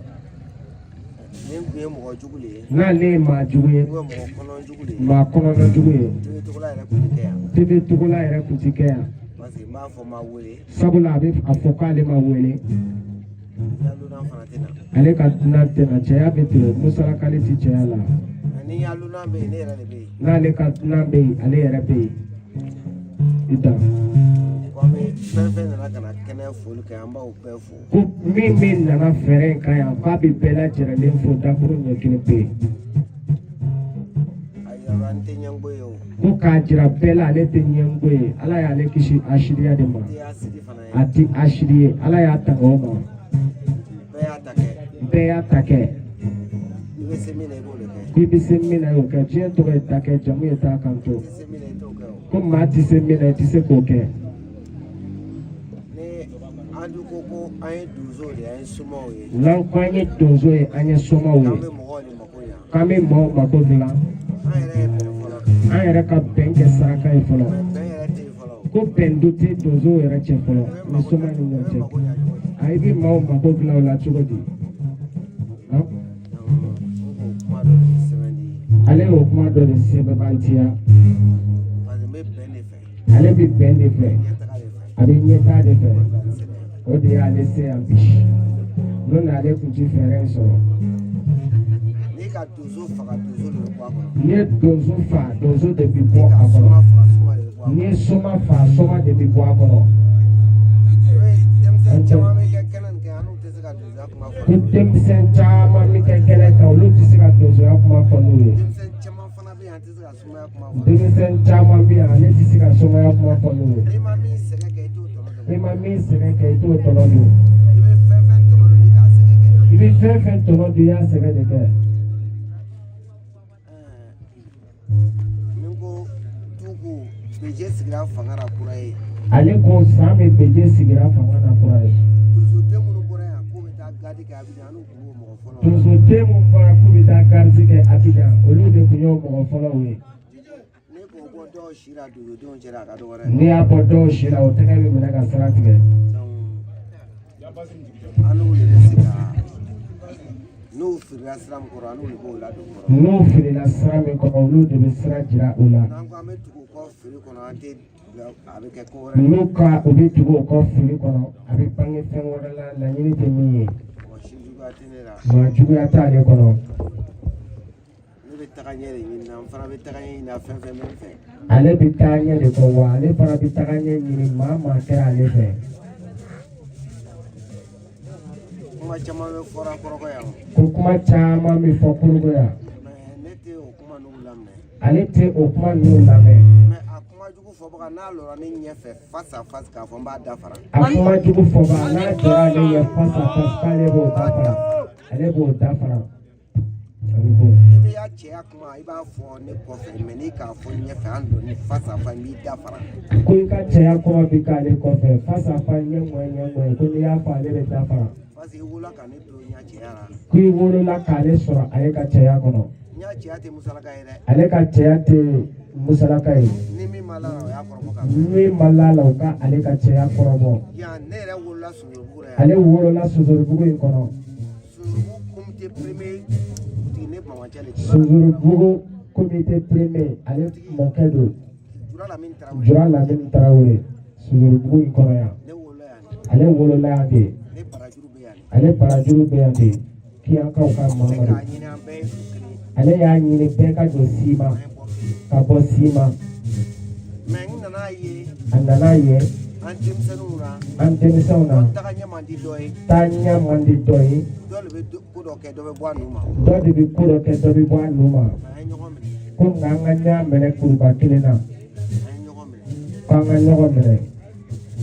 Ni n kun ye mɔgɔ jugu de ye. N'ale ye maa jugu ye. Mɔgɔ kɔnɔ jugu de ye. Maa kɔnɔna jugu ye. TV Togola yɛrɛ kun tɛ kɛ yan. TV Togola yɛrɛ kun tɛ kɛ yan. Parce que n b'a fɔ n ma wele. Sabula a bɛ a fɔ k'ale ma wele. Yaluna fana tɛ na. Ale ka dunan tɛ na cɛya bɛ tigɛ musarakali ti cɛya la. Ni yaluna bɛ yen ne yɛrɛ de bɛ yen. N'ale ka dunan bɛ yen ale yɛrɛ bɛ yen. I da. Ko an bɛ fɛn fɛn nana ka na kɛnɛ foli kɛ an b'aw bɛɛ fo. Ko min nana fɛɛrɛ in kan yan k'a bɛ bɛɛ lajɛlen fo dakuru ɲɛ kelen pe. Ayi n tɛ ɲɛngo ye o. Ko k'a jira bɛɛ la ale tɛ ɲɛngo ye ala y'ale kisi asiriya de ma. A ti asiri ye ala y'a tanga o ma. Bɛɛ y'a ta kɛ. Bɛɛ y'a ta kɛ. I bɛ se min na i b'o de kɛ. I bɛ se min na i y'o kɛ diɲɛ tɔgɔ ye ta kɛ jamu ye t'a kan to. I bɛ se min na i t'o kɛ o. Ko maa ti se min na i tɛ se k'o kɛ. Ni an dun ko an ye donso de ye an ye somaw ye. N'an ko an ye donso ye an ye somaw ye. K'an bɛ mɔgɔw de mako ɲa. K'an bɛ maaw mako dilan. An yɛrɛ ye bɛn fɔlɔ. An yɛrɛ ka bɛn kɛ saraka ye fɔlɔ. Bɛn yɛrɛ tɛ yen fɔlɔ. Ko bɛn do tɛ donso yɛrɛ cɛ fɔlɔ ni soma ni ɲɔgɔn cɛ. A i bɛ maaw mako dilan o la cogo di? Ale y'o kuma dɔ de sɛbɛntiya. Ale bɛ bɛn de fɛ. A bɛ ɲɛtaa de fɛ. O de y'ale se yan bi. N'o n'ale kun ti fɛɛrɛ in sɔrɔ. N'i ka donso faga donso de bɛ bɔ a kɔnɔ. N'i ye donso faga donso de bɛ bɔ a kɔnɔ. N'i ye soma faga soma de bɛ bɔ a kɔnɔ. Denmisɛn caman bɛ kɛ kɛnɛ nin kɛ an n'u tɛ se ka donsoya kuma fɔ. Ko denmisɛn caman bɛ kɛ kɛnɛ kan olu tɛ se ka donsoya kuma fɔ n'u ye. Denmisɛn caman fana bɛ yan an tɛ se ka sumaya kuma fɔ. Denmisɛn caman bɛ yan ale tɛ se ka sumaya kuma fɔ n'u ye. N'i ma min sɛgɛn kɛ i t'o tɔnɔ dɔn. N'i ma min sɛgɛn kɛ i t'o tɔnɔ dɔn. I bɛ fɛn fɛn tɔnɔ dɔn n'i k'a sɛgɛn kɛ. I bɛ fɛn fɛn tɔnɔ dɔn i y'a sɛgɛn de kɛ. Ni ko Tuku BG sigira fanga la kura ye. Ale ko san bɛ BG sigira fanga na kura ye. Donsoden minnu bɔra yan k'u bɛ taa gadi kɛ Abidjan n'u tun b'o mɔgɔ fɔlɔ. Donsoden minnu bɔra k'u bɛ taa garidi kɛ Abidjan olu de tun y'o mɔgɔ fɔlɔw ye. Ne k'o bɔ dɔw si la donsodenw cɛla a ka dɔgɔ dɛ. N'i y'a bɔ dɔw si la o tɛgɛ bɛ minɛ ka sira tigɛ. An n'u de bɛ se ka n'u firila sira min kɔrɔ an n'u de b'o ladon kɔrɔ. N'u filila sira min kɔnɔ olu de bɛ sira jira u la. N'an ko an bɛ tugu u kɔ fili kɔnɔ an tɛ a bɛ kɛ ko wɛrɛ. N'u ka u bɛ tugu o kɔ fili kɔnɔ a bɛ bange fɛn wɛrɛ la laɲini tɛ min ye. Mɔgɔ si juguya tɛ ne la. Maa juguya t'ale kɔnɔ. Ne bɛ taga ɲɛ de ɲini na n fana bɛ taga ɲɛ ɲini na fɛn fɛn bɛ n fɛ. Ale bɛ taa ɲɛ de kɔ wa ale fana bɛ taga ɲɛ ɲini maa kɛra ale fɛ. Kuma caman bɛ fɔra kɔrɔkɔ yan. Ko kuma caman bɛ fɔ Korogo yan. Ne tɛ o kuma ninnu lamɛn. Ale tɛ o kuma ninnu lamɛn. Mais a kuma jugu fɔbaga n'a lɔra ne ɲɛfɛ face à face k'a fɔ n b'a dafara. A kuma jugu fɔbaga n'a jɔra ale ɲɛ face à face k'ale b'o dafara. Ale b'o dafara. I bɛ y'a cɛya kuma i b'a fɔ ne kɔfɛ mais n'i k'a fɔ ɲɛfɛ an dɔn ni face à face n b'i dafara. Ko i ka cɛya kɔrɔ bɛ k'ale kɔfɛ face à face ɲɛŋɔɲɛ ko n'i y'a fɔ ale bɛ dafara. Parce que i wolola ka ne don n ya cɛya la. Ko i wolola k'ale sɔrɔ ale ka cɛya kɔnɔ. N ya cɛya tɛ musalaka ye dɛ. Ale ka cɛya tɛ musalaka ye. Ni min ma la o y'a kɔrɔbɔ ka min ma la o ka ale ka cɛya kɔrɔbɔ. yan ne yɛrɛ wolola Sunjata yan. Ale wolola Sunjata in kɔnɔ. Sunjata comité premier tigi ne Bamacɛ le. Sunjata comité premier ale mɔkɛ don. Jura Lamini Tarawele Sunjata in kɔnɔ yan. Ne wolola yan. ale wolola yan de ne barajuru bɛ yan ale barajuru bɛ yan de kiyankaw ka ne Mamadu k'a ɲini an bɛɛ ye du kelen ale y'a ɲini bɛɛ ka don Sima an ye bɔ kelen ka bɔ Sima mɛ n nana ye a nana ye an denmisɛnninw na an denmisɛnw na taga ɲɛ man di dɔ ye taa ɲɛ man di dɔ ye dɔ de bɛ ko dɔ kɛ dɔ bɛ bɔ a nu ma dɔ de bɛ ko dɔ kɛ dɔ bɛ bɔ a nu ma an ye ɲɔgɔn minɛ ko nka an ka ɲɛ minɛ kuruba kelen na an ye ɲɔgɔn minɛ ko an ka ɲɔgɔn minɛ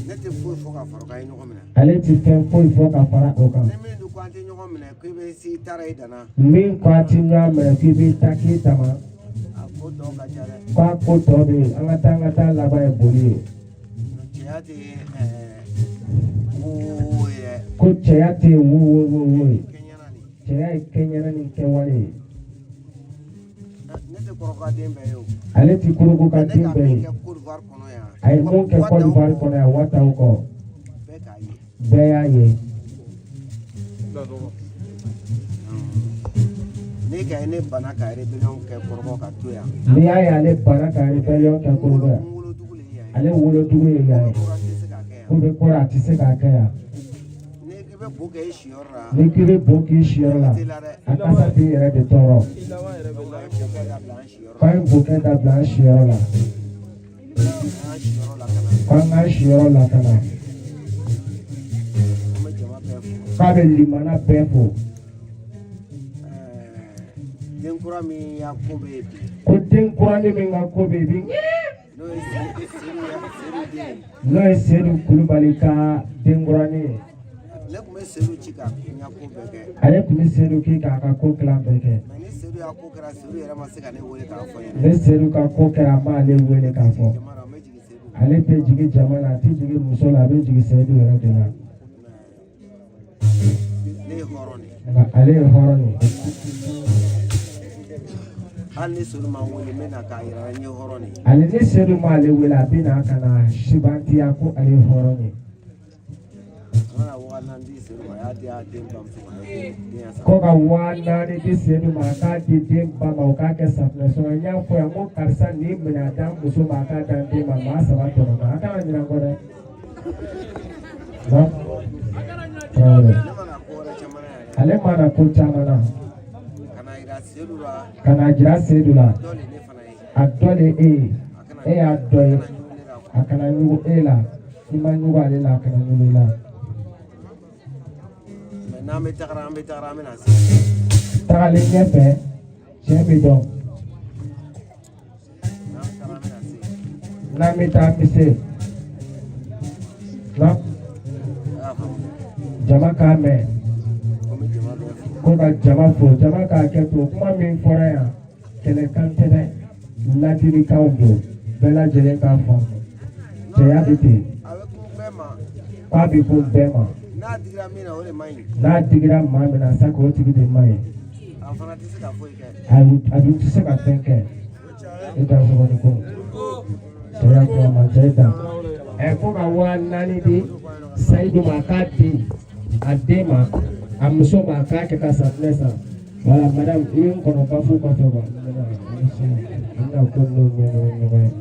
ne tɛ foyi fɔ ka fara k'a ye ɲɔgɔn minɛ ale ti fɛn foyi fɔ ka fara o kan ni min dun ko an tɛ ɲɔgɔn minɛ ko i bɛ se i taara i danna min ko a ti ɲɔgɔn minɛ k'i b'i ta k'i dama a ko dɔw ka ca dɛ ko a ko tɔ bɛ yen an ka taa laban ye boli ye cɛya tɛ wo ye dɛ ko cɛya tɛ yen wo ye kɛɲɛna nin cɛya ye kɛɲɛna ni kɛwale ye ne tɛ kɔrɔkɛ den bɛɛ ye o ale ti koroko ka ne den ka bɛɛ min ye kɛ Côte d'Ivoire kɔnɔ yan a ye mun kɛ Côte d'Ivoire kɔnɔ yan wataw kɔ bɛɛ k'a ye bɛɛ y'a ye ne ka ye ne bana ka rébellion kɛ kɔrɔkɛ ka to yan n'i y'a ye ale bana ka rébellion kɛ koroko yan n wolodugu le ye yan ale wolodugu ye yan ye kɔrɔ tɛ se ka kɛ yan ko bɛ kɔrɔ a tɛ se k'a kɛ yan ni k'i bɛ bo kɛ i siyɔrɔ la ni k'i bɛ bon k'i siyɔrɔ la tɛ la dɛ a kasa t'i yɛrɛ de tɔɔrɔ an ye bo kɛ dabila an siyɔrɔ k'an ye bokɛ dabila an siyɔrɔ la an siyɔrɔ la ka na k'an k'an siyɔrɔ lakana an bɛ jama bɛɛ fo k'a bɛ limana bɛɛ fo den kura min y'a ko bɛ yen bi ko den kuranin min ka ko bɛ yen bi n'o ye Seydou den n'o ye Seydou Kulubali ka den kuranin ye ne tun bɛ Seydou ci ka n ka ko bɛɛ kɛ ale tun bɛ Seydou k'i k'a ka ko tilan bɛɛ kɛ mɛ ni Seydou y'a ko kɛra Seydou yɛrɛ ma se ka ne wele k'a fɔ n ɲɛna ne Seydou ka ko kɛra a m'ale wele k'a fɔ jama la n bɛ jigin Seydou ale tɛ jigin jama la a tɛ jigin muso la a bɛ jigin Seydou yɛrɛ de la ne ye hɔrɔn de ye nka ale ye hɔrɔn ye hali ni Seydou ma n wele n bɛ na k'a yira n ye hɔrɔn de ye ale ni Seydou m'ale wele a bɛ na ka na sibantiya ko ale ye hɔrɔn ye an kana wa naani di Seydou ma a y'a di a den bamuso ma a ye den ya sa ko ka 4,000 di Seydou ma a k'a di den ba ma o k'a kɛ safunɛ sɔngɔ n y'a fɔ yan ko karisa nin minɛ a da muso ma a k'a da den ma maa 3 tɔnɔ ma a kana ɲinɛ n kɔ dɛ ne mana ko wɛrɛ caman na yɛrɛ ale mana ko caman na ka na yira Seydou la ka na jira Seydou la dɔ le ne fana ye a dɔ de e ye e y'a dɔ ye a kana ɲugu ne la a kana ɲugu e la i ma ɲugu ale la a kana ɲugu i la mɛ n'an bɛ tagara an bɛ na se tagalen ɲɛfɛ tiɲɛ bɛ dɔn n'an bɛ tagara an bɛ na se n'an bɛ taa an bɛ se na jama k'a mɛn komi jama bɛɛ fo ko ka jama fo jama k'a kɛ to kuma min fɔra yan kɛlɛkan tɛ dɛ ladilikanw don bɛɛ lajɛlen k'a faamu cɛya bɛ ten a bɛ kun bɛɛ ma k'a bɛ ko bɛɛ ma n'a digira min na o de man ɲi n'a digira maa min na sa k'o tigi de ma ye a fana tɛ se ka foyi kɛ a dun tɛ se ka fɛn kɛ e ka sɔgɔni ko cɛya kuma ma cɛ da ko ka 4,000 di Seydou ma k'a di a den ma a muso ma k'a kɛ ka safunɛ san wala madame i bɛ n kɔnɔ bafu kɔfɛ wa n bɛna ko n'o ɲɔgɔn ye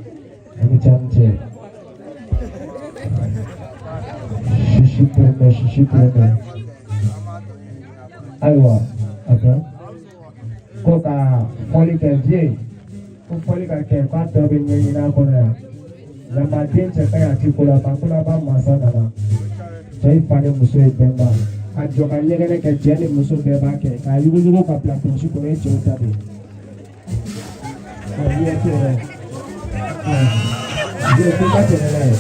a bɛ ca ni cɛ sisi kulonkɛ ayiwa a kɛ ko ka fɔli kɛ vie ko fɔli ka kɛ k'a tɔ bɛ ɲɛɲini a kɔnɔ yan lamɔden cɛ ka ɲi a ti ko la ban ko laban mansa nana cɛ in fa ni muso ye bɛnba ka jɔ ka ɲɛgɛnɛ kɛ cɛ ni muso bɛɛ b'a kɛ k'a yuguyugu ka bila kɔlɔsi kɔnɔ ye cɛw ta de ye ɲɛ tɛ yɛrɛ ɲɛ tɛ ka tɛmɛ n'a ye.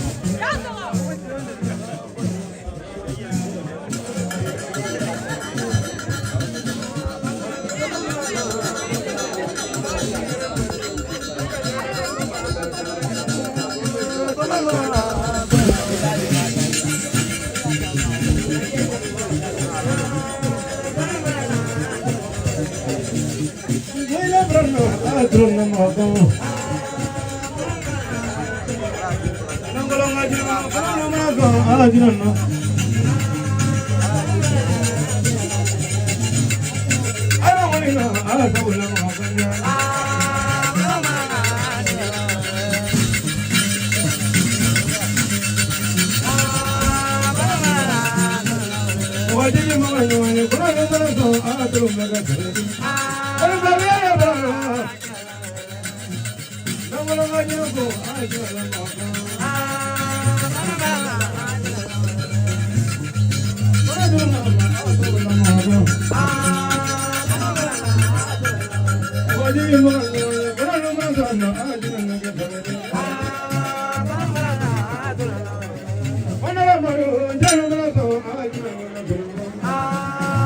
Wajiji mama nyuani kuna nukuna so atulu mega kiredi. Alibabia bana. Namala majuko ajala maka. Wajiji mama nyuani kuna nukuna so atulu mega kiredi. Wanala maru jalo mega so ajala mega kiredi.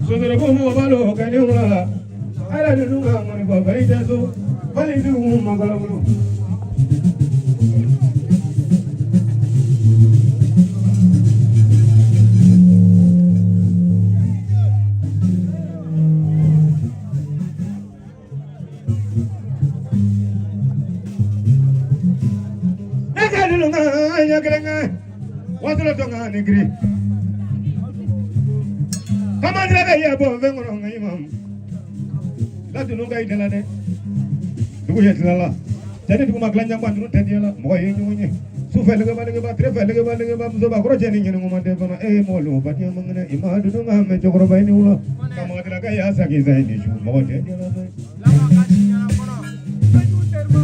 Sodere ko mo balo kani wala. Ala du nga ngani ko bari taso. Bali du mo magala bulu. Nya gerenga watlo tonga negri kamandra ga ya bo vengono ngai mam la dunu ga idela de dugu yetla jadi dugu maglanya bandu tedela mo yenyu su fele ga tre fele ga so ba kro jeni ngene mo de bana molo ba ti mangana ima dunu ga me jogro bayni ulo kamandra ga ya sagi zaini ju mo de dela de lama kadinya kono beju termo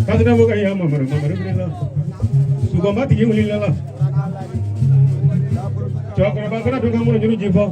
Kasih buka ya mamar bela, suka mati yang ulila lah. Cakap apa kena dengan kamu jadi jiwa.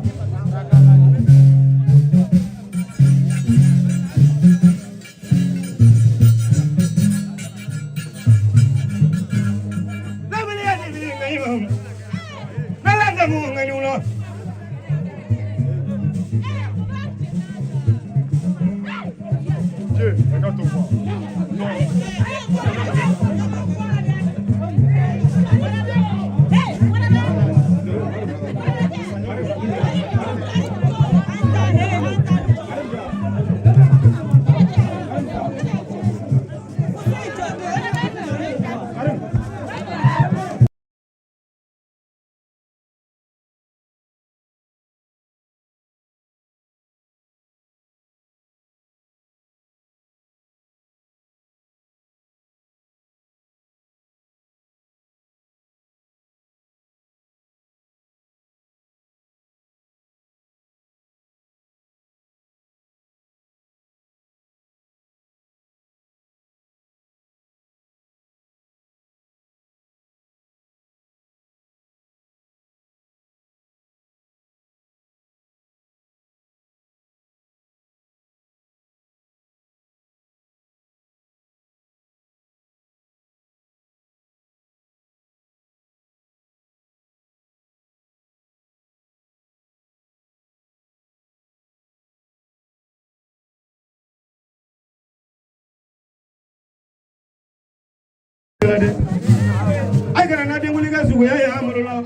Ay kana na de muliga sugu ya amulula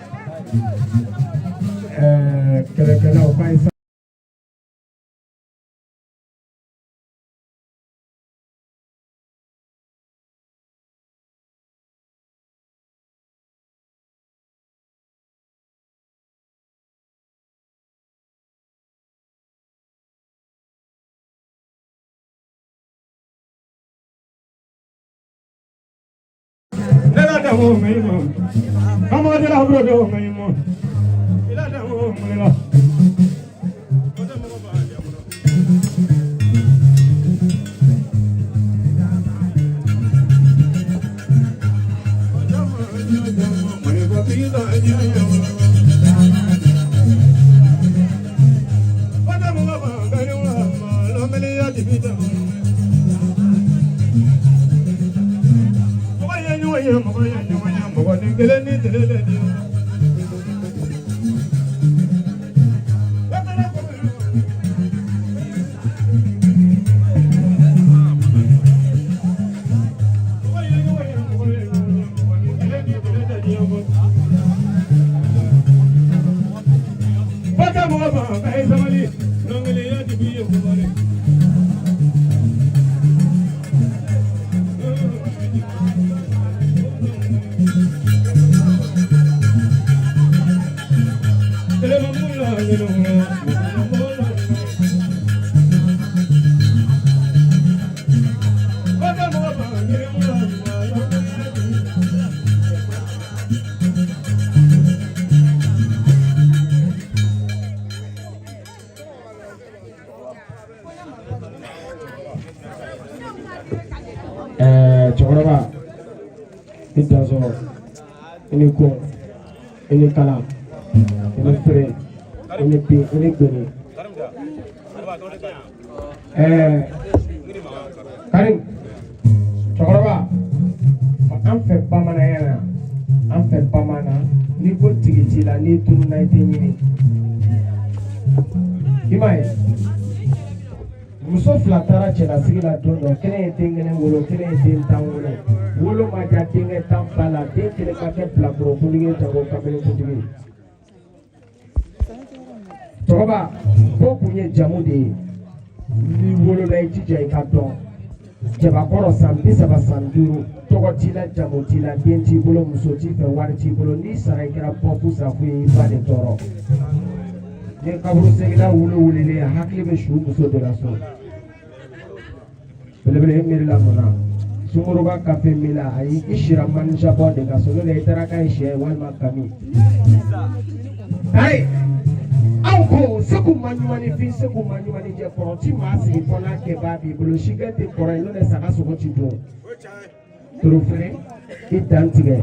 kala o kai mo ngai mo kamo de la bro do ngai mo ila da mo la oda mo ba ya mo oda mo ba bi da ya ya oda mo ba ga ni la lo me le ya di bi da cɛkɔrɔba i dansɔrɔ ini ko, ini kala, ini fere, ini pi, ini guni. Karim, cakap ampe pamana ampe pamana, ni ko tigi la ni tunu na ite nyini. Imai, muso fila taara cɛlasigi la don dɔ kelen ye den kelen wolo kelen ye den tan wolo wolo ma diya denkɛ tan ba la den kelen ka kɛ bilakorokuntigi ye jago kamelekuntigi cɛkɔrɔba ko kun ye jamu de ye n'i wolola i jija i ka dɔn jabakɔrɔ san 30 san 5 tɔgɔ t'i la jamu t'i la den t'i bolo muso t'i fɛ wari t'i bolo n'i sara i kɛra pɔpu safu ye i ba de tɔɔrɔ ni kaburu segila wolo wulile a hakili bɛ su muso dɔ la so belebele miiri la mun na Sungoroba kafe min la a y'i sira manisa bɔ de ka so n'o tɛ i taara k'a ye sɛ walima kami ayi anw ko segu ma ɲumanifin segu ma ɲumanijɛ kɔrɔ ti maa sigi fɔlɔ kɛbaa b'i bolo sikɛ tɛ kɔrɔ ye n'o tɛ saga sogo ti don toro filɛ i dan tigɛ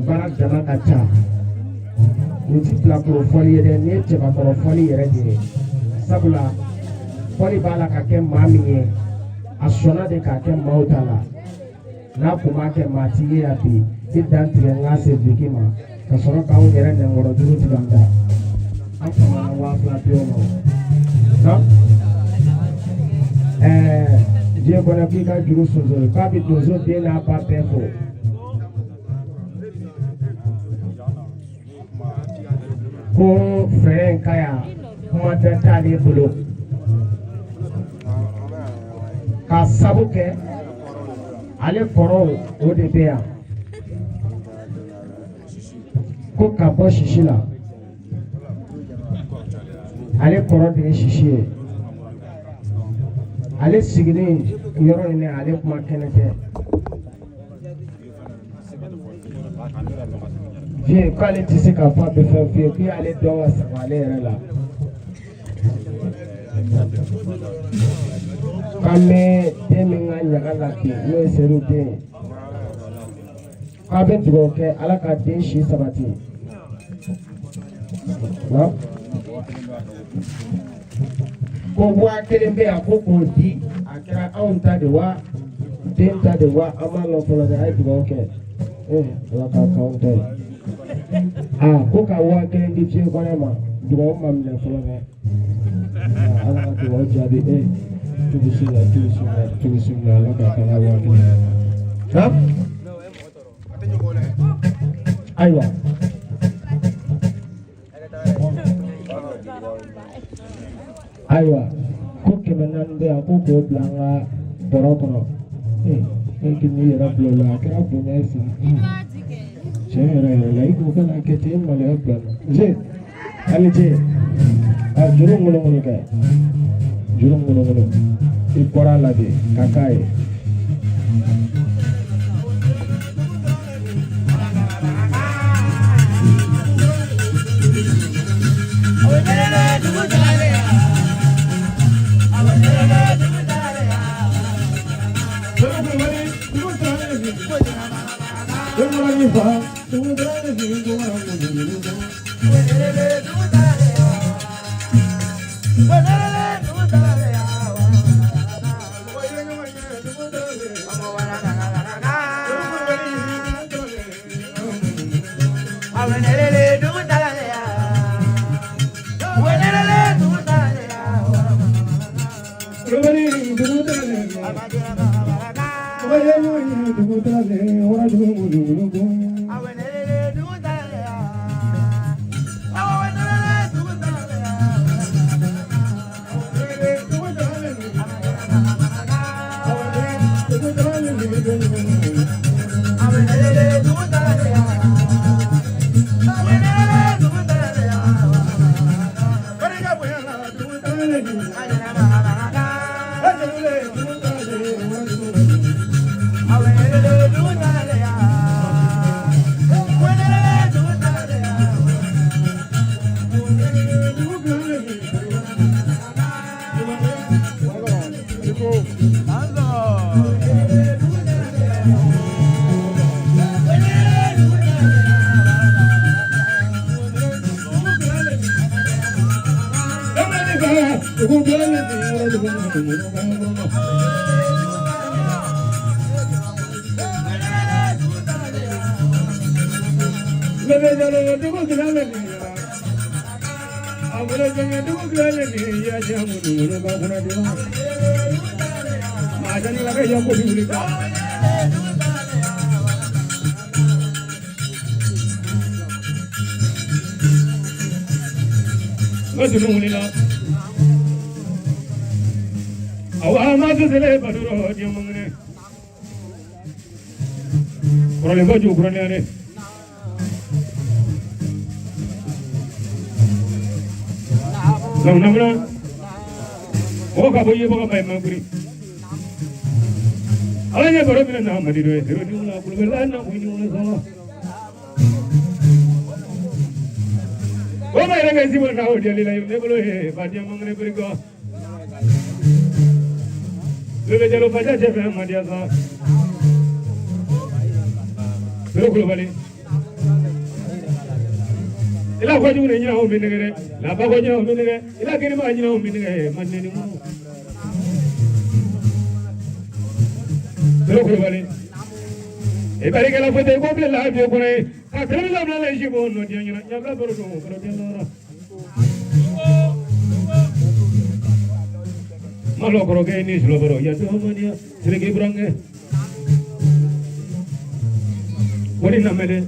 baara dama ka ca o ti bilakoro fɔli ye dɛ nin ye cɛbakɔrɔ fɔli yɛrɛ de ye sabula fɔli b'a la ka kɛ maa min ye a sɔnna de k'a kɛ maaw ta la n'a kun b'a kɛ maa ti ye yan bi i dan tigɛ n k'a se viki ma ka sɔrɔ k'anw yɛrɛ nɛnkɔrɔ duuru tigɛ an da an famana 2000 pewu ma non diɲɛ kɔnɔ k'i ka juru sonsori k'a bɛ donso den n'a ba bɛɛ fo ko fɛrɛ in ka yan kuma tɛ t'ale bolo ka sabu kɛ ale kɔrɔw o de bɛ yan ko ka bɔ sisi la ale kɔrɔ de ye sisi ye ale sigilen yɔrɔ in na ale kuma kɛnɛ tɛ fiye k'ale tɛ se ka fɔ a bɛ fɛn fiye k'i y'ale dɔn ka sama ale yɛrɛ la k'an bɛ den min ka ɲaga la bi n'o ye seru den ye k'a bɛ dugawu kɛ ala ka den si sabati wa ko 1000 bɛ yan ko k'o di a kɛra anw ta de wa den ta de wa an b'a lɔ fɔlɔ dɛ a ye dugawu kɛ ala k'a k'anw ta ye ko ka 1000 di fiye kɔnɛ ma dugawu ma minɛ fɔlɔ dɛ ala ka dugawu jaabi tubisimila ala k'a kala 1000 ayiwa ayiwa ko 400 bɛ yan ko k'o bila an ka bɔrɔ kɔnɔ k'i n'i yɛrɛ bila o la a kɛra bonya ye sa tiɲɛ yɛrɛ la i ko kana kɛ ten maloya bila la hali ce juru ŋoloŋolo kɛ juru ŋoloŋolo i bɔra a la de ka k'a ye dugu kila ne wala dugu ne lebe jalo dugu kila ne amule jenge dugu kila ne ya jamu ne ba kuna de ma jani la ya ko bi ka Madunu mulila awa ma zele baduro diamune korole baju korole ane namna o ka boye boka mai manguri alanya baro mina na madiro zero ni una kulbela na wini una sama o mai ranga simo na o diali la ne bolo he badia mangre berigo lele jalo faja chefe madia sa zero kulbali ila ko ju ne nyina o minere la ba ko nyina o minere ila kini ma nyina o minere manne ni mu zero kulbali e bari kala fote ko ble la bi ko ne ka tere la bla la ji bo no dia nyina nya bla boro do boro dia lora malo boro ge ni slo boro ya do mo dia sire ge brange woni na mede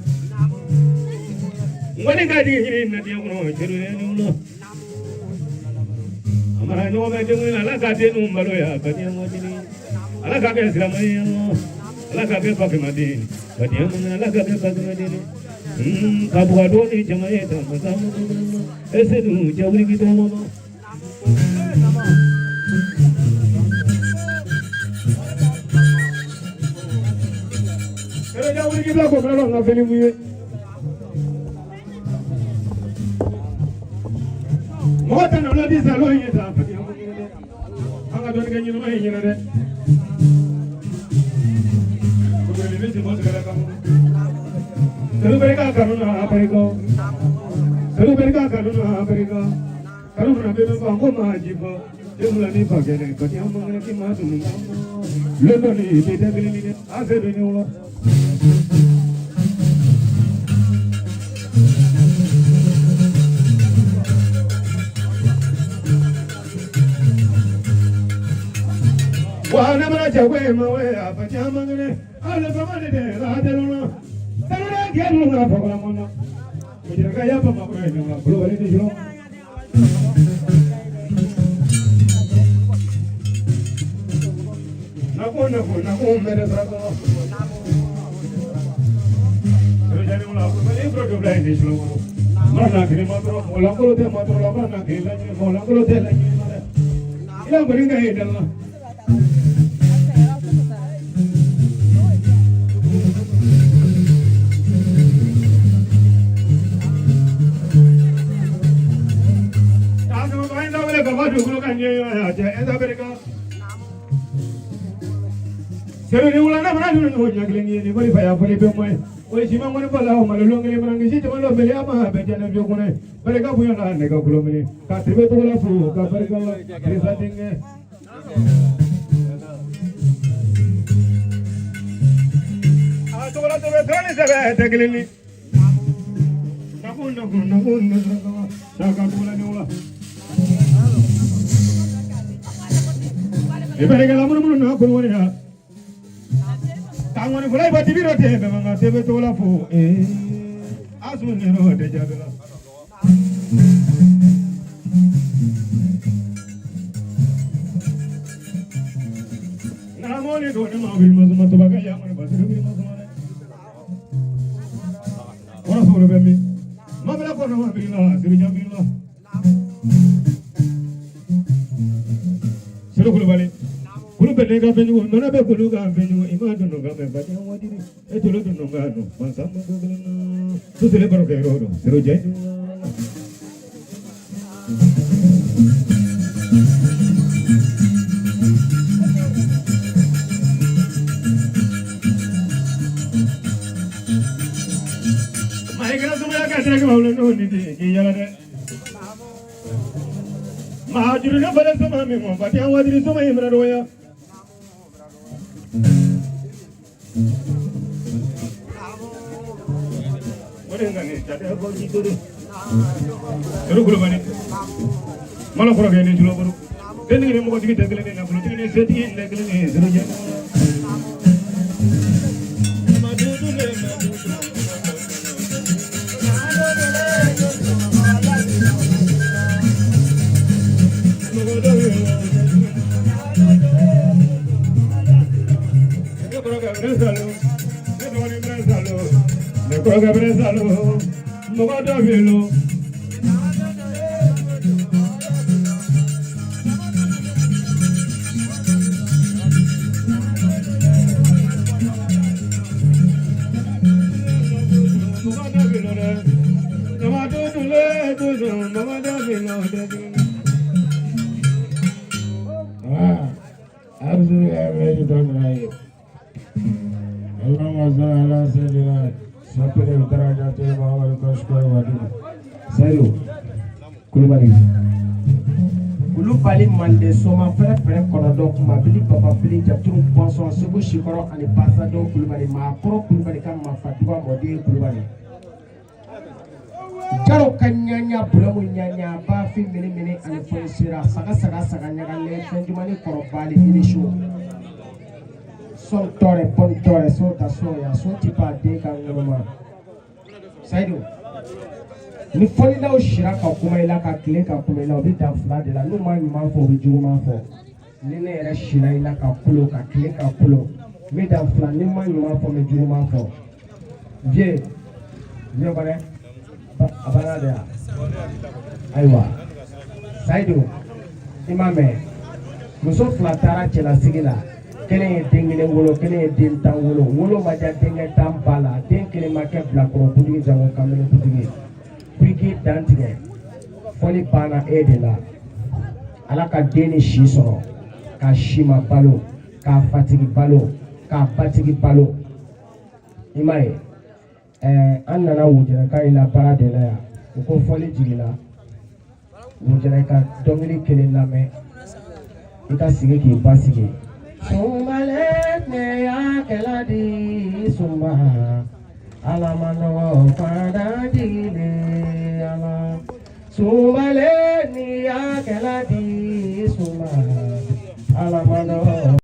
ngone ga di ni na dia ko jero ni ulo amara no me de ni la ga de no mbalo ya ba dia mo ni ala ga ke sira mo ni ala ga ke pa ke ma di ba dia mo ala ga ke pa ke ma di ni ka bu ga do ni jama ye ta ma ta mo ese du jawri ki do mo pero jawri ki ba ko bra na feli mu ye Mota no di salo yi ta fa ya mo ni de anga don ga ni no yi ni de ko ni be ti mo ga ka mo selu be ka ka no na pa ko selu be ka ka no na pa ko karu na be ba ko ma ji ko de mu la ni pa ke ne ko ti mo ni ki ma tu ni le no ni be de bi ni de a se be ni wo Wana mana jawe mawe apa jamangene ala pamane de la de no tara ke no na pagala mona kujira kaya pa mabro ni na bro wali ni jlo na ko mere trago pero ya no la ko me bro do blai ni jlo mana kini mabro wala ko te mabro la mana ke la ni wala ko te la ni ila bringa he dalla Sero ni ulana mana ni no nyaglengi ni bari faya fali be moy o si ma ngone bala o malo ngene mana ngi ci malo bele ama be jana bi ko ne bari ka buya na ne ka kulo mini ka tibe to la fu ka bari ka risa dinge a to la to be tani se be teglini na kun na ka kula ni ula e bari ka la mun na ko woni ha Tangoni fulai bati biro te be manga tebe to la fu asu ne ro de jabela na moni do ne ma bil mazuma to baga ya mani basiro bil mazuma ne ora so be mi ma bela ko na ma bil la siru jabila siru kulu bali Kulu bende ka benyu nona be kulu ka benyu ima do no ga me ba ya wadi ni e to lo do no ga no ma sa ma go na tu tele baro ke ro do sero jai mai gra tu ya ka tere ka bawle no ni di ki ya de Mahajuru na bala sama mi mo pati an wadiri sama imra doya. Wale ngani jade ko jidore. Ru kulo bani. Mala koro gene julo buru. Den ni mo ko tigi tegle ne na kulo tigi ne seti ne tegle ne zero je. Kulubali mande soma fere konodo kumabili papa bili jaturu bonson segu shikoro ani pasado kulubali makoro kulubali kan mafatuwa mode kulubali jaro kanyanya bulamu nyanya bafi mini ani foisira saga nyagalle fenjumani korobali inisho son tore pon tore so ta soya so tipa de kangoma saido ni folila o shira ka kuma ila ka kile ka kuma ila obi da fla de la no ma ni ma fo bi jugu ma fo ni ne era shira ila ka kulo ka kile ka kulo me da fla ni ma ni ma fo me jugu ma fo je bare abana de aiwa saido imame muso fla tara chela sigila kene dengile wolo kene den tan wolo ma ja dengue tan bala den kene ma ke bla ko putigi jango kamene putigi Piki dantige foli bana edela ala ka deni shi sɔrɔ ka shima balo ka fatigi balo ka batigi balo imaye an nana wujɛrɛ ka ila baara de la yan u ko foli jigila wujɛrɛ ka dɔnkili kelen lamɛn I ka sigi k'i ba sigi sumbale ne ya kɛla di sumba ala mano fada dile ala sumbale ni ya kɛla di sumba ala mano